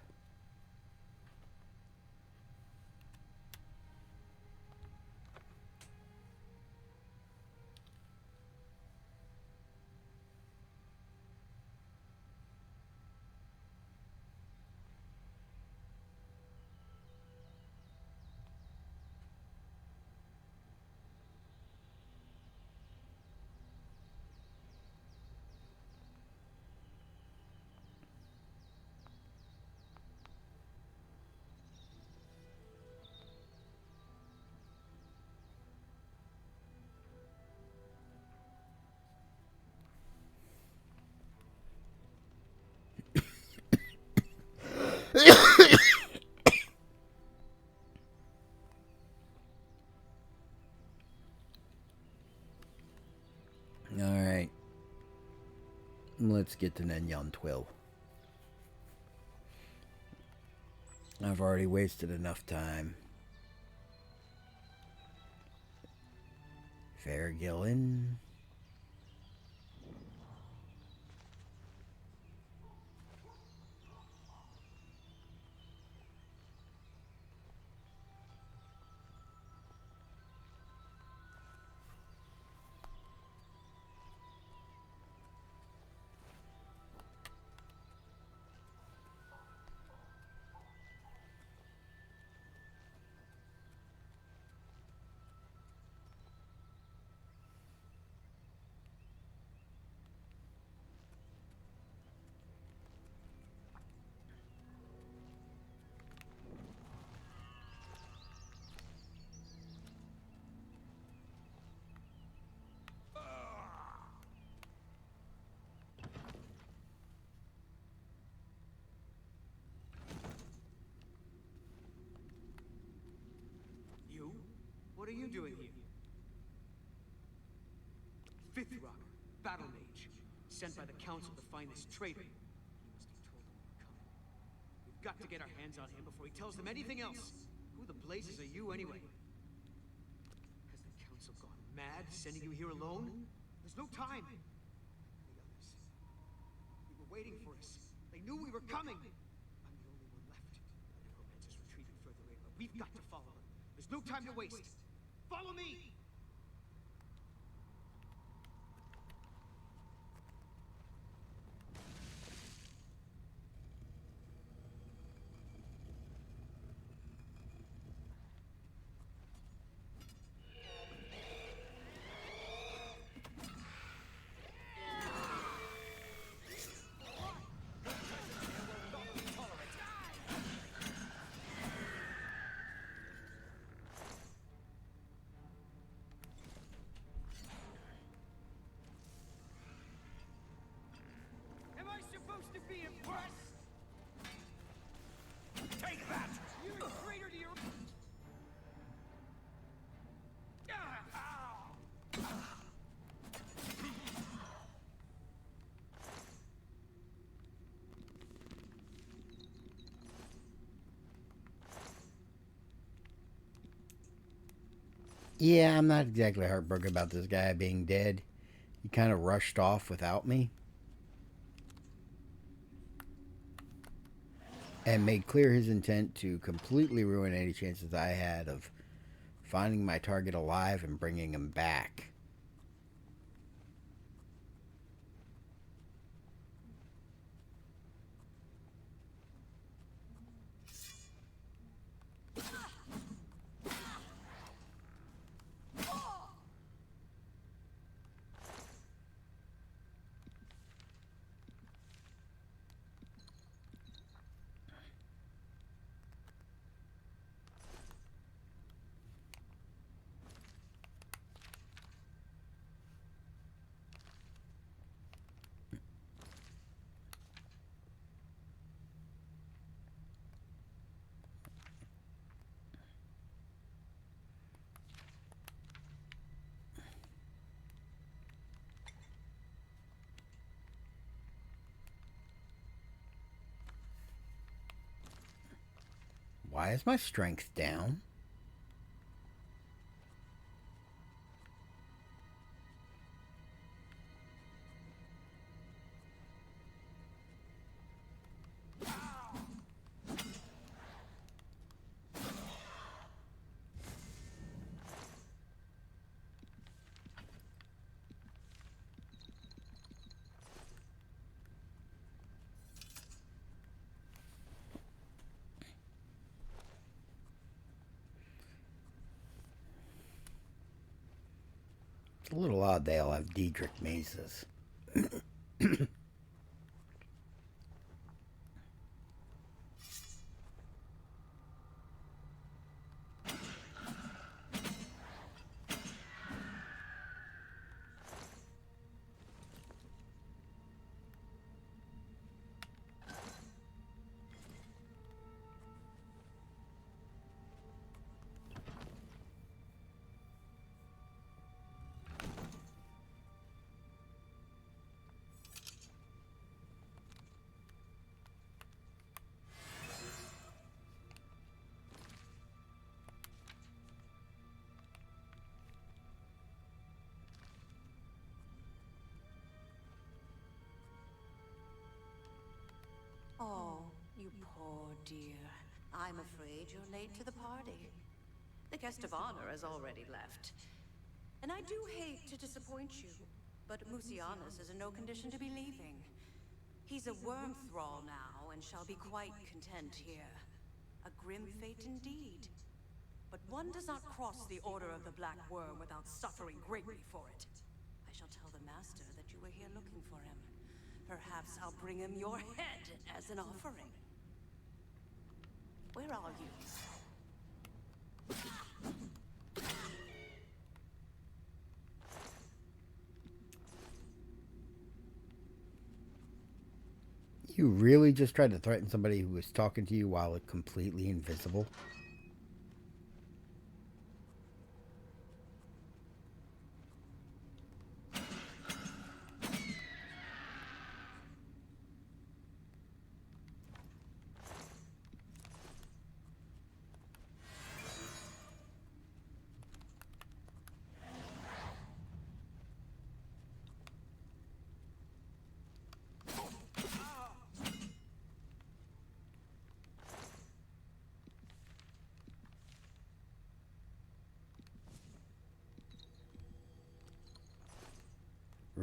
Alright. Let's get to Nenyon 12. I've already wasted enough time. Fairgillen. You? What are you doing here? Fifth Rock, Battle Mage, sent by the Council to find this traitor. got to get our hands on him before he tells them anything else. Who the blazes are you, anyway? Has the council gone mad, sending you here alone? There's no time. The others. They were waiting for us. They knew we were coming. I'm the only one left. The necromancer's retreating further in, but we've got to follow him. There's no time to waste. Follow me! Am I supposed to be impressed? Take that! You're a traitor to your... Yeah, I'm not exactly heartbroken about this guy being dead. He kind of rushed off without me. And made clear his intent to completely ruin any chances I had of finding my target alive and bringing him back. Why is my strength down? It's a little odd they all have Diedrich mazes. Oh, you poor dear. I'm afraid you're late to the party. The guest of honor has already left. And I do hate to disappoint you, but Musianus is in no condition to be leaving. He's a worm thrall now, and shall be quite content here. A grim fate indeed. But one does not cross the Order of the Black Worm without suffering greatly for it. I shall tell the Master that you were here looking for him. Perhaps I'll bring him your head as an offering. Where are you? You really just tried to threaten somebody who was talking to you while completely invisible?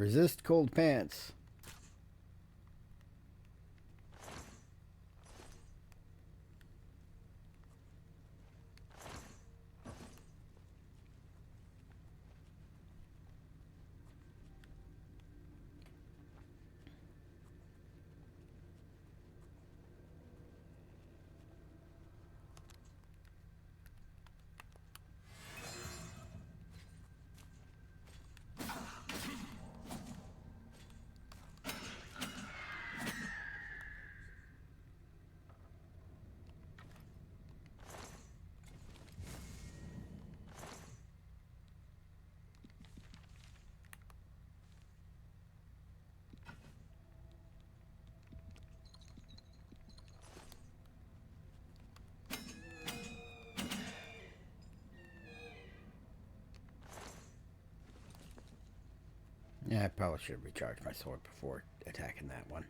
Resist cold pants. Yeah, I probably should have recharged my sword before attacking that one.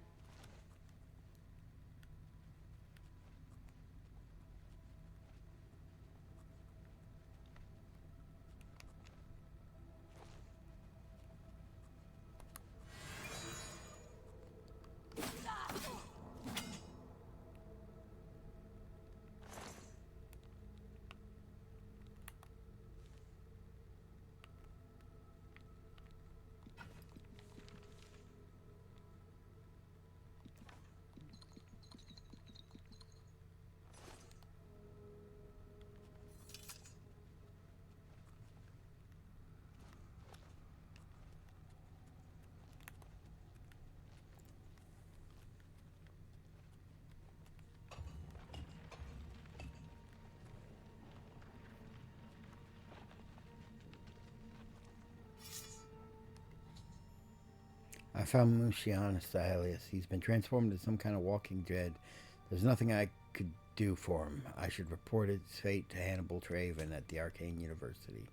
I found Lucianus Stylius. He's been transformed into some kind of walking dread. There's nothing I could do for him. I should report his fate to Hannibal Traven at the Arcane University.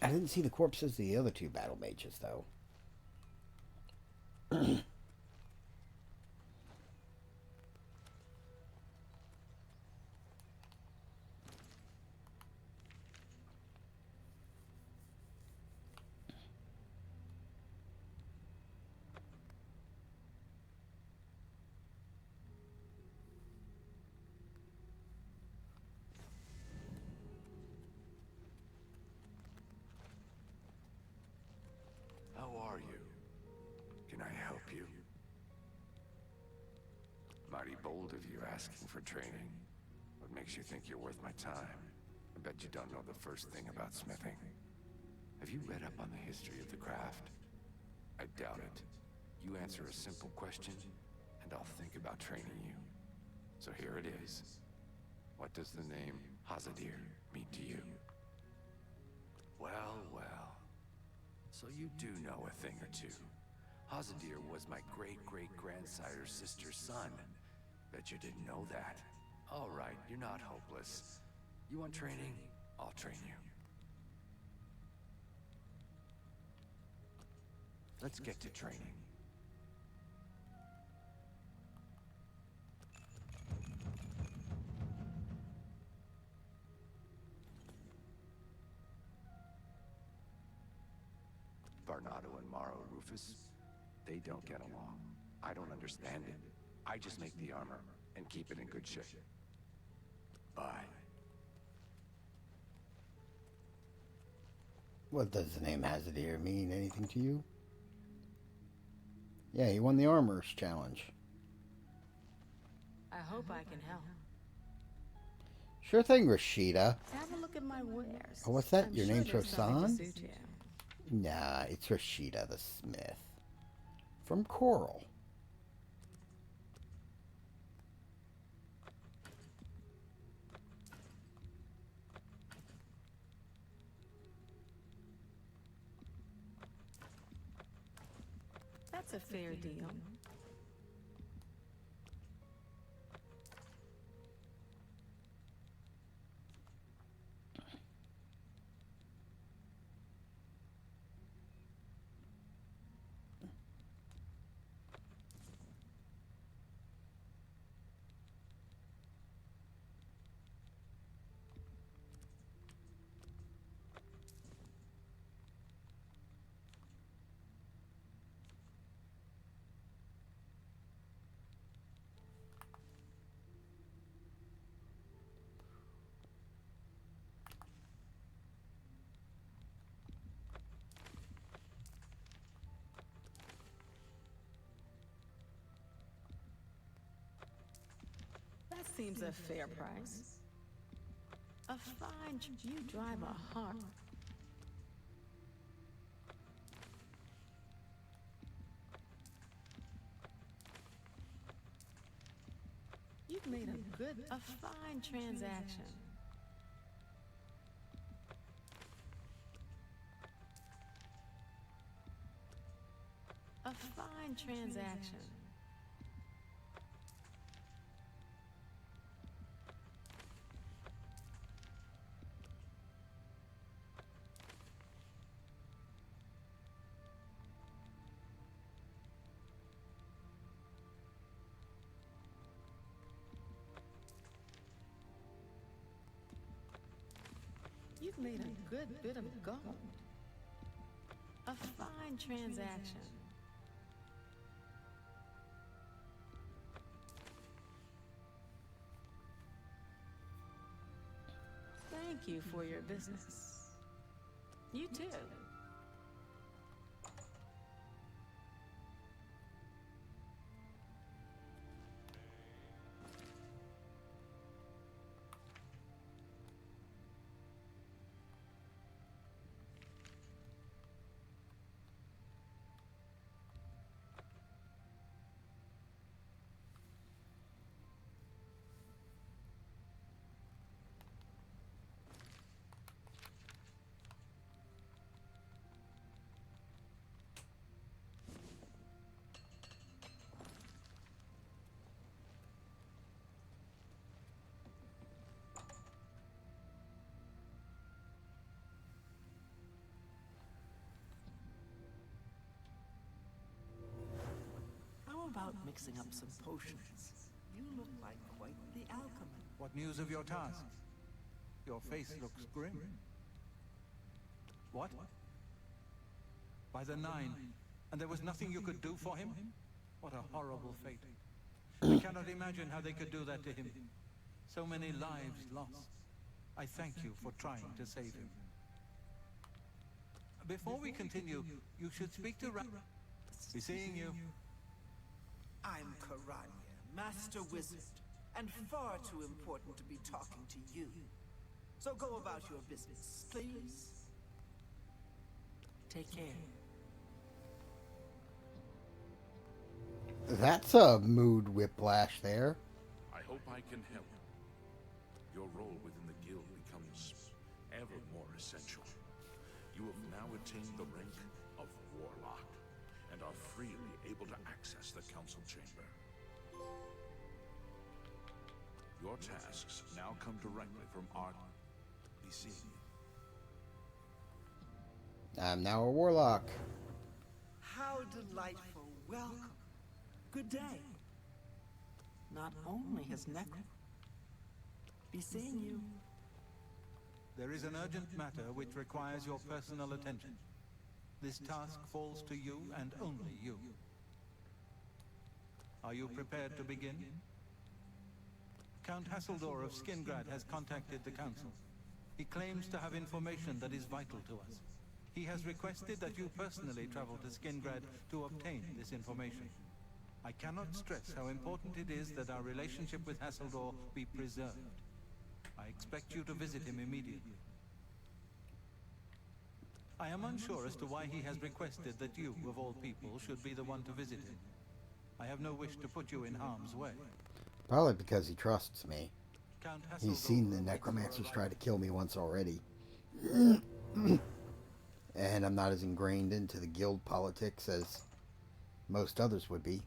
I didn't see the corpses of the other two battle mages, though. How are you? Can I help you? Mighty bold of you asking for training. What makes you think you're worth my time? I bet you don't know the first thing about smithing. Have you read up on the history of the craft? I doubt it. You answer a simple question, and I'll think about training you. So here it is. What does the name Hazadir mean to you? Well, well. So you do know a thing or two. Hazadir was my great-great-grandsire's sister's son. Bet you didn't know that. All right, you're not hopeless. You want training? I'll train you. Let's get to training. Rufus, they don't get along. I don't understand it. I just make the armor and keep it in good shape. Bye. What does the name Hazard here mean? Anything to you? Yeah, he won the Armorers Challenge. I hope I can help. Sure thing, Rashida. Have a look at my wares. Oh, what's that? I'm Your sure name's there's something to Rosan? suit you. Nah, it's Rashida the Smith. From Coral. That's a fair deal. That seems a fair price. A fine you drive a heart. You've made a fine transaction. A fine transaction. You've made a good bit of gold. A fine transaction. Thank you for your business. You too. How about mixing up some potions? You look like quite the alchemist. What news of your task? Your face looks grim. What? By the Nine, and there was nothing you could do for him? What a horrible fate. I cannot imagine how they could do that to him. So many lives lost. I thank you for trying to save him. Before we continue, you should speak to Be seeing you. I'm Karanya, Master Wizard, and far too important to be talking to you. So go about your business, please. Take care. That's a mood whiplash there. I hope I can help. Your role within the guild becomes ever more essential. You have now attained the rank of Warlock, and are freely able to access the council chamber. Your tasks now come directly from Art. Be seen. I'm now a warlock. How delightful. Welcome. Good day. Not only has Necro... Be seeing you. There is an urgent matter which requires your personal attention. This task falls to you and only you. Are you prepared to begin? Count Hasseldor of Skingrad has contacted the Council. He claims to have information that is vital to us. He has requested that you personally travel to Skingrad to obtain this information. I cannot stress how important it is that our relationship with Hasseldor be preserved. I expect you to visit him immediately. I am unsure as to why he has requested that you, of all people, should be the one to visit him. I have no wish to put you in harm's way. Probably because he trusts me. Count He's Hasseldor seen the awaits necromancers your try to arrival. kill me once already. And I'm not as ingrained into the guild politics as most others would be.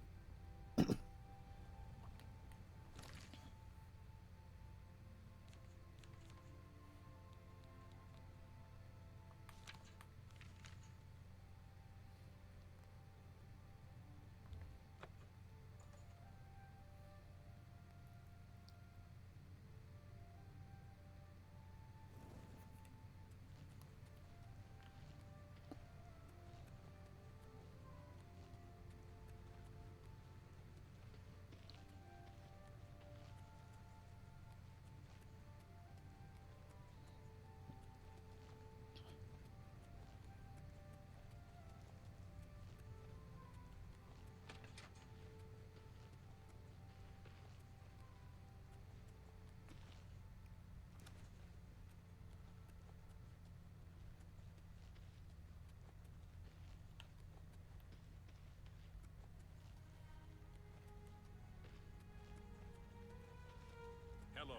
Hello.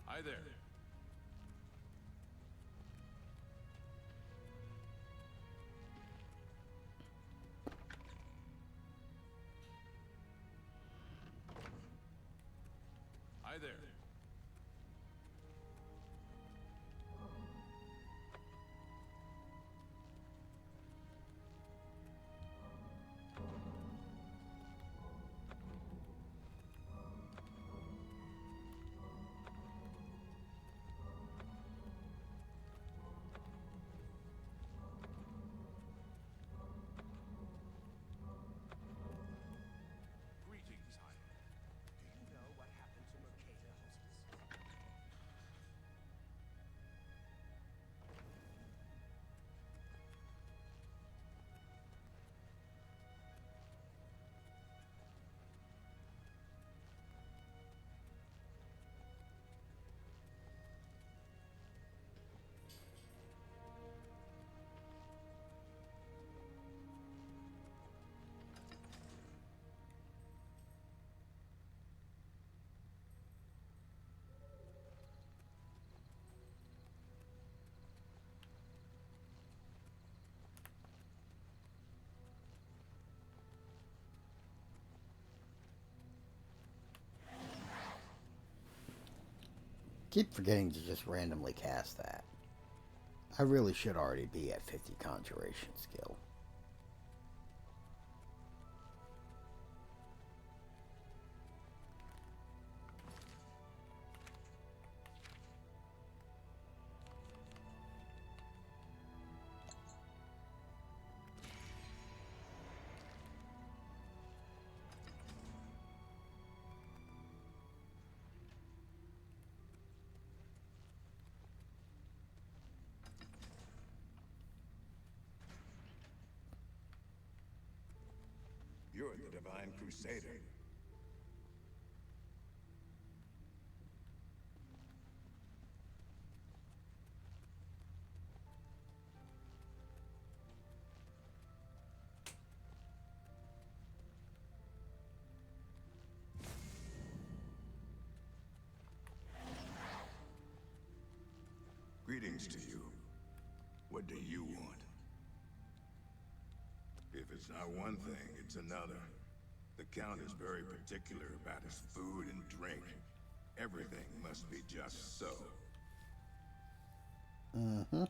Hi there. Hi there. Greetings, High. Do you know what happened to Mercator, hostess? Keep forgetting to just randomly cast that. I really should already be at 50 conjuration skill. You're the Divine Crusader. Greetings to you. What do you want? If it's not one thing, it's another. The Count is very particular about his food and drink. Everything must be just so. Mm-hmm.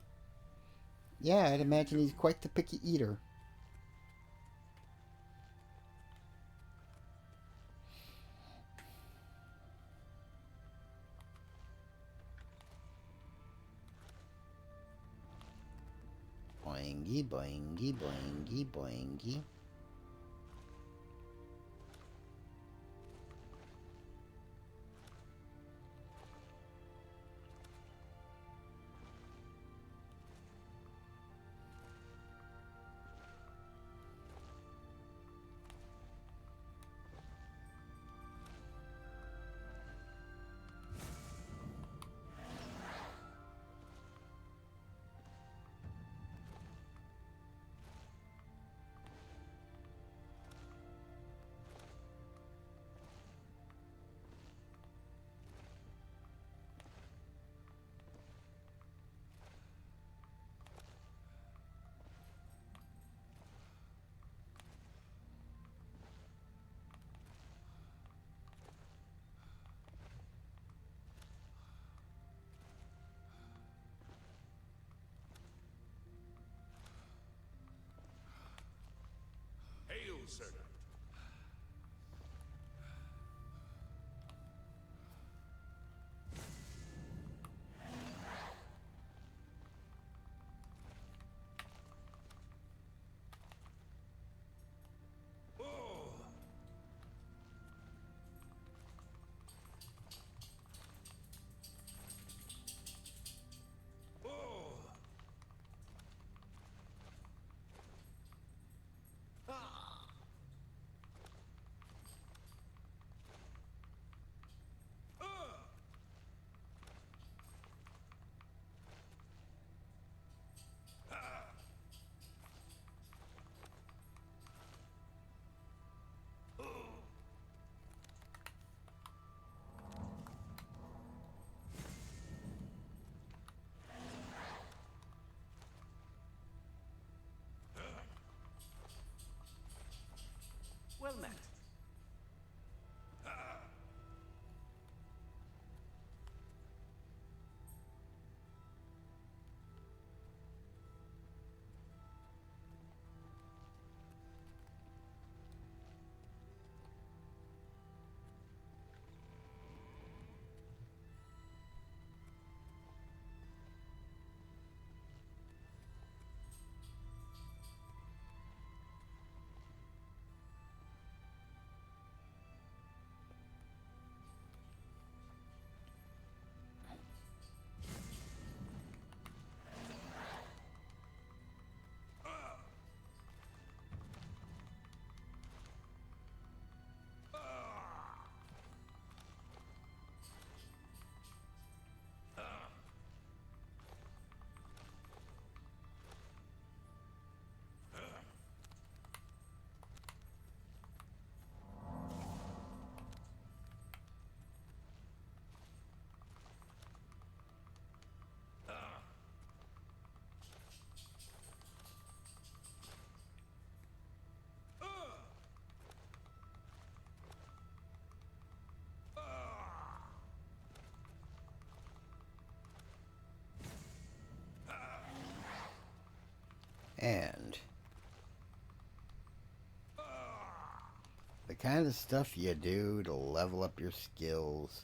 Yeah, I'd imagine he's quite the picky eater. Boingy, boingy, boingy, boingy. Hail, Sir Knight. Well met. And the kind of stuff you do to level up your skills.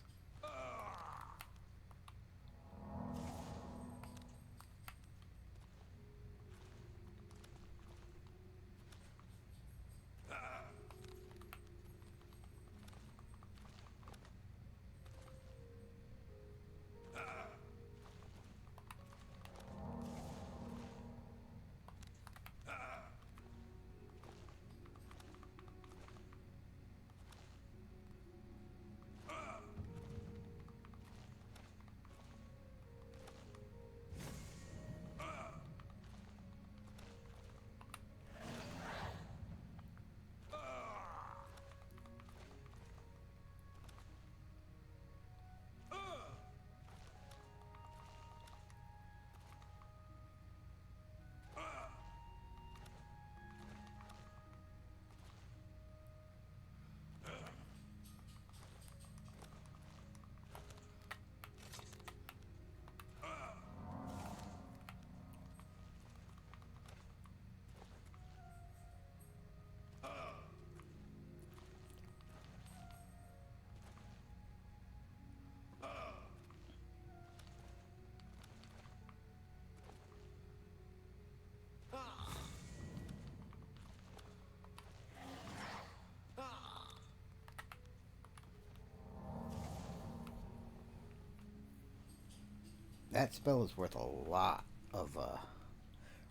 That spell is worth a lot of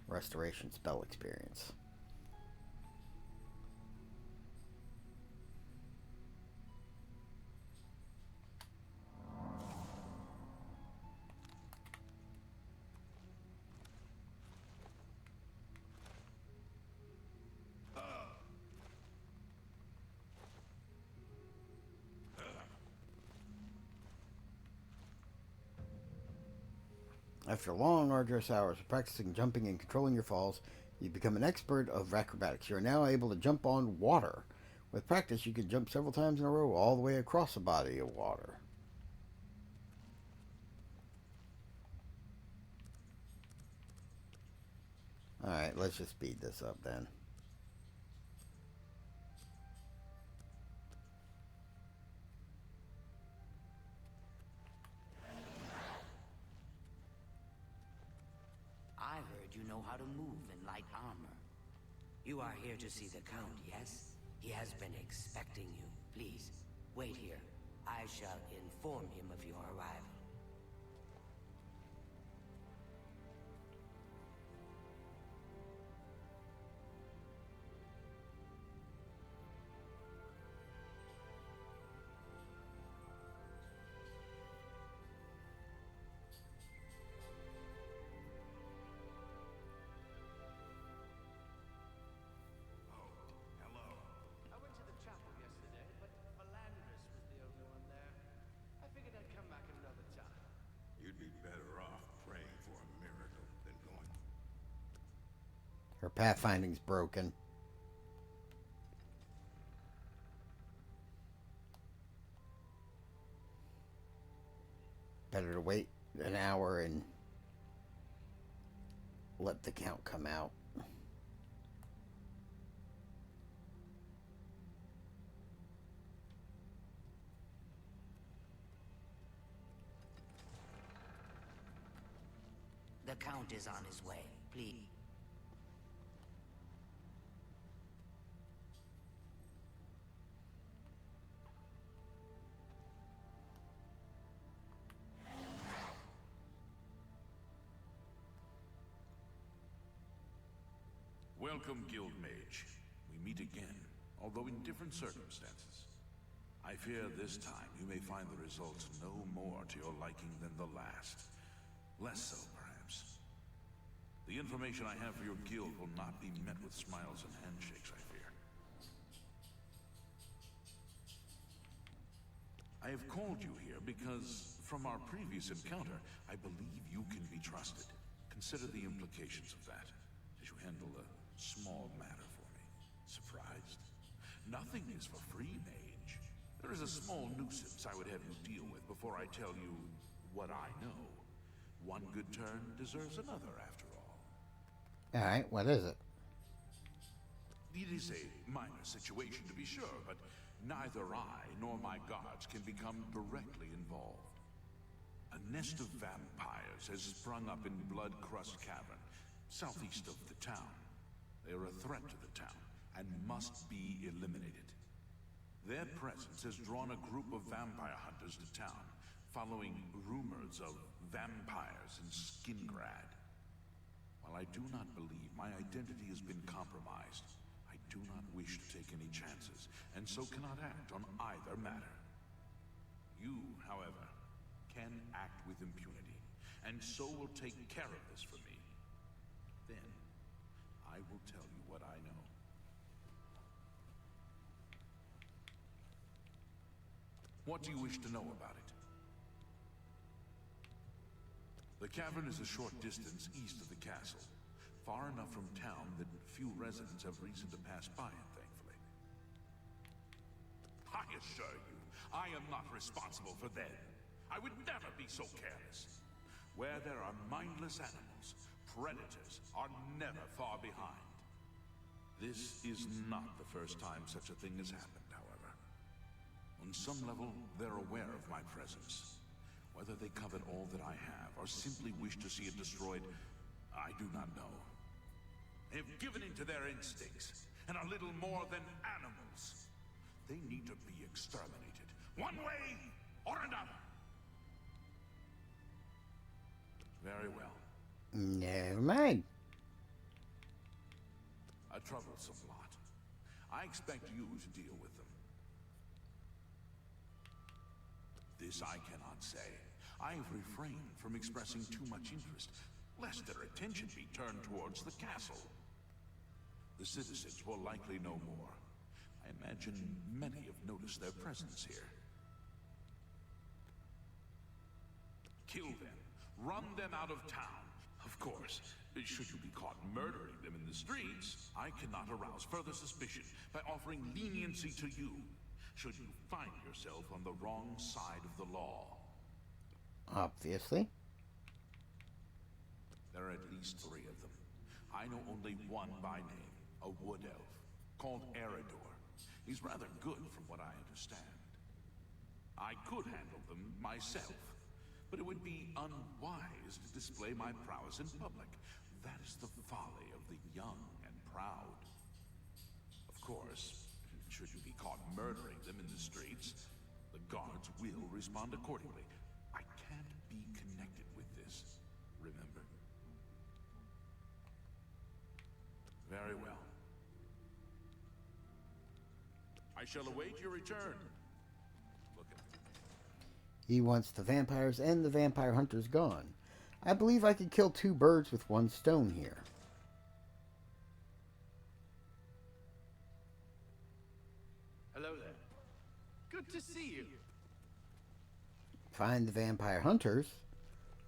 restoration spell experience. After long, arduous hours of practicing jumping and controlling your falls, you become an expert of acrobatics. You are now able to jump on water. With practice, you can jump several times in a row all the way across a body of water. Alright, let's just speed this up then. I heard you know how to move in light armor. You are here to see the Count, yes? He has been expecting you. Please, wait here. I shall inform him of your arrival. I went to the chapel yesterday, but Philandris was the only one there. I figured I'd come back another time. You'd be better off praying for a miracle than going. Her pathfinding's broken. Better to wait an hour and let the Count come out. The Count is on his way. Please. Welcome, Guild Mage. We meet again, although in different circumstances. I fear this time you may find the results no more to your liking than the last. Less so, perhaps. The information I have for your guild will not be met with smiles and handshakes, I fear. I have called you here because, from our previous encounter, I believe you can be trusted. Consider the implications of that, as you handle a small matter for me. Surprised? Nothing is for free, mage. There is a small nuisance I would have you deal with before I tell you what I know. One good turn deserves another, after all. Alright, what is it? It is a minor situation, to be sure, but neither I nor my guards can become directly involved. A nest of vampires has sprung up in Blood-Crust Cavern, southeast of the town. They are a threat to the town, and must be eliminated. Their presence has drawn a group of vampire hunters to town, following rumors of vampires in Skingrad. While I do not believe my identity has been compromised, I do not wish to take any chances, and so cannot act on either matter. You, however, can act with impunity, and so will take care of this for me. Then, I will tell you what I know. What do you wish to know about it? The cavern is a short distance east of the castle, far enough from town that few residents have reason to pass by it, thankfully. I assure you, I am not responsible for them. I would never be so careless. Where there are mindless animals, predators are never far behind. This is not the first time such a thing has happened, however. On some level, they're aware of my presence. Whether they covet all that I have, or simply wish to see it destroyed, I do not know. They have given in to their instincts, and are little more than animals. They need to be exterminated, one way or another. Very well. Never mind. A troublesome lot. I expect you to deal with them. This I cannot say. I have refrained from expressing too much interest, lest their attention be turned towards the castle. The citizens will likely know more. I imagine many have noticed their presence here. Kill them. Run them out of town. Of course, should you be caught murdering them in the streets, I cannot arouse further suspicion by offering leniency to you, should you find yourself on the wrong side of the law. Obviously. There are at least 3 of them. I know only one by name, a wood elf, called Eridor. He's rather good from what I understand. I could handle them myself, but it would be unwise to display my prowess in public. That is the folly of the young and proud. Of course, should you be caught murdering them in the streets, the guards will respond accordingly. I can't be connected with this, remember? Very well. I shall await your return. Look at me. He wants the vampires and the vampire hunters gone. I believe I could kill 2 birds with 1 stone here. Hello there. Good to see you. Find the vampire hunters.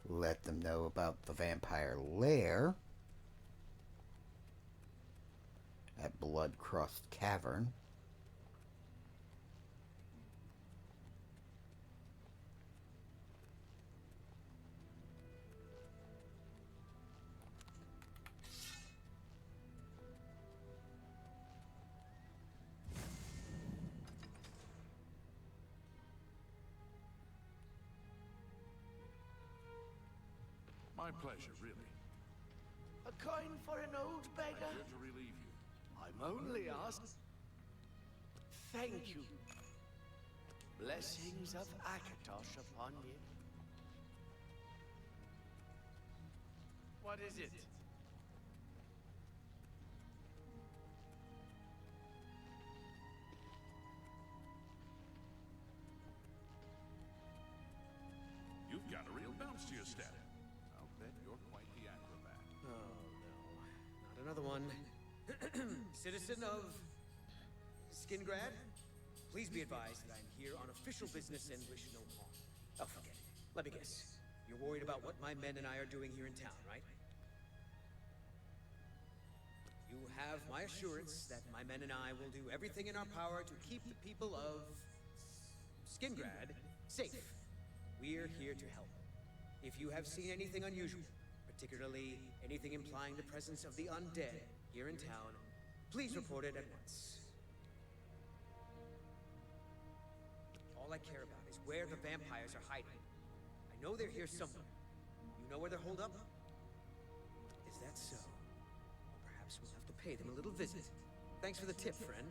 Let them know about the vampire lair at Blood-Crossed Cavern. My pleasure, really. A coin for an old I'm beggar? here to relieve you. I'm only asked. Thank you. Blessings of Akatosh upon you. What is it? You've got a real bounce to your step. I'll bet you're quite the acrobat. Oh, no. Not another one. Citizen of Skingrad, please be advised that I'm here on official business and wish no harm. Oh, forget it. Let me guess. You're worried about what my men and I are doing here in town, right? You have my assurance that my men and I will do everything in our power to keep the people of Skingrad safe. We're here to help. If you have seen anything unusual, particularly anything implying the presence of the undead here in town, please report it at once. All I care about is where the vampires are hiding. I know they're here somewhere. You know where they're holed up? Is that so? Or perhaps we'll have to pay them a little visit. Thanks for the tip, friend.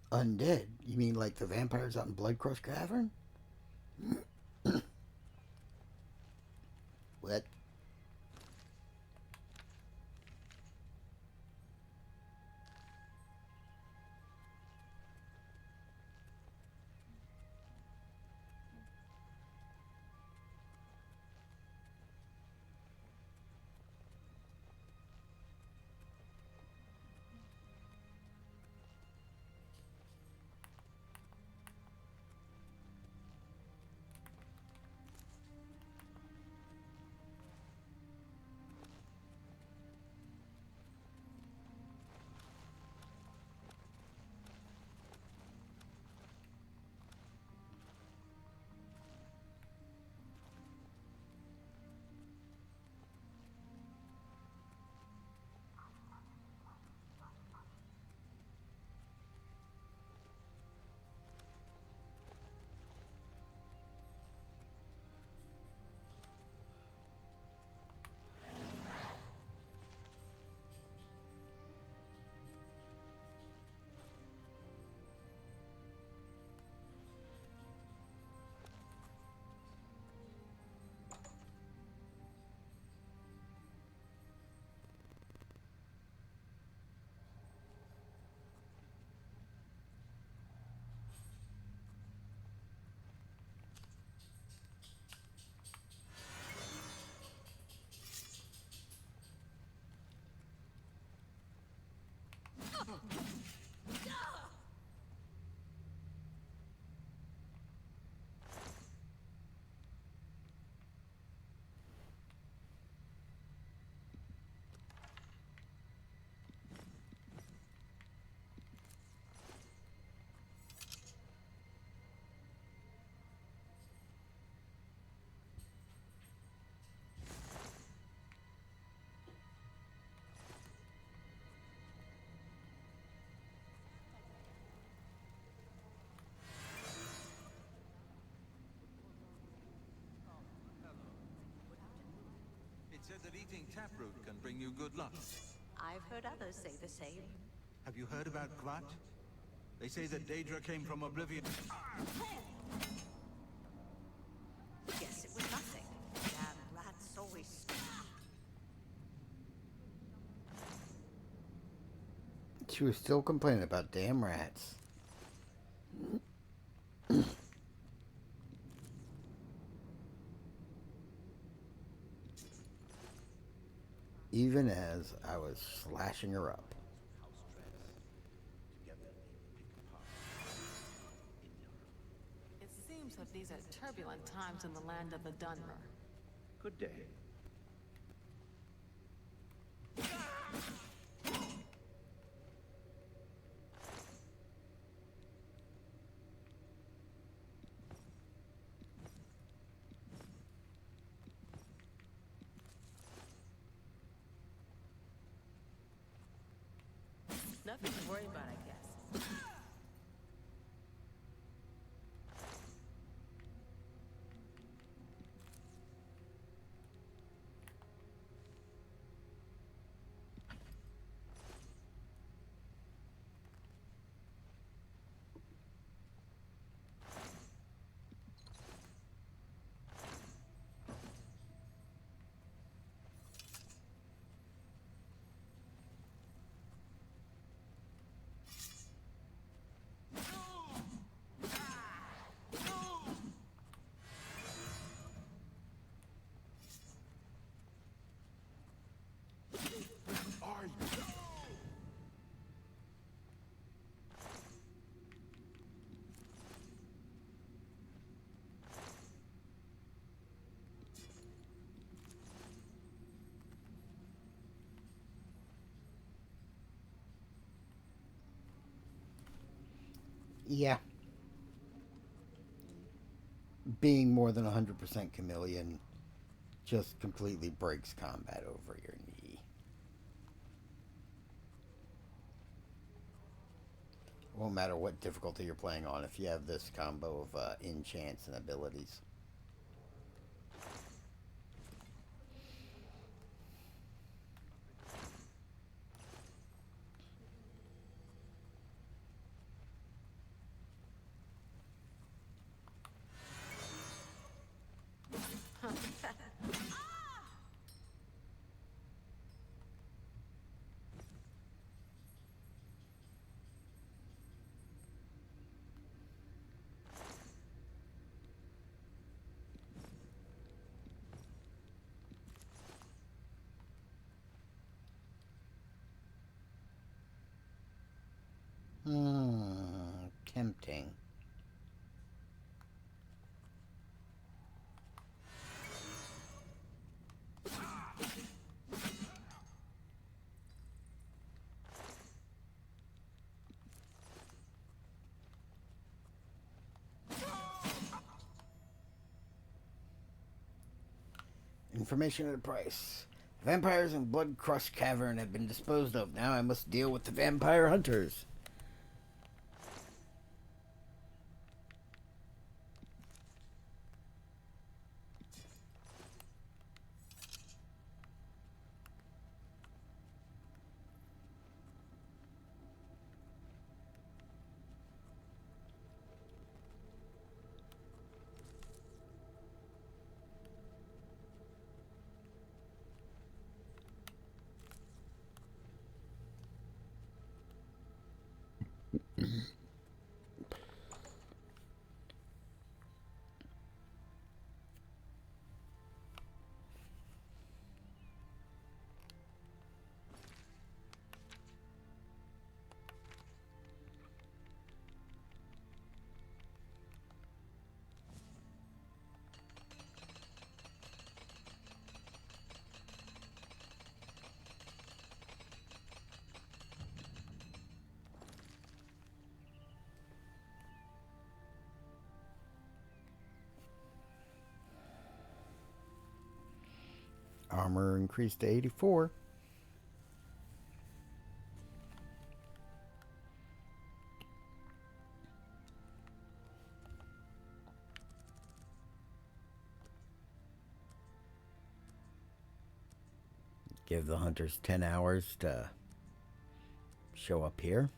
Undead? You mean like the vampires out in Blood-Crossed Cavern? What? said that eating taproot can bring you good luck. I've heard others say the same. Have you heard about Gwat? They say that Daedra came from Oblivion. Guess it was nothing. Damn rats always. She was still complaining about damn rats. Even as I was slashing her up. It seems that these are turbulent times in the land of the Dunmer. Good day. Nothing to worry about, I guess. Yeah. Being more than 100% chameleon just completely breaks combat over your knee. It won't matter what difficulty you're playing on if you have this combo of enchants and abilities. Tempting. Information at a price. Vampires in Blood Crust Cavern have been disposed of. Now I must deal with the vampire hunters. Armor increased to 84. Give the hunters 10 hours to show up here.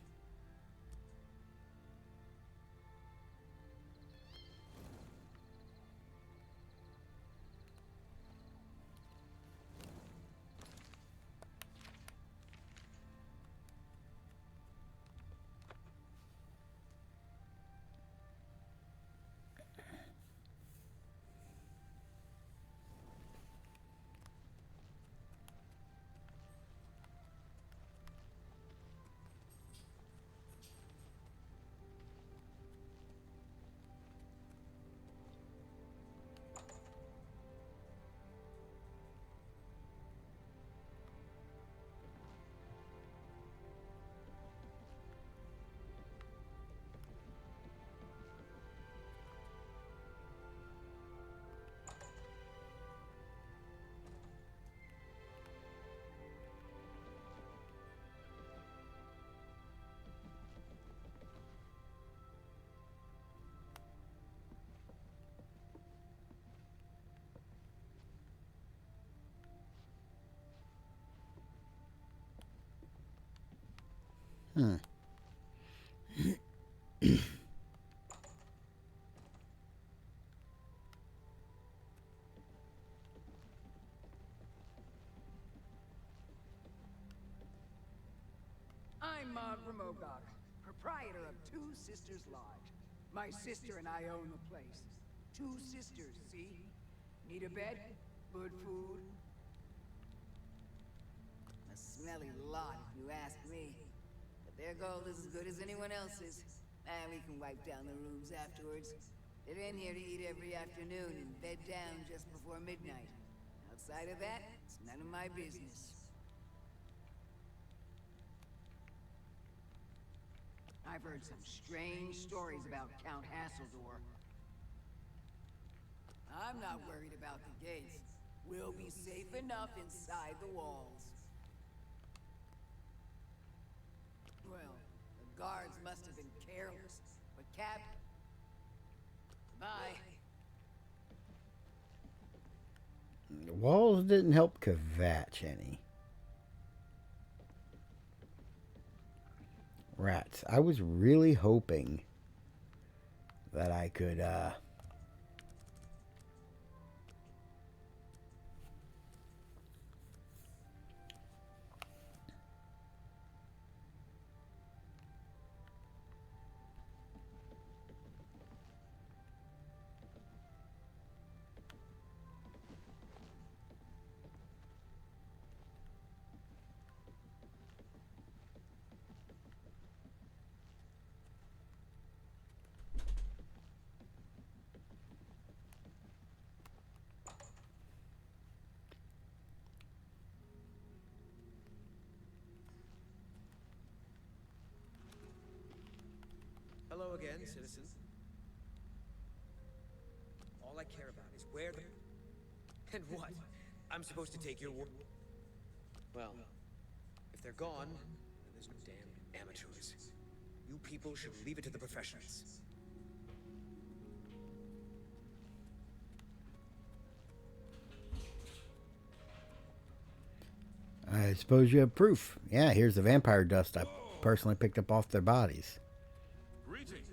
I'm Remogog, proprietor of Two Sisters Lodge. My sister and I own the place. Two sisters, see? Need a bed? Good food? A smelly lot, if you ask me. But their gold is as good as anyone else's. And we can wipe down the rooms afterwards. They're in here to eat every afternoon and bed down just before midnight. Outside of that, it's none of my business. I've heard some strange stories about Count Hasseldor. I'm not worried about the gates. We'll be safe enough inside the walls. Well, the guards must have been careless. But Cap... Bye. The walls didn't help Kvatch any. Rats. I was really hoping that I could, Hello again, citizen. All I care about is where the... And what? I'm supposed to take your word? Well, if they're gone, then there's no damn amateurs. You people should leave it to the professionals. I suppose you have proof. Yeah, here's the vampire dust I personally picked up off their bodies. Greetings.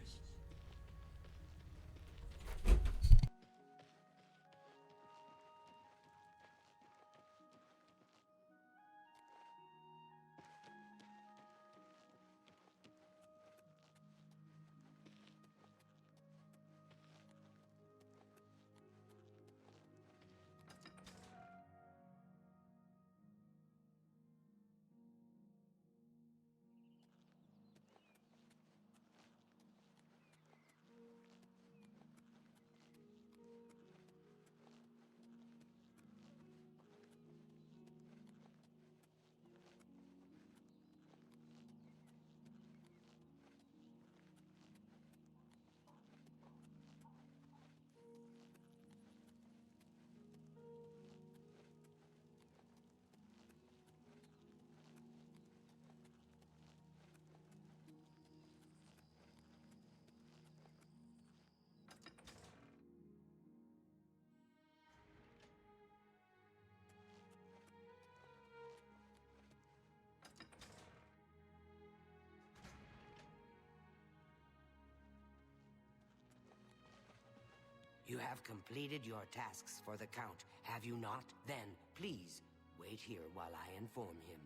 You have completed your tasks for the Count, have you not? Then, please, wait here while I inform him.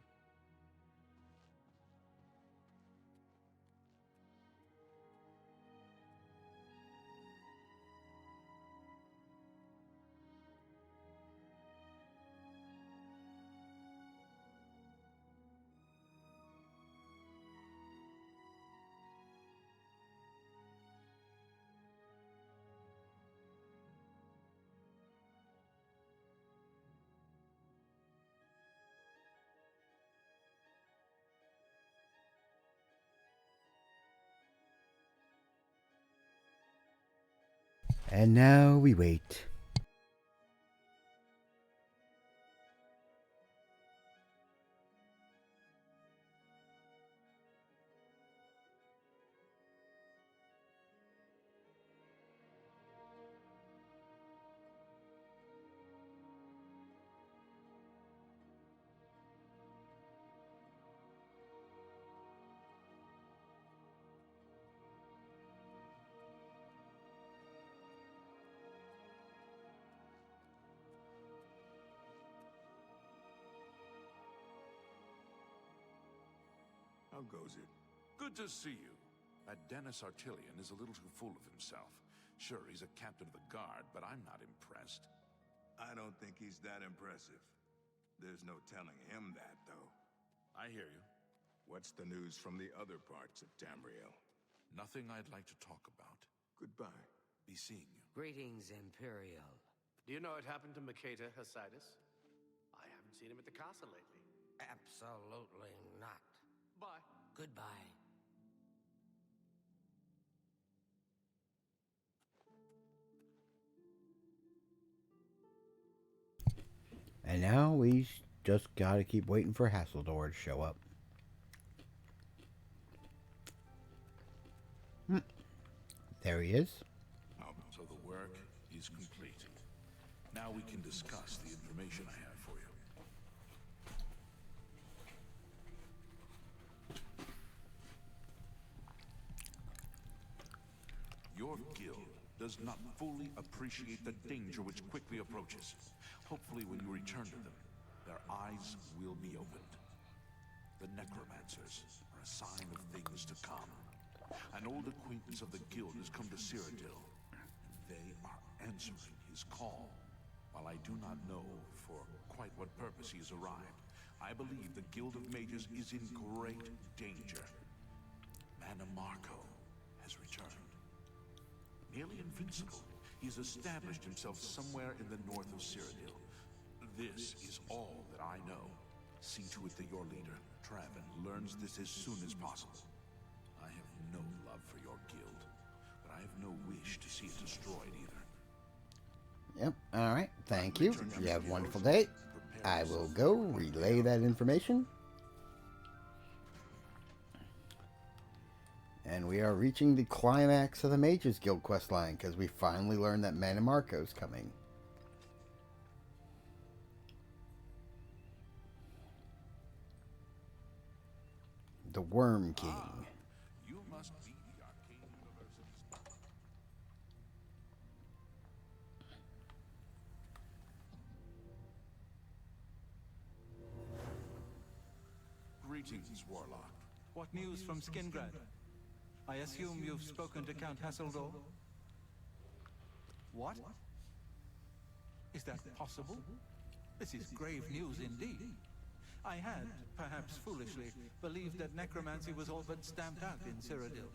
And now we wait. How goes it? Good to see you. That Dennis Artilian is a little too full of himself. Sure, he's a captain of the guard, but I'm not impressed. I don't think he's that impressive. There's no telling him that, though. I hear you. What's the news from the other parts of Tamriel? Nothing I'd like to talk about. Goodbye. Be seeing you. Greetings, Imperial. Do you know what happened to Makeda Hasidus? I haven't seen him at the castle lately. Absolutely not. Bye. Goodbye. And now we just gotta keep waiting for Hasseldor to show up. There he is. So the work is complete. Now we can discuss the information I have for you. Your guild does not fully appreciate the danger which quickly approaches. Hopefully when you return to them, their eyes will be opened. The necromancers are a sign of things to come. An old acquaintance of the guild has come to Cyrodiil, and they are answering his call. While I do not know for quite what purpose he has arrived, I believe the Guild of Mages is in great danger. Manamarco has returned. Nearly invincible, he has established himself somewhere in the north of Cyrodiil. This is all that I know. See to it that your leader, Traven, learns this as soon as possible. I have no love for your guild, but I have no wish to see it destroyed either. Yep, alright, thank you. You have a wonderful day. I will go relay that information. And we are reaching the climax of the Mages Guild questline because we finally learned that Manamarco's coming. The Worm King. You must be the Arcane University's... Greetings, Warlock. What news from Skingrad? I assume you've spoken to Count Hasseldor? What? Is that possible? This is grave news indeed. I had, perhaps foolishly, believed that necromancy was all but stamped out in Cyrodiil.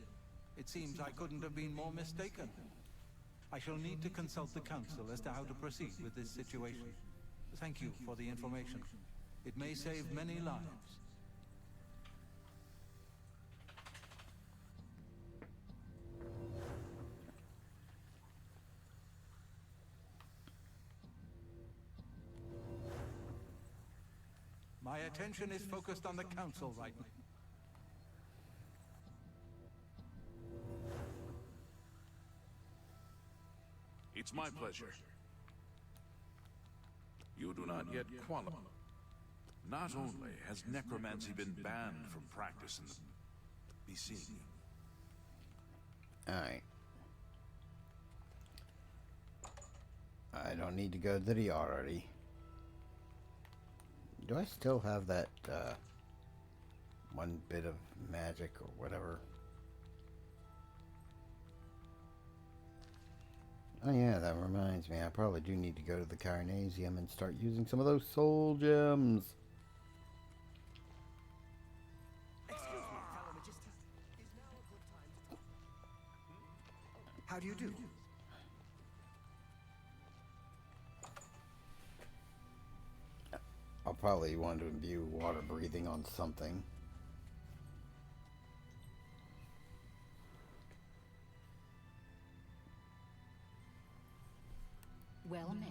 It seems I couldn't have been more mistaken. I shall need to consult the council as to how to proceed with this situation. Thank you for the information. It may save many lives. My attention is focused on the council right now. It's my pleasure. You do not yet qualify. Not only has necromancy been banned from practice in the... Be seeing you. Alright. I don't need to go to the already. Do I still have that one bit of magic or whatever? Oh yeah, that reminds me. I probably do need to go to the Carnasium and start using some of those soul gems. Excuse me, fellow Magister. Is now a good time to talk? How do you do? I'll probably want to imbue water breathing on something. Well met.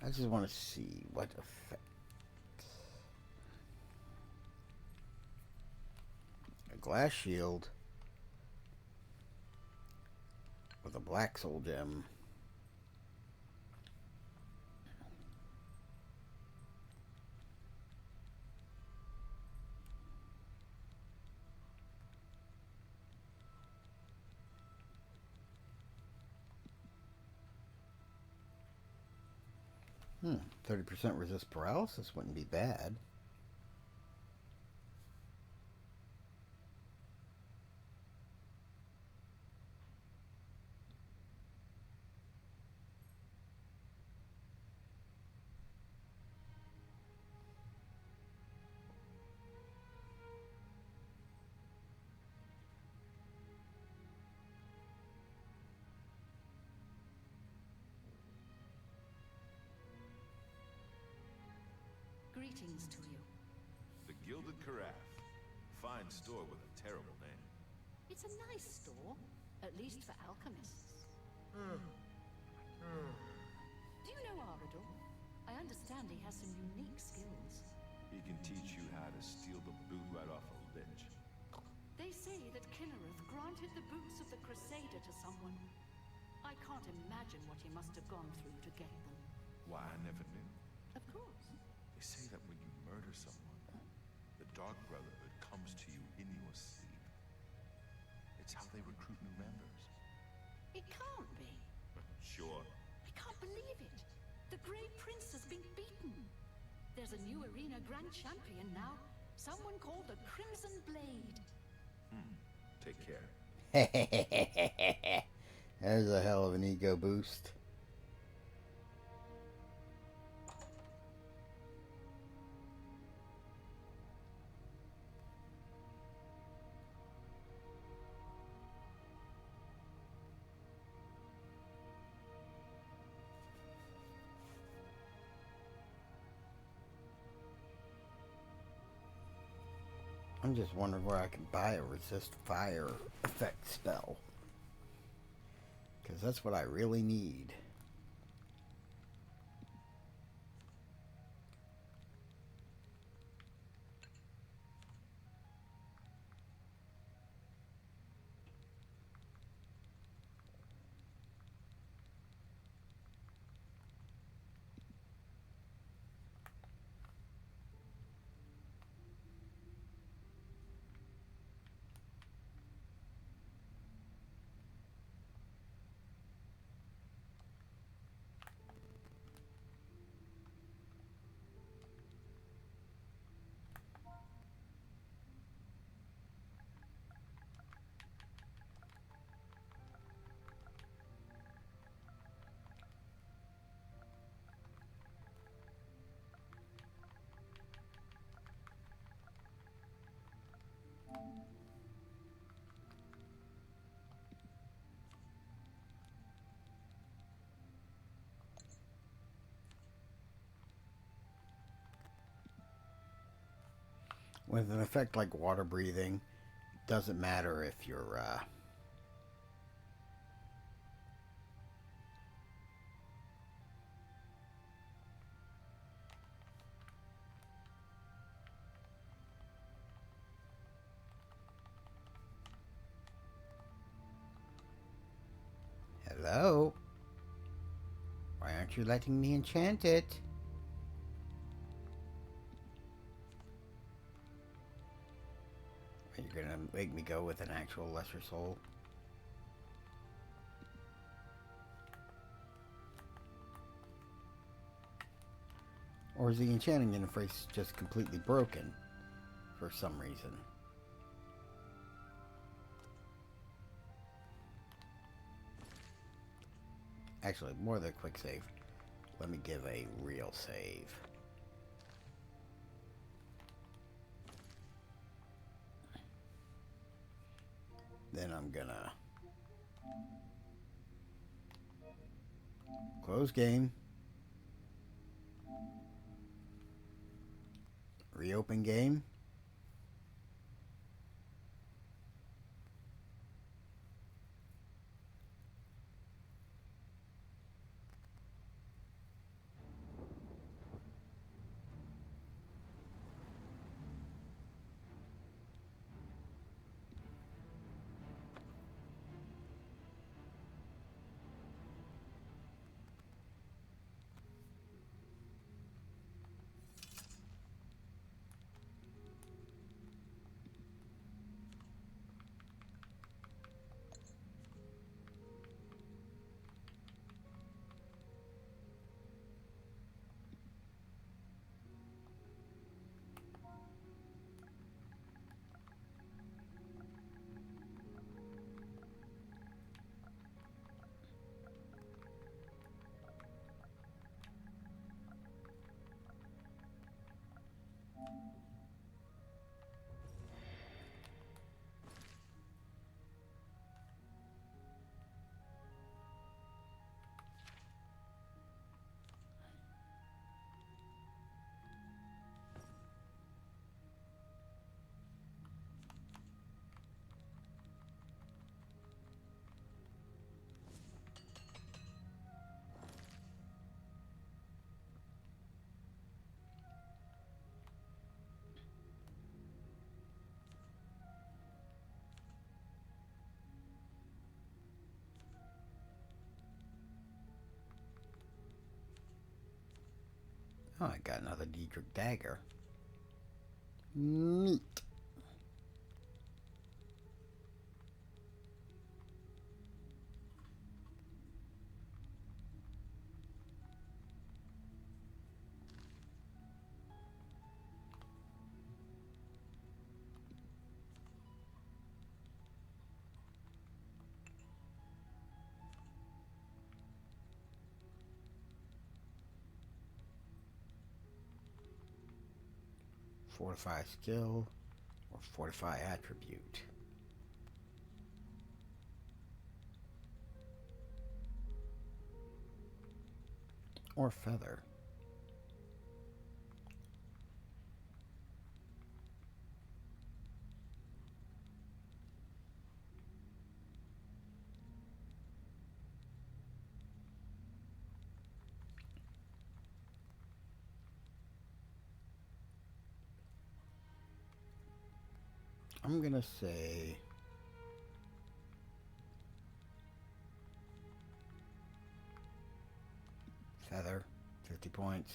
I just want to see what effect. A glass shield with a black soul gem. Hmm, 30% resist paralysis wouldn't be bad. Greetings to you. The Gilded Carafe. Fine store with a terrible name. It's a nice store, at least for alchemists. Do you know Arador? I understand he has some unique skills. He can teach you how to steal the boot right off a lich. They say that Kinnereth granted the boots of the Crusader to someone. I can't imagine what he must have gone through to get them. Why, I never knew. Of course. They say that when you murder someone, the Dark Brotherhood comes to you in your sleep. It's how they recruit new members. It can't be. Sure. I can't believe it. The Grey Prince has been beaten. There's a new arena grand champion now. Someone called the Crimson Blade. Take care. There's a hell of an ego boost. I'm just wondering where I can buy a resist fire effect spell. Because that's what I really need. With an effect like water breathing, it doesn't matter if you're hello? Why aren't you letting me enchant it? You're gonna make me go with an actual lesser soul? Or is the enchanting interface just completely broken for some reason? Actually, more than a quick save. Let me give a real save. Then I'm gonna close game, reopen game, oh, I got another Diedrich dagger. Neat. Fortify skill or fortify attribute. Or feather. I'm gonna say feather, 50 points.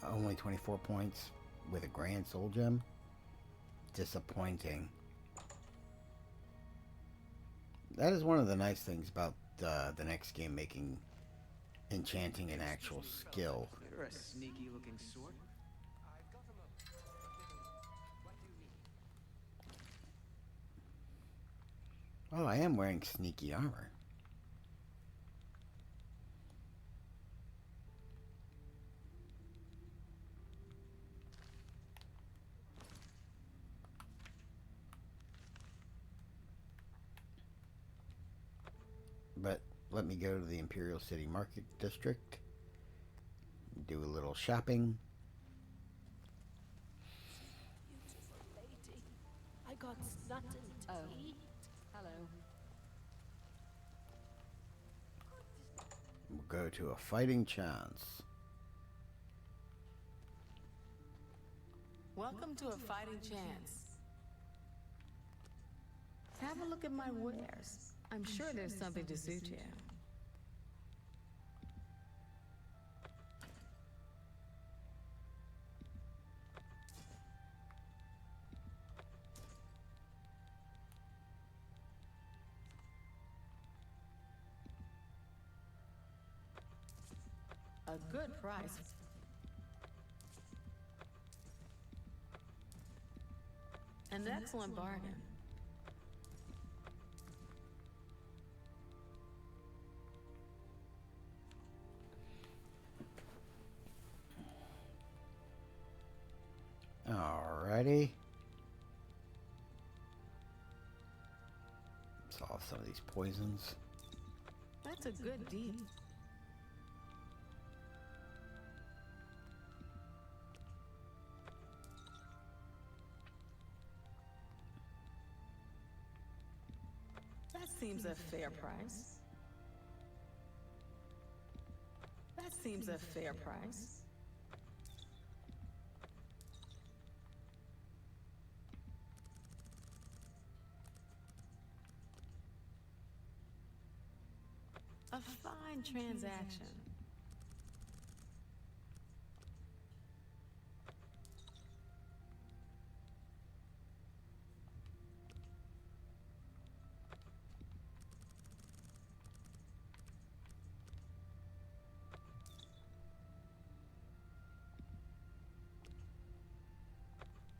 Only 24 points with a grand soul gem. Disappointing. That is one of the nice things about the next game making enchanting an actual skill. You're a sneaky-looking sort. Oh, I am wearing sneaky armor. But let me go to the Imperial City Market District, do a little shopping. Beautiful lady. I got nothing to eat. Hello. We'll go to a fighting chance. Welcome to a fighting chance. Have a look at my wares. I'm sure there's something to suit you. A good price. An excellent bargain. Alrighty. Solve some of these poisons. That's a good deal. That seems a fair price. That seems a fair price. A fine transaction.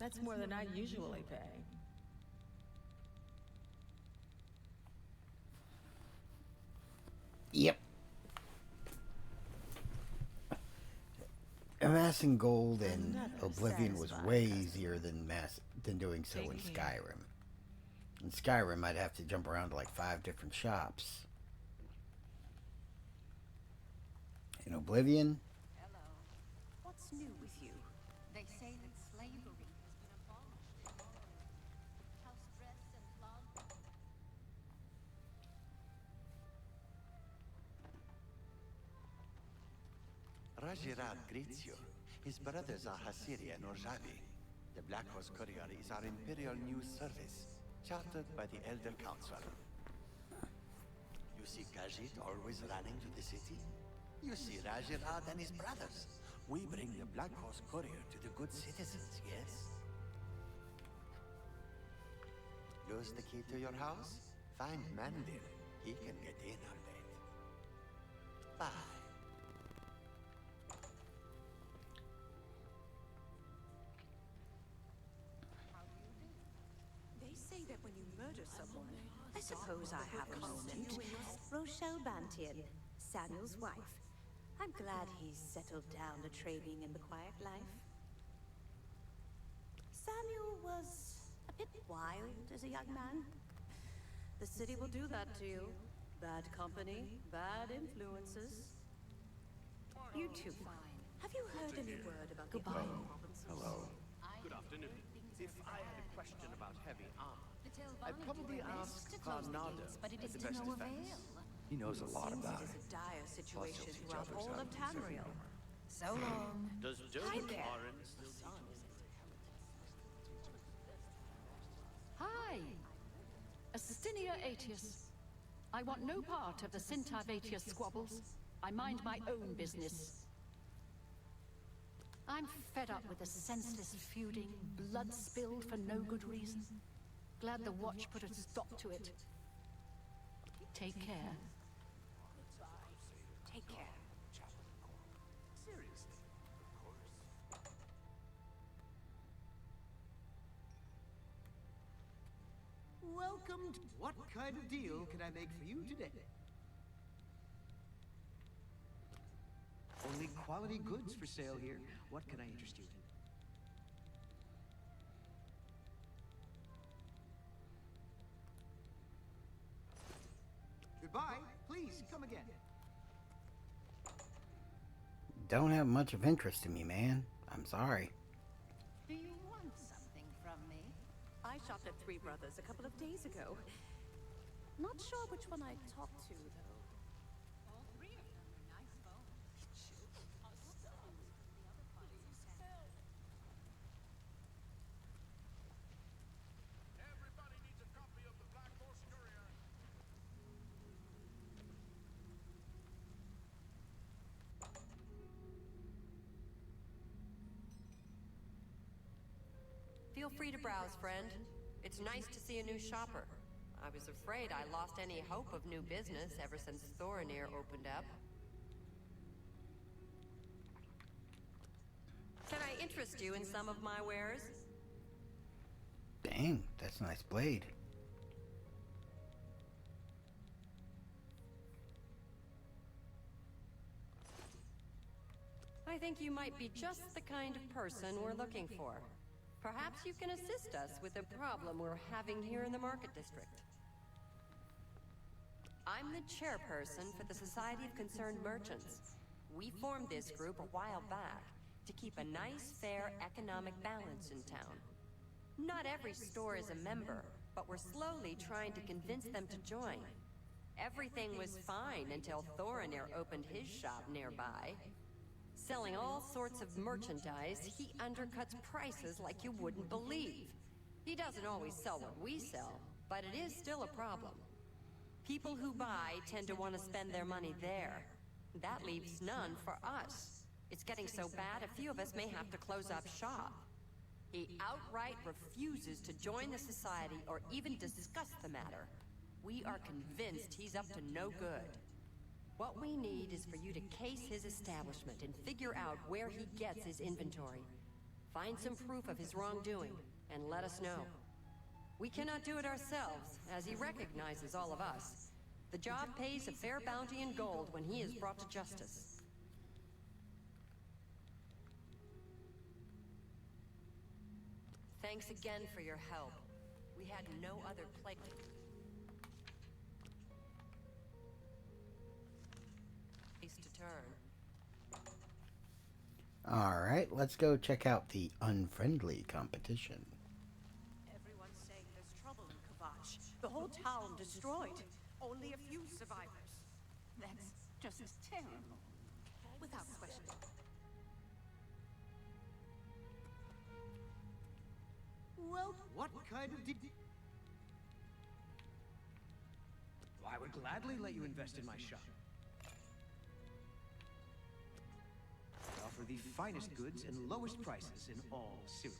That's more than I usually pay. Yep. Amassing gold in Oblivion was way easier than doing so in Skyrim. In Skyrim, I'd have to jump around to like 5 different shops. In Oblivion, Hello. What's new with you? They say that slavery has been abolished in Oregon. House dress and plant. Rajirad greets you. His brothers are Hasiri and Orjavi. The Black Horse Courier is our Imperial News Service, chartered by the Elder Council. You see Khajiit always running to the city? You see Rajirad and his brothers. We bring the Black Horse Courier to the good citizens, yes? Lose the key to your house? Find Mandil. He can get in all right. Bye. They say that when you murder someone, I suppose I have a moment. Rochelle Bantian, Samuel's wife. I'm glad he's settled down to trading in the quiet life. Samuel was a bit wild as a young man. The city will do that to you. Bad company, bad influences. You too. Have you heard any word about the Goodbye. provinces? Hello. Good afternoon. If I had a question about heavy armor, I'd probably ask Varnado but it at is the to best no defense. avail. He knows a lot Seems about it it. is a dire situation Plus, throughout he'll teach all others of how to use every Tamriel. armor. So long. Does Hi Dogan there. Orin still Hi. Astinia Aetius. I want no part of the Sintarvatius squabbles. I mind my own business. I'm fed up with the senseless feuding, blood spilled for no good reason. Glad the Watch put a stop to it. Take care. Take care. Seriously. Welcome to... What kind of deal can I make for you today? Only quality goods for sale here. What can I interest you in? Goodbye. Please, come again. Don't have much of interest in me, man. I'm sorry. Do you want something from me? I shopped at Three Brothers a couple of days ago. Not sure which one I talked to, though. All three of them are nice bones. Everybody needs a copy of the Black Horse Courier. Feel free to browse, friend. It's nice to see a new shopper. I was afraid I lost any hope of new business ever since Thorinir opened up. Can I interest you in some of my wares? Dang, that's a nice blade. I think you might be just the kind of person we're looking for. Perhaps you can assist us with a problem we're having here in the Market District. I'm the chairperson for the Society of Concerned Merchants. We formed this group a while back to keep a nice, fair economic balance in town. Not every store is a member, but we're slowly trying to convince them to join. Everything was fine until Thorinir opened his shop nearby. Selling all sorts of merchandise, he undercuts prices like you wouldn't believe. He doesn't always sell what we sell, but it is still a problem. People who buy tend to want to spend their money there. That leaves none for us. It's getting so bad a few of us may have to close up shop. He outright refuses to join the society or even discuss the matter. We are convinced he's up to no good. What we need is for you to case his establishment and figure out where he gets his inventory. Find some proof of his wrongdoing, and let us know. We cannot do it ourselves, as he recognizes all of us. The job pays a fair bounty in gold when he is brought to justice. Thanks again for your help. We had no other place to turn. Alright, let's go check out the unfriendly competition. Everyone's saying there's trouble in Kavash. The whole town destroyed. Only a few survivors. That's just terrible. Without question. Well, what kind of I would gladly let you invest in my shop. I offer the finest goods and lowest prices in all Syria.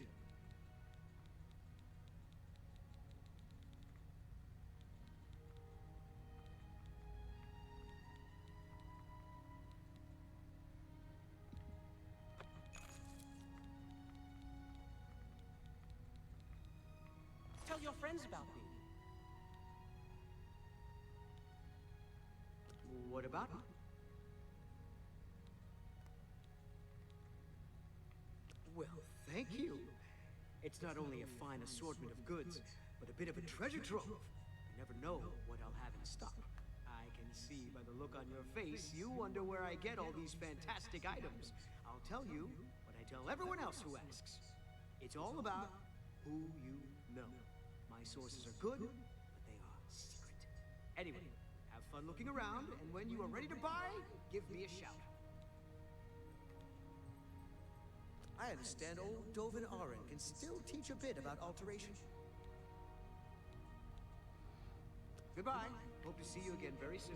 Tell your friends about me. What about me? Well, thank you. It's not only a fine assortment of goods, but a bit of a treasure trove. You never know what I'll have in stock. I can see by the look on your face, you wonder where I get all these fantastic items. I'll tell you what I tell everyone else who asks. It's all about who you know. My sources are good, but they are secret. Anyway, have fun looking around, and when you are ready to buy, give me a shout. I understand old Dovin Arin can still teach a bit about alteration. Goodbye. Hope to see you again very soon.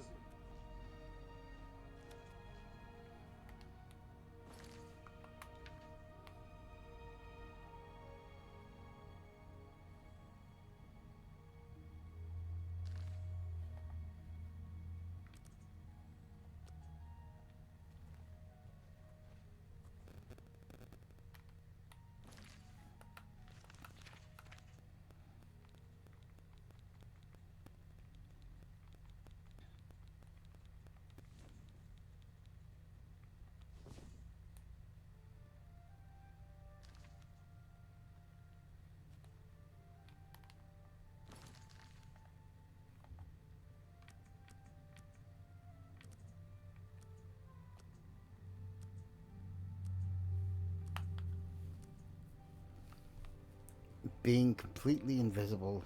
Being completely invisible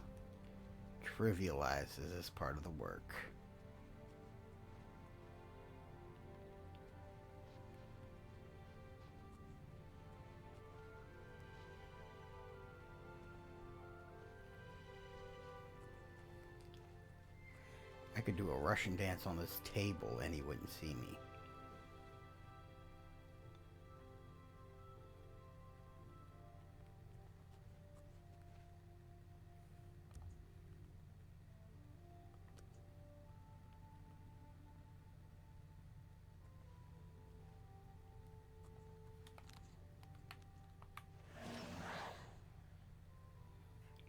trivializes this part of the work. I could do a Russian dance on this table and he wouldn't see me.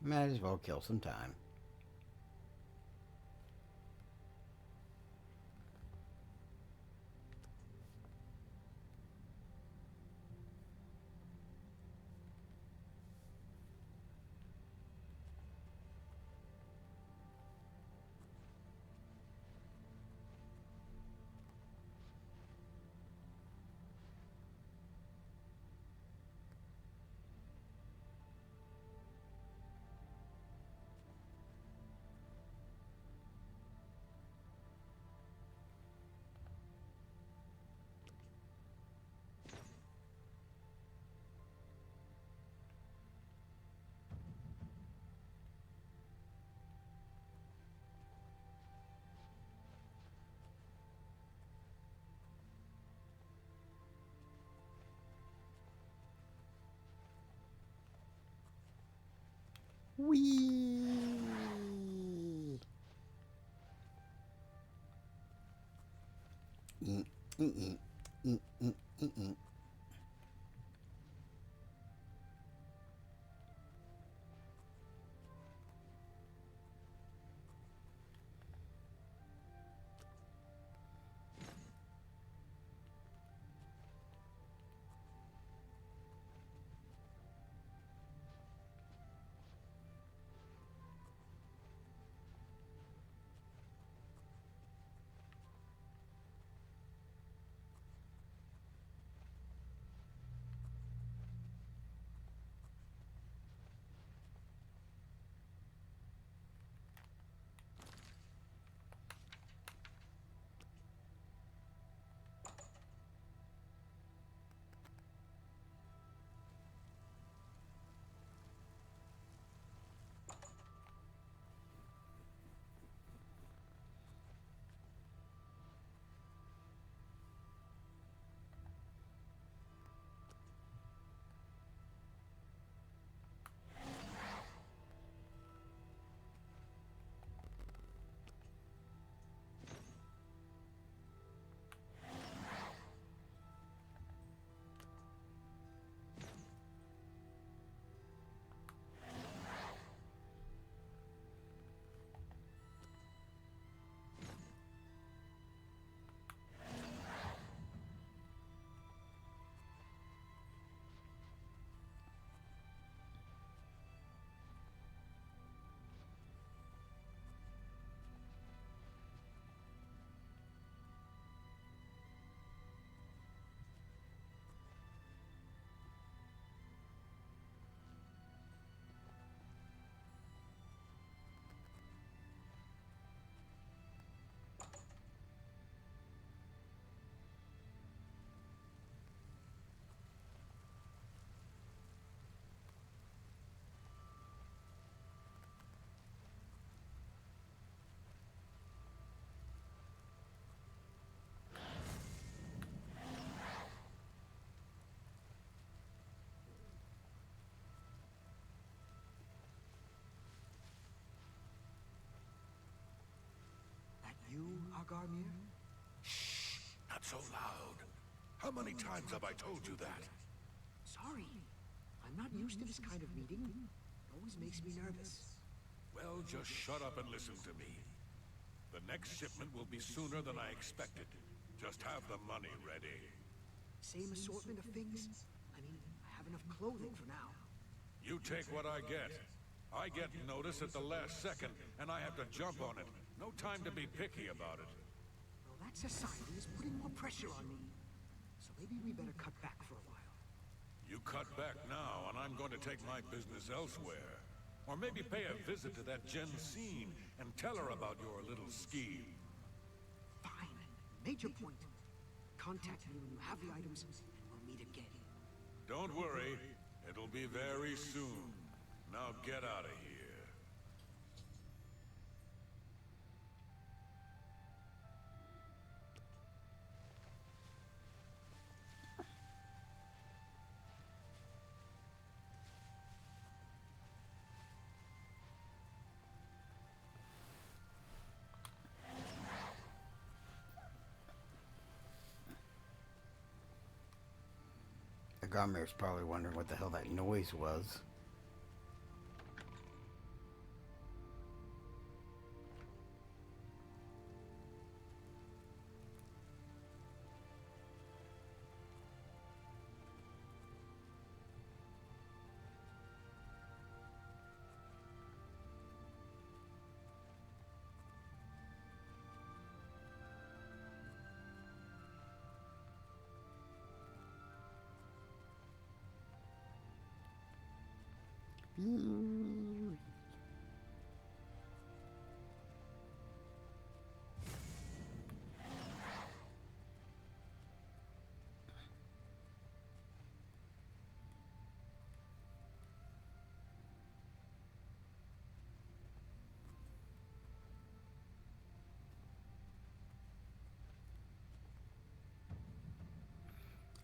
Might as well kill some time. Whee! You, Agarmir? Shh! Not so loud. How many times have I told you that? Sorry. I'm not used to this kind of meeting. It always makes me nervous. Well, just shut up and listen to me. The next shipment will be sooner than I expected. Just have the money ready. Same assortment of things? I mean, I have enough clothing for now. You take what I get. I get notice at the last second, and I have to jump on it. No time to be picky about it. Well, that society is putting more pressure on me. So maybe we better cut back for a while. You cut back now, and I'm going to take my business elsewhere. Or maybe pay a visit to that Jensine and tell her about your little scheme. Fine. Made your point. Contact me when you have the items, and we'll meet again. Don't worry. It'll be very soon. Now get out of here. Garmir's probably wondering what the hell that noise was.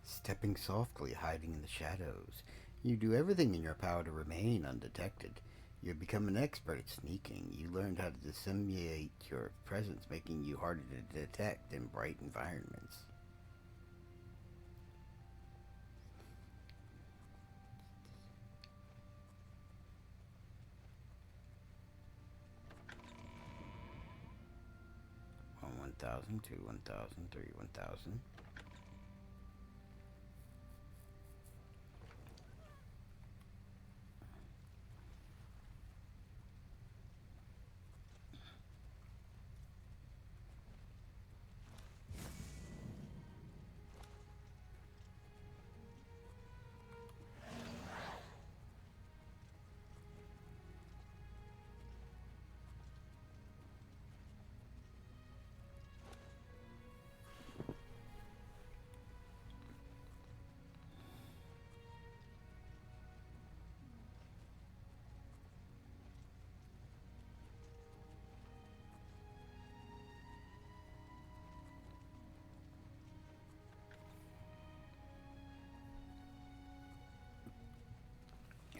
Stepping softly, hiding in the shadows. You do everything in your power to remain undetected. You have become an expert at sneaking. You learned how to dissimulate your presence, making you harder to detect in bright environments. One 1,000, 2 1,000, 3 1,000.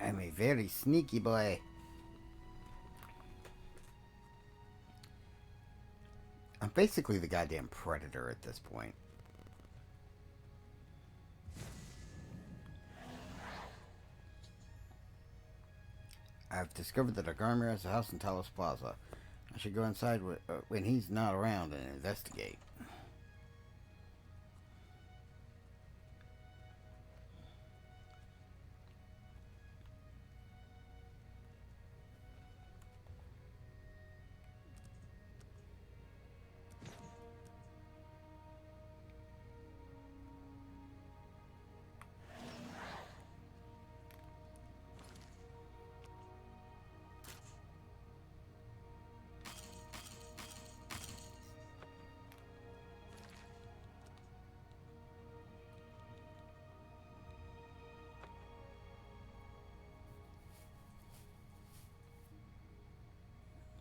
I'm a very sneaky boy. I'm basically the goddamn predator at this point. I've discovered that Agarmir has a house in Talos Plaza. I should go inside when he's not around and investigate.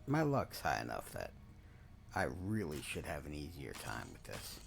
My luck's high enough that I really should have an easier time with this.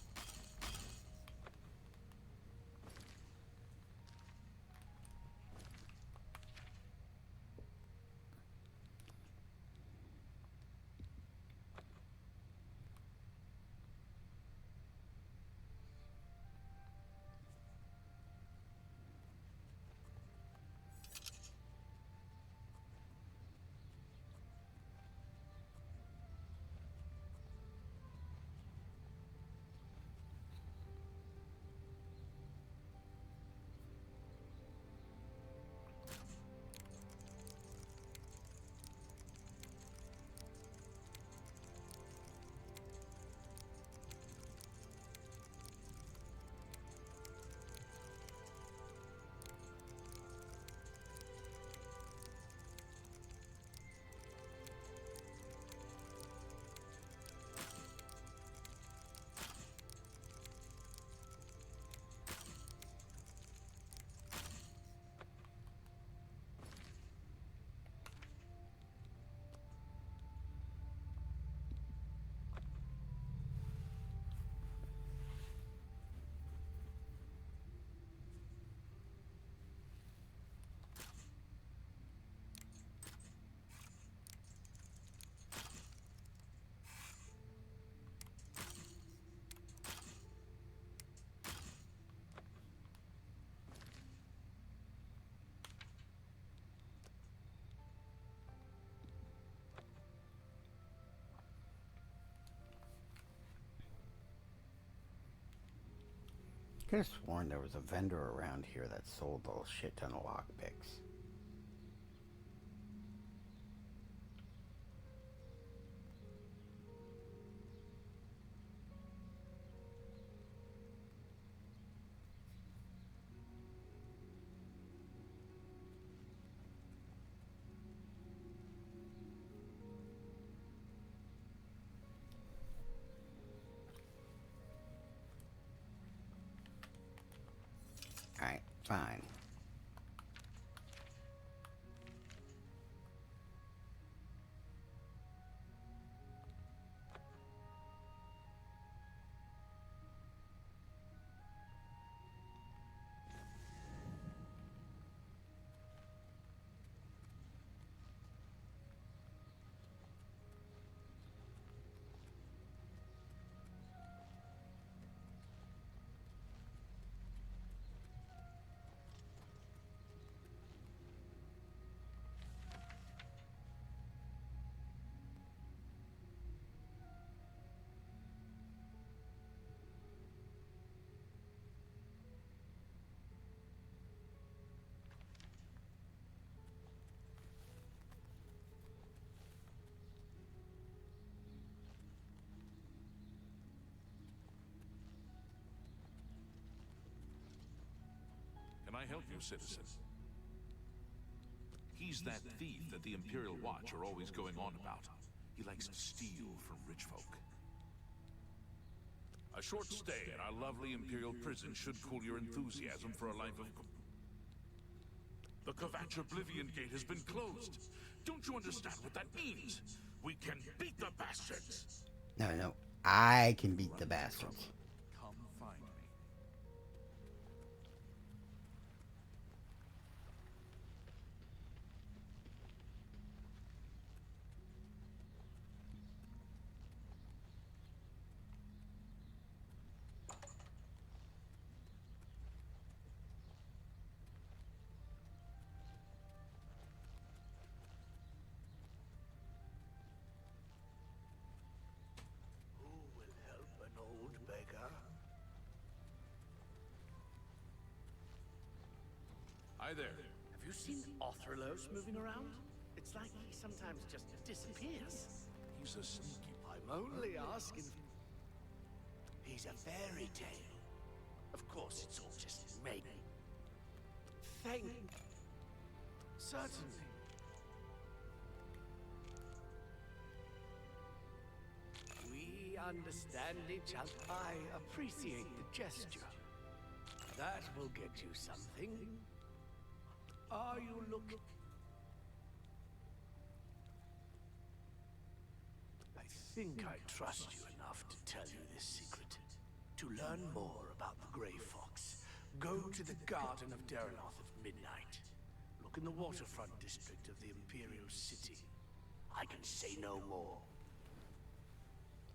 could have sworn there was a vendor around here that sold a shit ton of lockpicks. Alright, fine. Can I help you, citizen? He's that thief that the Imperial Watch are always going on about. He likes to steal from rich folk. A short stay in our lovely Imperial prison should cool your enthusiasm for a life of... The Kvatch Oblivion Gate has been closed. Don't you understand what that means? We can beat the bastards! No. I can beat the bastards. Come find me. Hi there. Have you seen Othralos moving around? It's like he sometimes just disappears. He's a sneaky... I'm only asking... He's a fairy tale. Of course, it's all just made. Thank... Certainly. We understand each other. I appreciate the gesture. That will get you something. Are you looking? I think I trust you enough to tell you this secret. To learn more about the Grey Fox, go to the Garden of Deranoth at midnight. Look in the waterfront district of the Imperial City. I can say no more.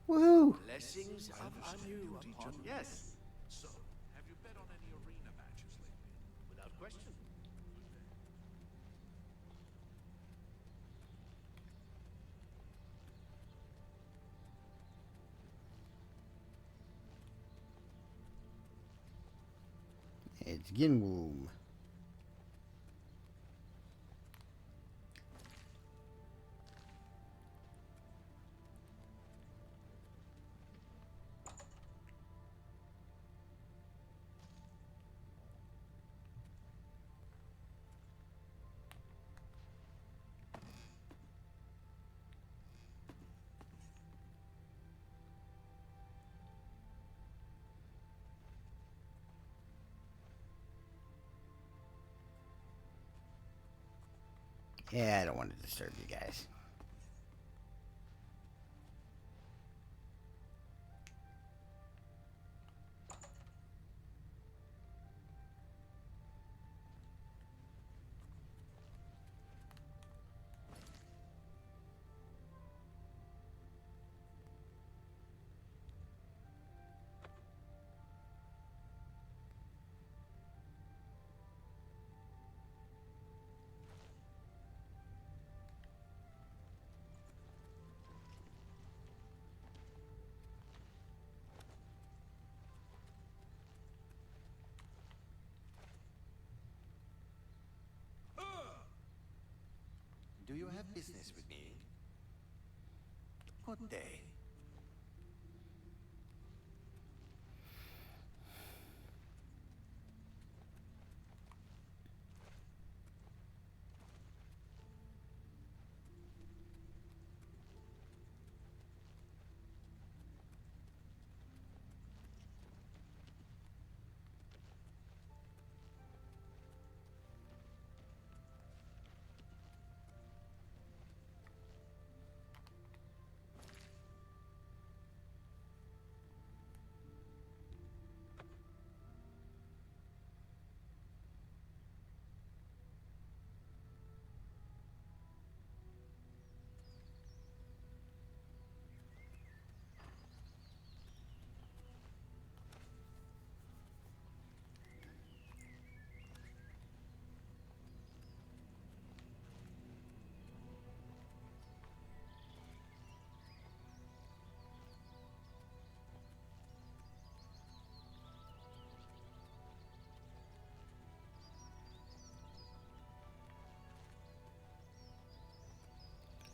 Woohoo! Blessings of Anu upon... Yes. So, have you bet on any arena matches lately? Without question. It's Ginwoom. Yeah, I don't want to disturb you guys. Do you have business with me? Good day.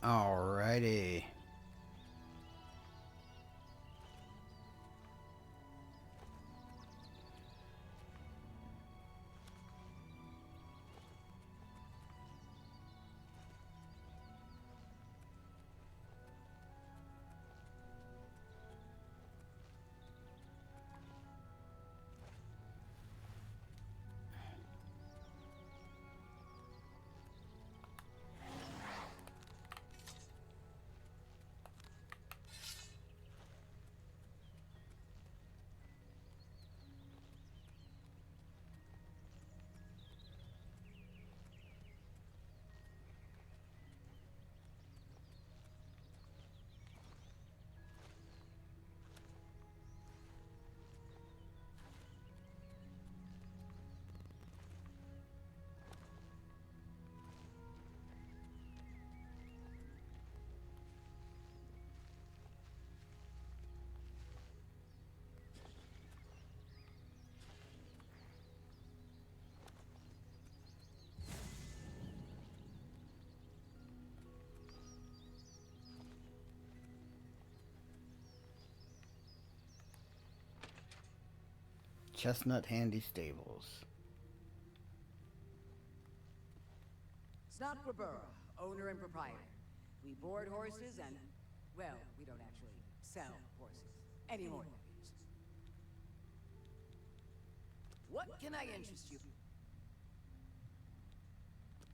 Alrighty. Chestnut Handy Stables. Snot Grabura, owner and proprietor. We board horses and, well, we don't actually sell horses anymore. What can I interest you?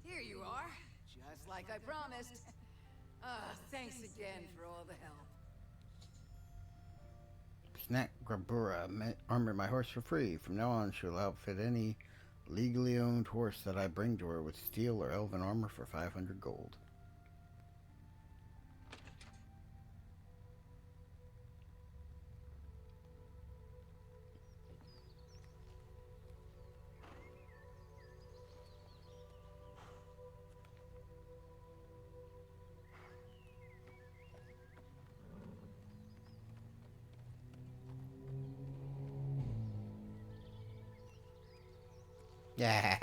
Here you are, just like I promised. Thanks again for all the help. Snack Grabura, armor my horse for free. From now on, she'll outfit any legally owned horse that I bring to her with steel or elven armor for 500 gold. Yeah.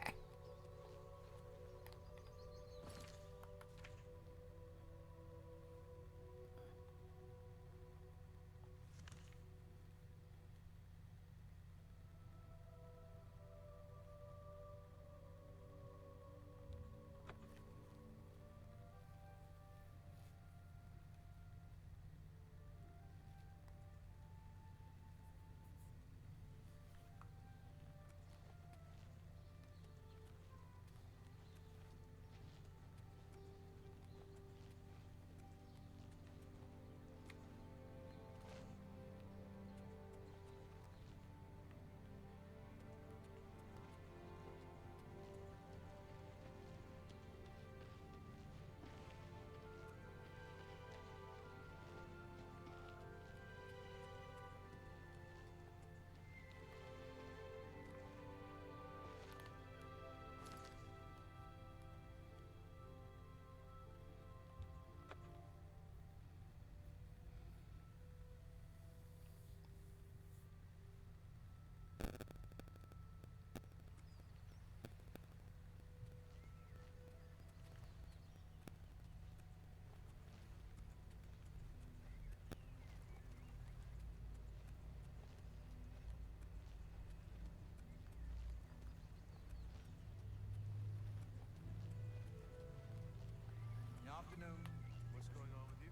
going on with you?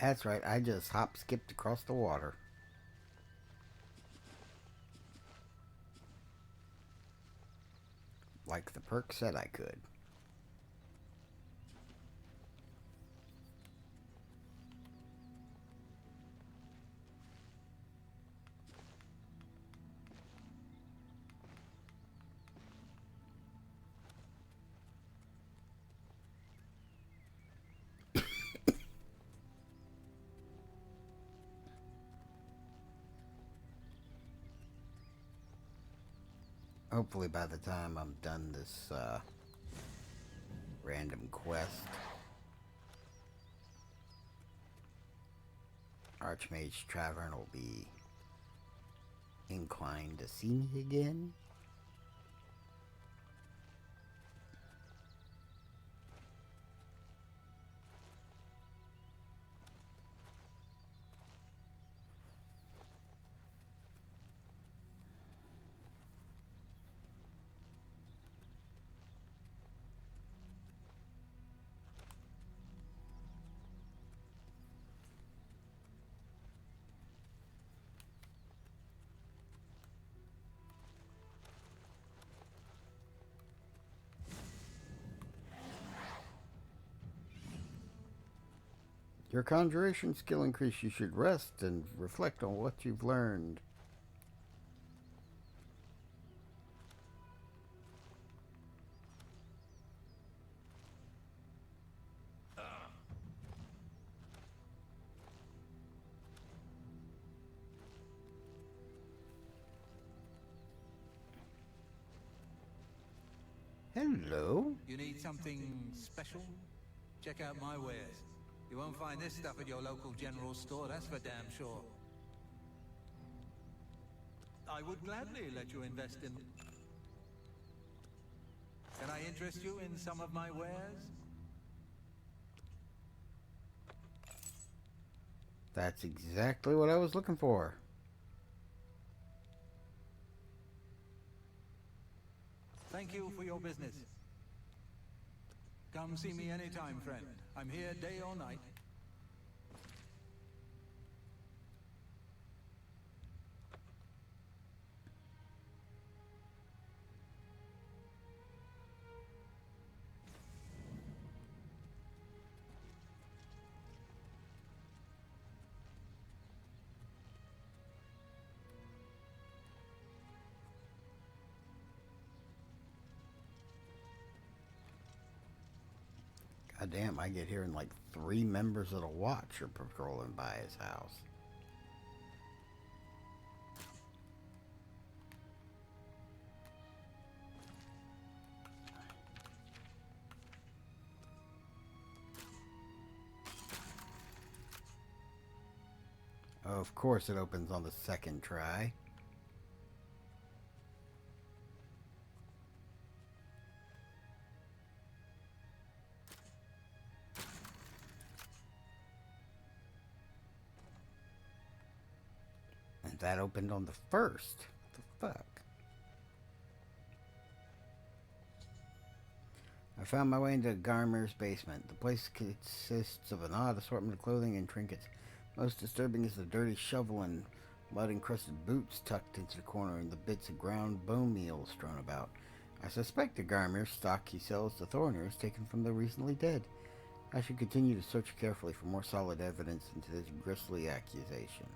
That's right, I just hop skipped across the water. Like the perk said I could. Hopefully by the time I'm done this random quest, Archmage Tavern will be inclined to see me again. Your conjuration skill increase. You should rest and reflect on what you've learned. Hello. You need something special? Check out my wares. You won't find this stuff at your local general store, that's for damn sure. I would gladly let you invest in... Can I interest you in some of my wares? That's exactly what I was looking for. Thank you for your business. Come see me anytime, friend. I'm here day or night. God damn, I get here and like 3 members of the watch are patrolling by his house. Of course it opens on the second try. And that opened on the first. What the fuck? I found my way into Garmer's basement. The place consists of an odd assortment of clothing and trinkets. Most disturbing is the dirty shovel and mud-encrusted boots tucked into the corner and the bits of ground bone meal strewn about. I suspect the Garmer's stock he sells to Thorners taken from the recently dead. I should continue to search carefully for more solid evidence into this grisly accusation.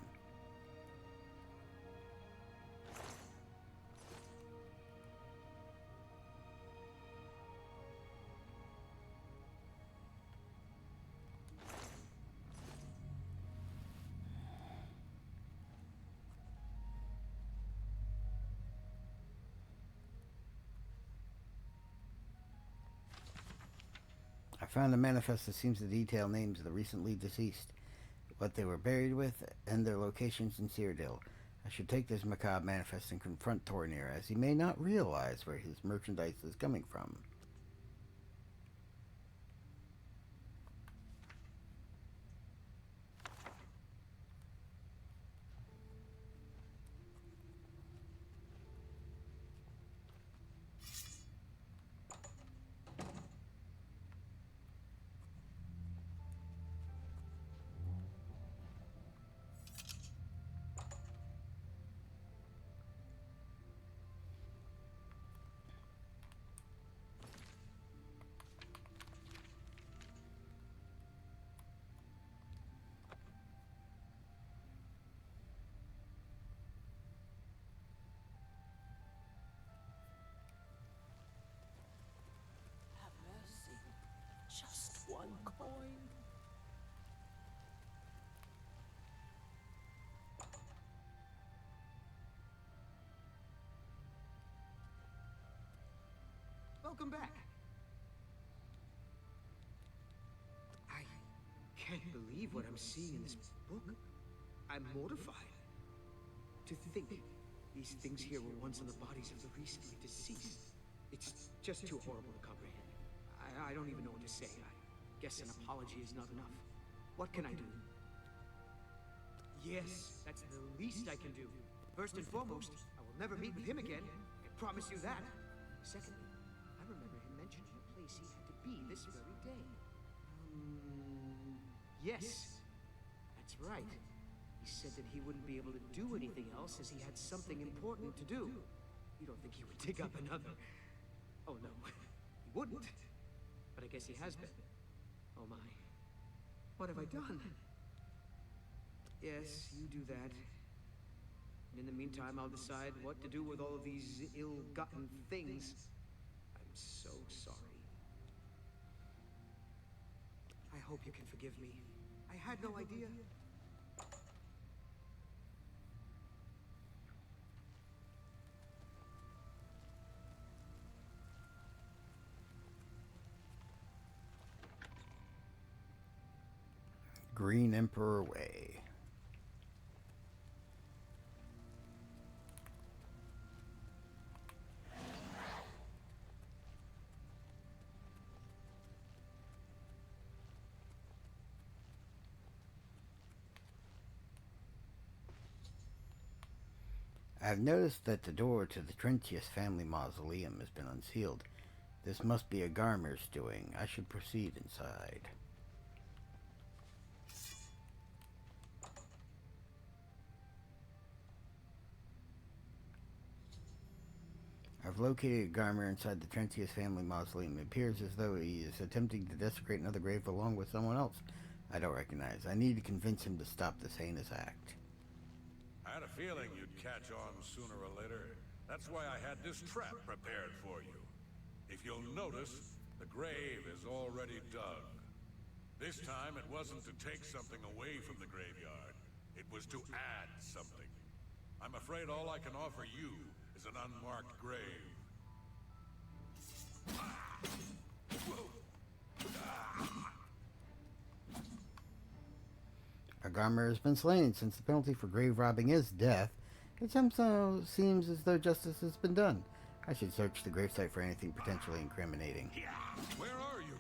found a manifest that seems to detail names of the recently deceased, what they were buried with, and their locations in Cyrodiil. I should take this macabre manifest and confront Tornir, as he may not realize where his merchandise is coming from. Just one coin. Welcome back. I can't believe what I'm seeing in this book. I'm mortified. To think these things here were once on the bodies of the recently deceased. It's just too horrible to comprehend. I don't even know what to say. I guess an apology is not enough. What can I do? Yes, that's the least I can do. First and foremost, I will never meet with him again. I promise you that. Secondly, I remember him mentioning a place he had to be this very day. Yes, that's right. He said that he wouldn't be able to do anything else as he had something important to do. You don't think he would dig up another? Oh no, he wouldn't. But I guess he has been. Oh my. What have I done? Yes, you do that. And in the meantime, I'll decide what to do with all of these ill-gotten things. I'm so sorry. I hope you can forgive me. I had no idea. Green Emperor Way. I've noticed that the door to the Trentius family mausoleum has been unsealed. This must be a Garmer's doing. I should proceed inside. I've located Garmer inside the Trentius family mausoleum. It appears as though he is attempting to desecrate another grave along with someone else I don't recognize. I need to convince him to stop this heinous act. I had a feeling you'd catch on sooner or later. That's why I had this trap prepared for you. If you'll notice, the grave is already dug. This time it wasn't to take something away from the graveyard. It was to add something. I'm afraid all I can offer you is an unmarked grave. A Garmer has been slain. Since the penalty for grave robbing is death, it somehow seems as though justice has been done. I should search the gravesite for anything potentially incriminating. Where are you?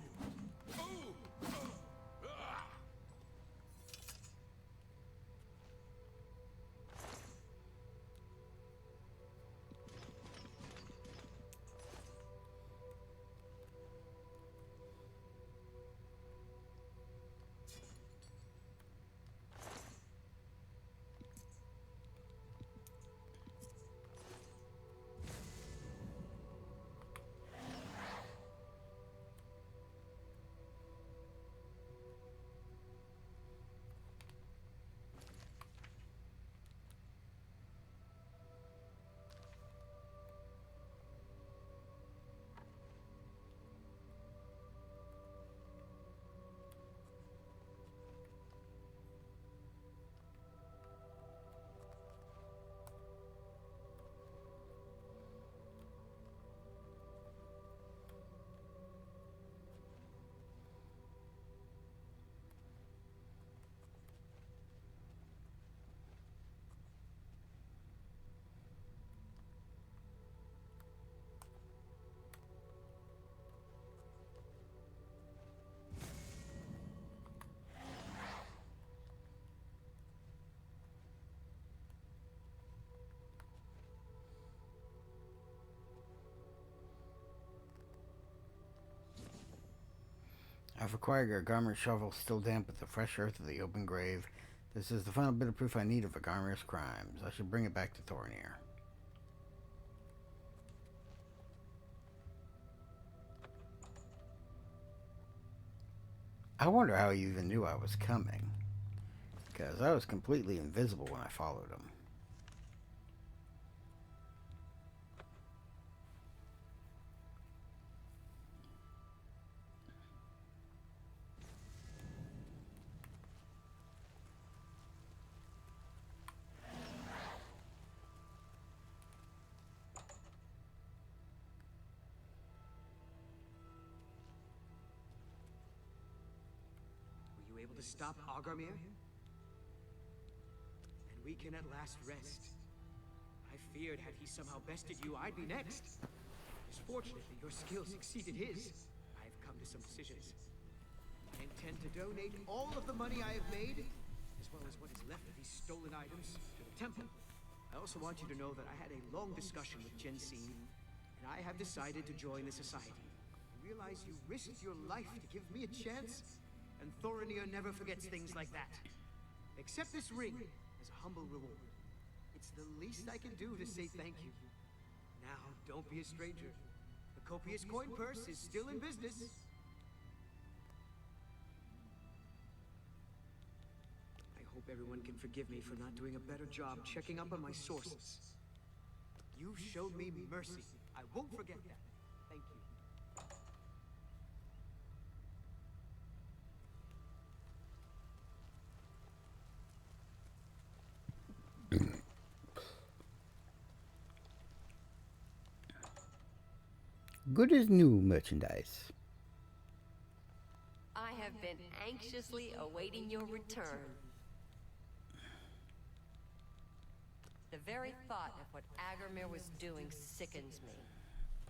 I've acquired a Garmer shovel still damp with the fresh earth of the open grave. This is the final bit of proof I need of a Garmer's crimes. I should bring it back to Thornir. I wonder how he even knew I was coming. Because I was completely invisible when I followed him. Were you able to stop Agarmir? And we can at last rest. I feared had he somehow bested you, I'd be next. It's fortunate that your skills exceeded his. I've come to some decisions. I intend to donate all of the money I have made, as well as what is left of these stolen items, to the temple. I also want you to know that I had a long discussion with Jensine, and I have decided to join the society. I realize you risked your life to give me a chance, and Thorinir never forgets things like that. Accept this ring as a humble reward. It's the least I can do to say thank you. Now, don't be a stranger. The copious coin purse is still in business. I hope everyone can forgive me for not doing a better job checking up on my sources. You showed me mercy. I won't forget that. Thank you. Good as new merchandise. I have been anxiously awaiting your return. The very thought of what Agarmir was doing sickens me.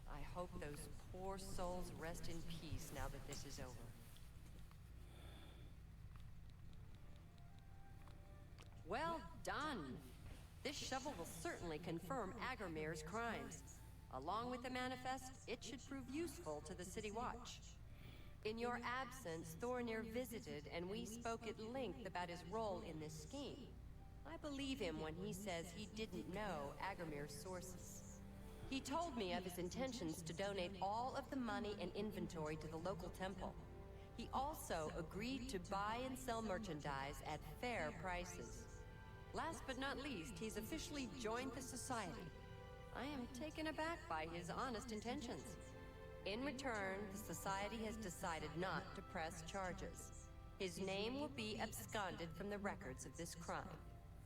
I hope those poor souls rest in peace now that this is over. Well done! This shovel will certainly confirm Agarmir's crimes. Along with the manifest, it should prove useful to the City Watch. In your absence, Thornir visited, and we spoke at length about his role in this scheme. I believe him when he says he didn't know Agarmir's sources. He told me of his intentions to donate all of the money and inventory to the local temple. He also agreed to buy and sell merchandise at fair prices. Last but not least, he's officially joined the society. I am taken aback by his honest intentions. In return, the society has decided not to press charges. His name will be absconded from the records of this crime.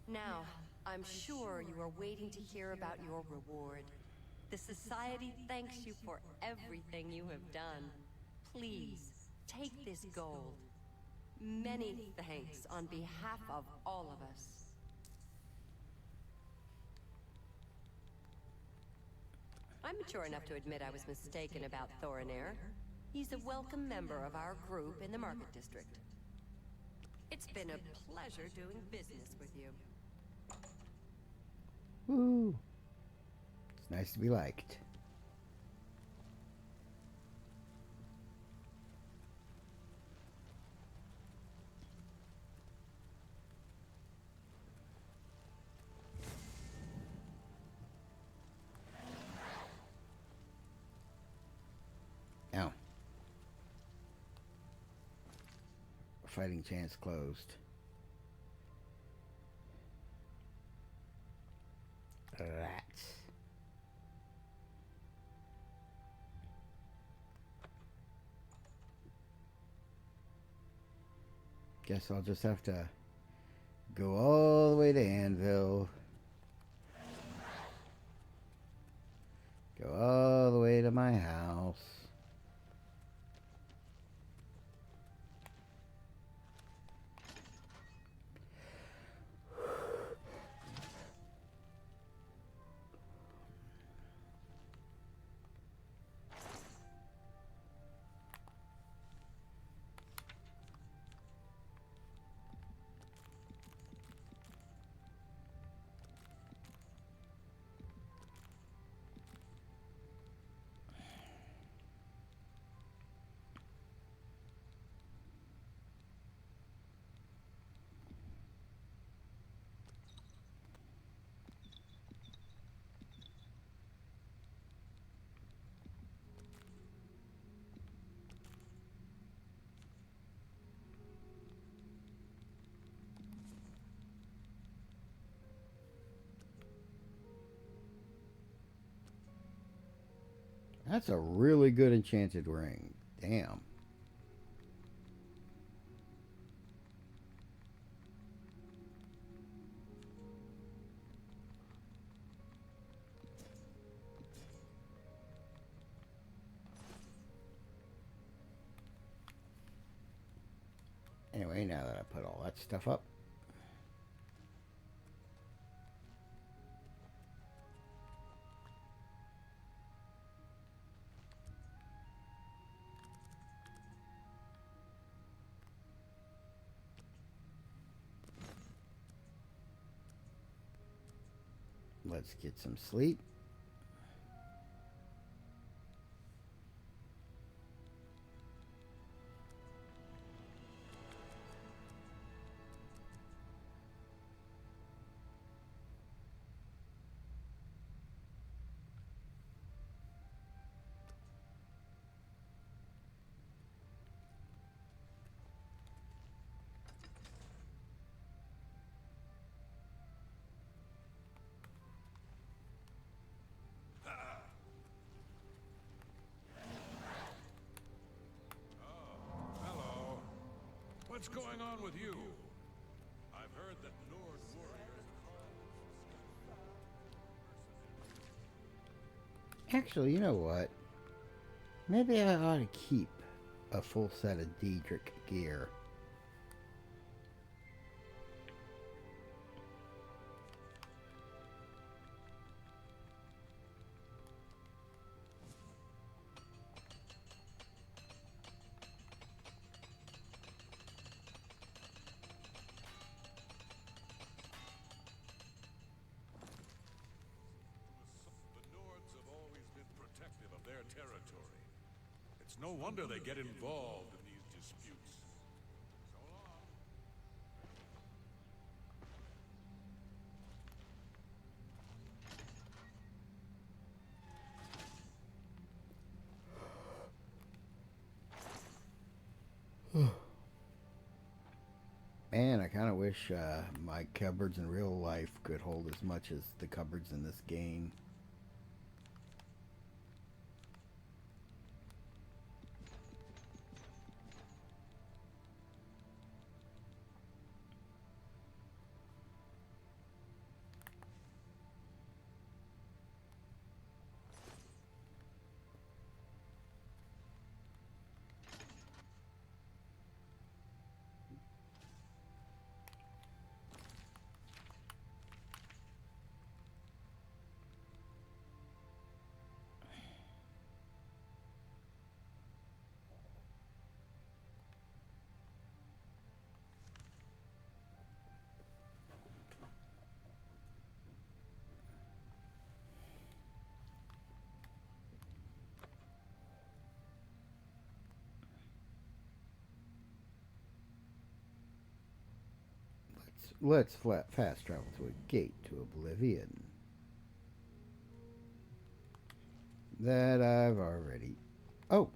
Now, I'm sure you are waiting to hear about your reward. The society thanks you for everything you have done. Please, take this gold. Many thanks on behalf of all of us. I'm mature enough to admit I was mistaken about Thorinir. He's a welcome member of our group in the Market District. It's been a pleasure doing business with you. Woo! It's nice to be liked. Ow. Fighting chance closed. Rats. Guess I'll just have to go all the way to Anvil. Go all the way to my house. That's a really good enchanted ring. Damn. Anyway, now that I put all that stuff up, let's get some sleep. Hello. What's going on with you? I've heard that Nord warriors... Actually, you know what? Maybe I ought to keep a full set of Daedric gear. Their territory. It's no wonder they get involved in these disputes. So long. Man, I kind of wish my cupboards in real life could hold as much as the cupboards in this game. Let's fast travel to a gate to Oblivion. That I've already... Oh!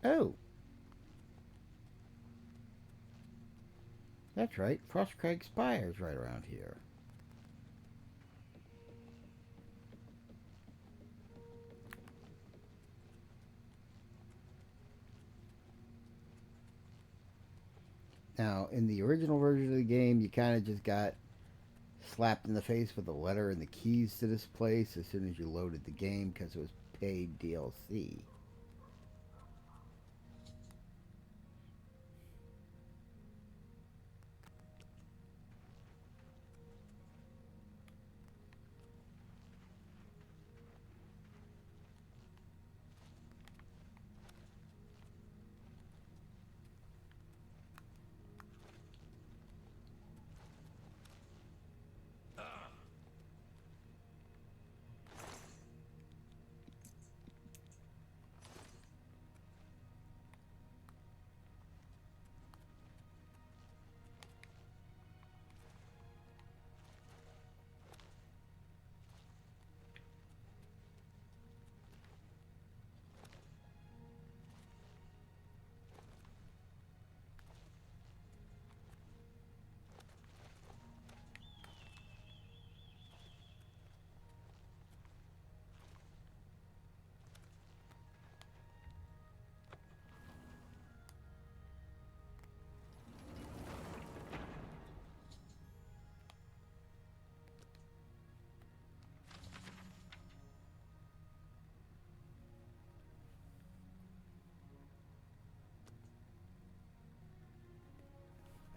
Oh! That's right, Frostcrag Spire's right around here. Now, in the original version of the game, you kind of just got slapped in the face with a letter and the keys to this place as soon as you loaded the game because it was paid DLC.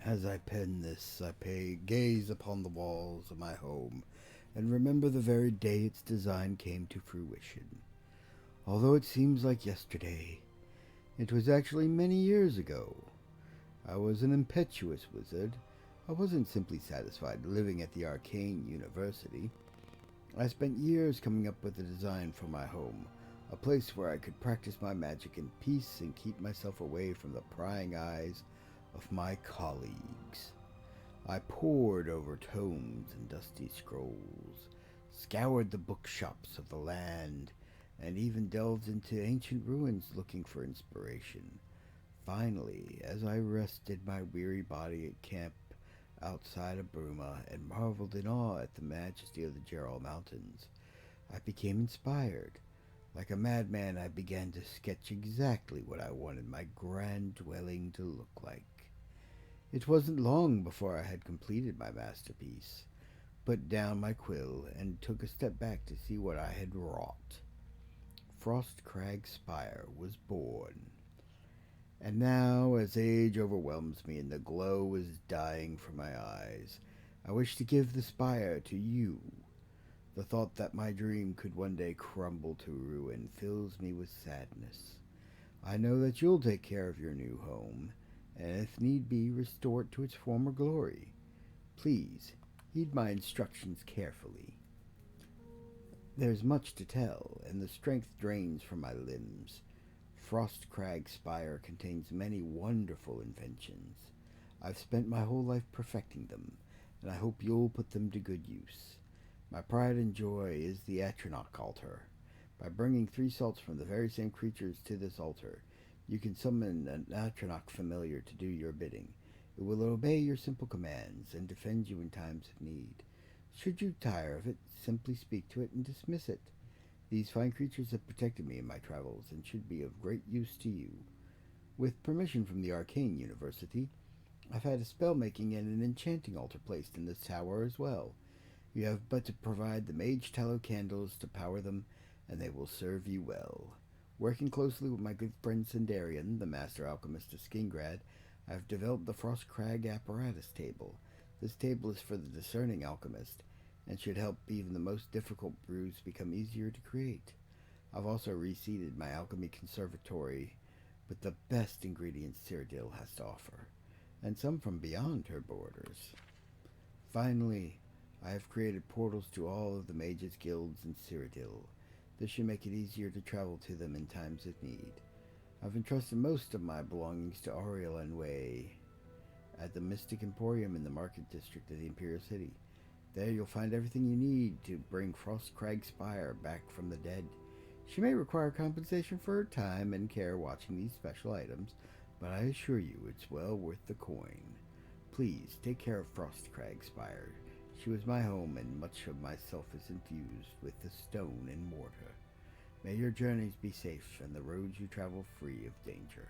As I pen this, gaze upon the walls of my home and remember the very day its design came to fruition. Although it seems like yesterday, it was actually many years ago. I was an impetuous wizard. I wasn't simply satisfied living at the Arcane University. I spent years coming up with a design for my home, a place where I could practice my magic in peace and keep myself away from the prying eyes of my colleagues. I pored over tomes and dusty scrolls, scoured the bookshops of the land, and even delved into ancient ruins looking for inspiration. Finally, as I rested my weary body at camp outside of Bruma and marveled in awe at the majesty of the Gerald Mountains, I became inspired. Like a madman, I began to sketch exactly what I wanted my grand dwelling to look like. It wasn't long before I had completed my masterpiece, put down my quill, and took a step back to see what I had wrought. Frostcrag Spire was born. And now, as age overwhelms me and the glow is dying from my eyes, I wish to give the spire to you. The thought that my dream could one day crumble to ruin fills me with sadness. I know that you'll take care of your new home, and if need be, restore it to its former glory. Please, heed my instructions carefully. There's much to tell, and the strength drains from my limbs. Frostcrag Spire contains many wonderful inventions. I've spent my whole life perfecting them, and I hope you'll put them to good use. My pride and joy is the Atronach altar. By bringing 3 salts from the very same creatures to this altar, you can summon an Atronach familiar to do your bidding. It will obey your simple commands and defend you in times of need. Should you tire of it, simply speak to it and dismiss it. These fine creatures have protected me in my travels and should be of great use to you. With permission from the Arcane University, I've had a spell-making and an enchanting altar placed in this tower as well. You have but to provide the mage tallow candles to power them, and they will serve you well. Working closely with my good friend Sindarian, the master alchemist of Skingrad, I have developed the Frostcrag apparatus table. This table is for the discerning alchemist, and should help even the most difficult brews become easier to create. I've also reseeded my alchemy conservatory with the best ingredients Cyrodiil has to offer, and some from beyond her borders. Finally, I have created portals to all of the mages' guilds in Cyrodiil. This should make it easier to travel to them in times of need. I've entrusted most of my belongings to Auriel and Wei at the Mystic Emporium in the Market District of the Imperial City. There you'll find everything you need to bring Frostcrag Spire back from the dead. She may require compensation for her time and care watching these special items, but I assure you it's well worth the coin. Please take care of Frostcrag Spire. She was my home, and much of myself is infused with the stone and mortar. May your journeys be safe and the roads you travel free of danger.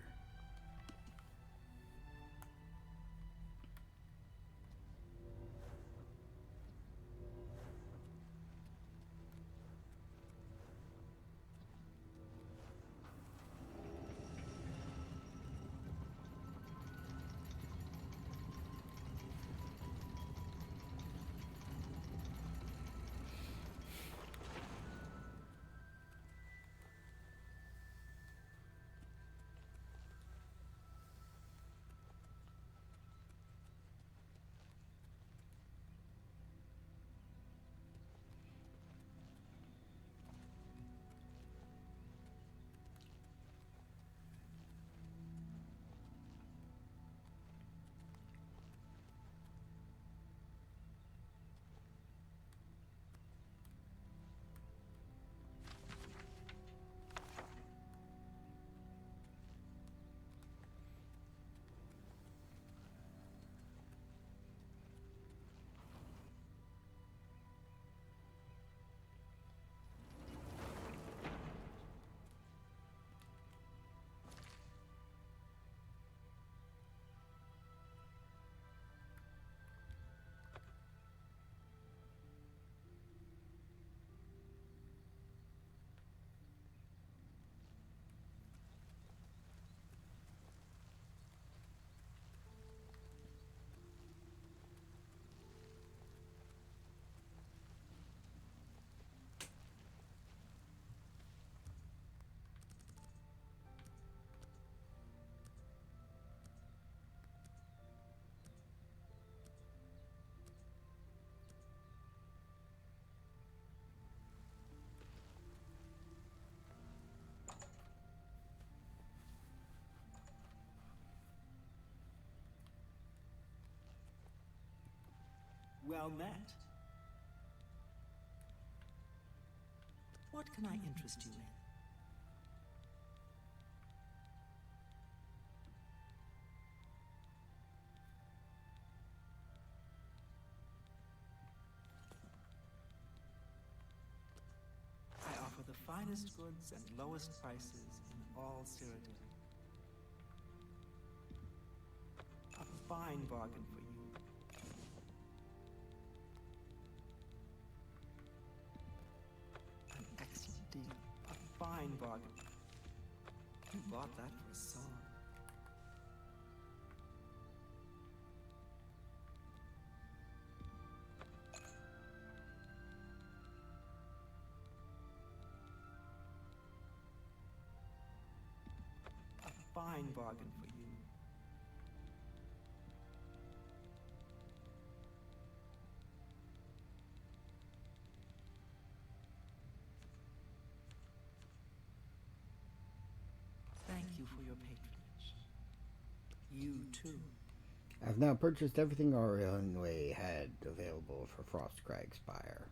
well met. What can I interest you in? I offer the finest goods and lowest prices in all Cyrodiil. A fine bargain for you. An excellent deal. A fine bargain. You bought that for a song. A fine bargain for you. Thank you for your patronage. You too. I've now purchased everything Orionway had available for Frostcrag Spire.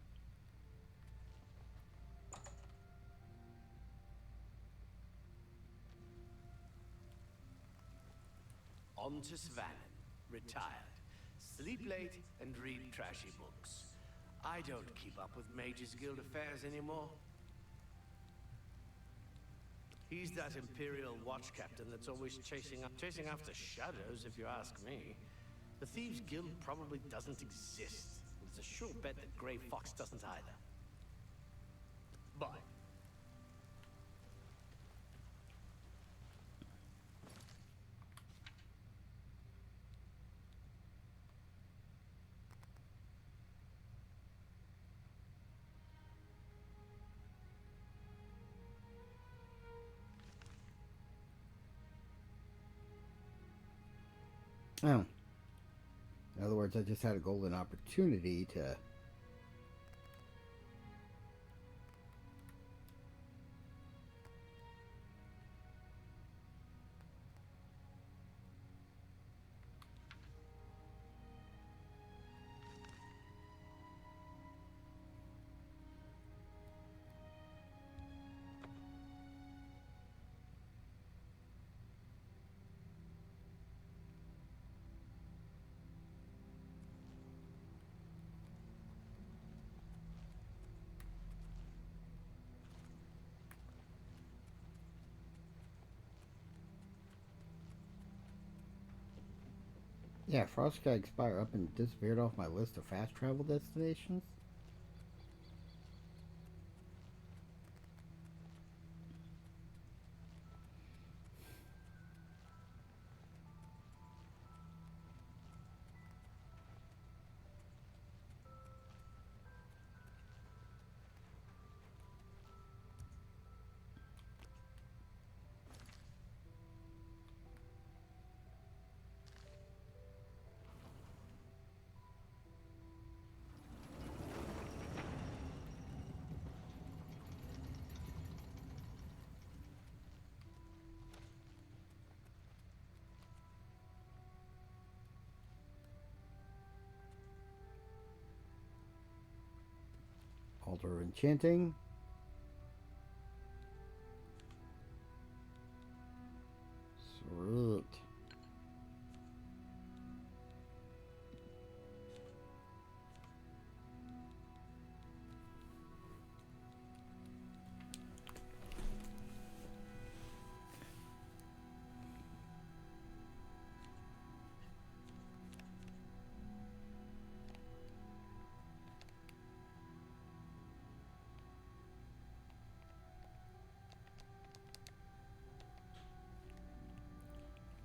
On to Svannon, retired. Sleep late and read trashy books. I don't keep up with Mages Guild affairs anymore. He's that Imperial Watch Captain that's always chasing after shadows, if you ask me. The Thieves Guild probably doesn't exist. It's a sure bet that Grey Fox doesn't either. Bye. Oh. In other words, I just had a golden opportunity to... Yeah, Frostcrag Spire up and disappeared off my list of fast travel destinations. Altar Enchanting. Sweet.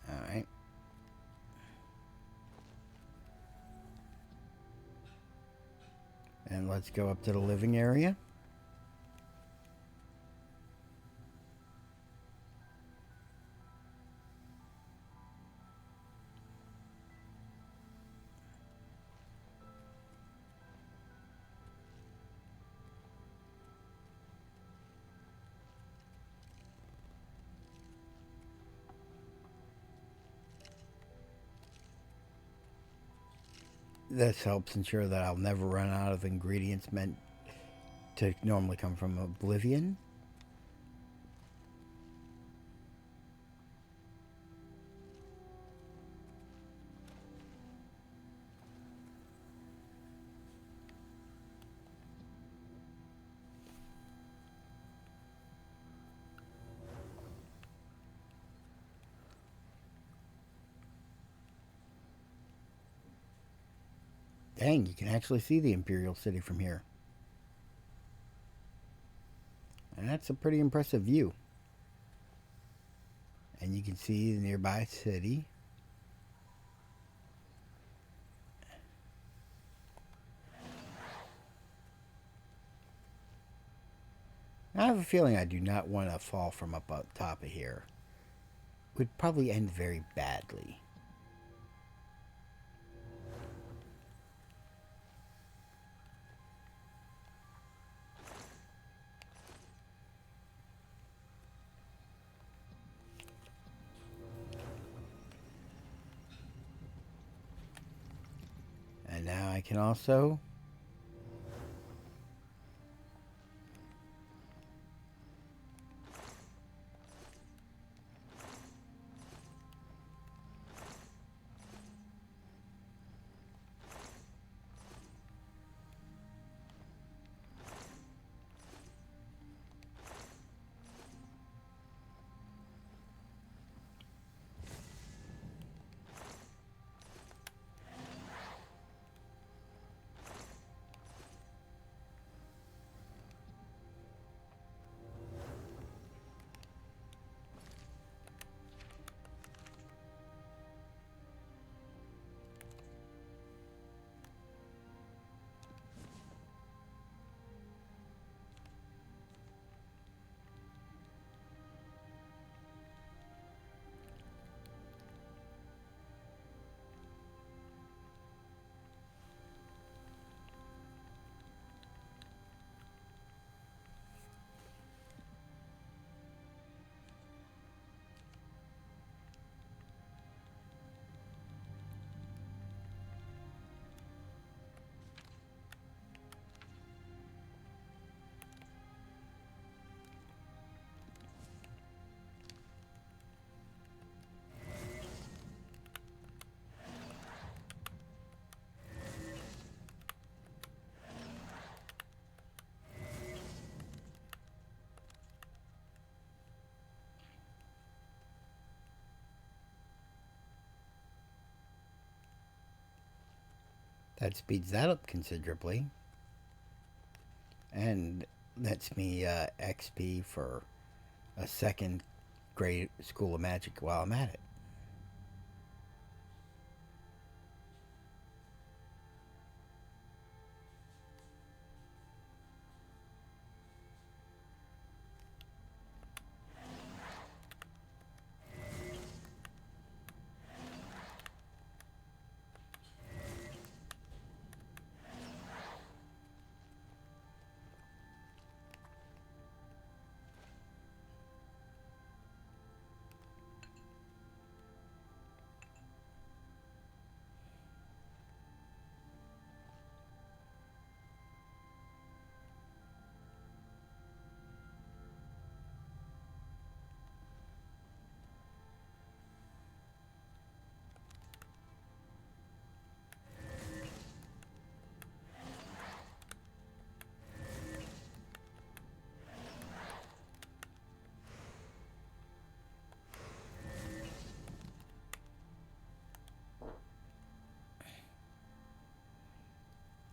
Alright. And let's go up to the living area. This helps ensure that I'll never run out of ingredients meant to normally come from Oblivion. Dang, you can actually see the Imperial City from here. And that's a pretty impressive view. And you can see the nearby city. I have a feeling I do not want to fall from up top of here. It would probably end very badly. And now I can also that speeds that up considerably. And lets me XP for a second grade School of Magic while I'm at it.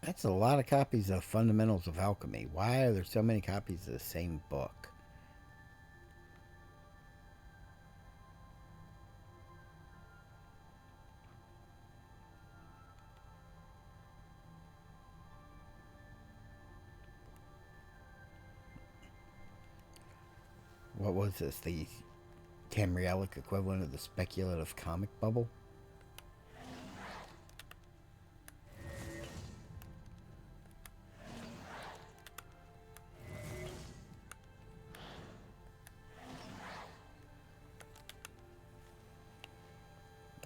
That's a lot of copies of Fundamentals of Alchemy. Why are there so many copies of the same book? What was this? The Tamrielic equivalent of the speculative comic bubble?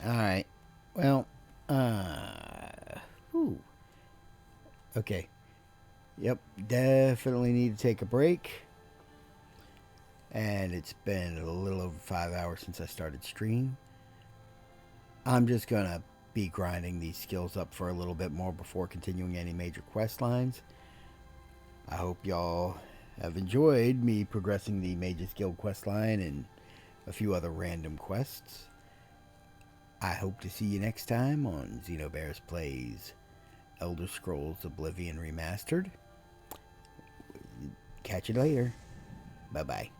Alright. Well, whew. Okay. Yep, definitely need to take a break. And it's been a little over 5 hours since I started stream. I'm just going to be grinding these skills up for a little bit more before continuing any major quest lines. I hope y'all have enjoyed me progressing the Mages Guild quest line and a few other random quests. I hope to see you next time on Xenobears Plays Elder Scrolls Oblivion Remastered. Catch you later. Bye-bye.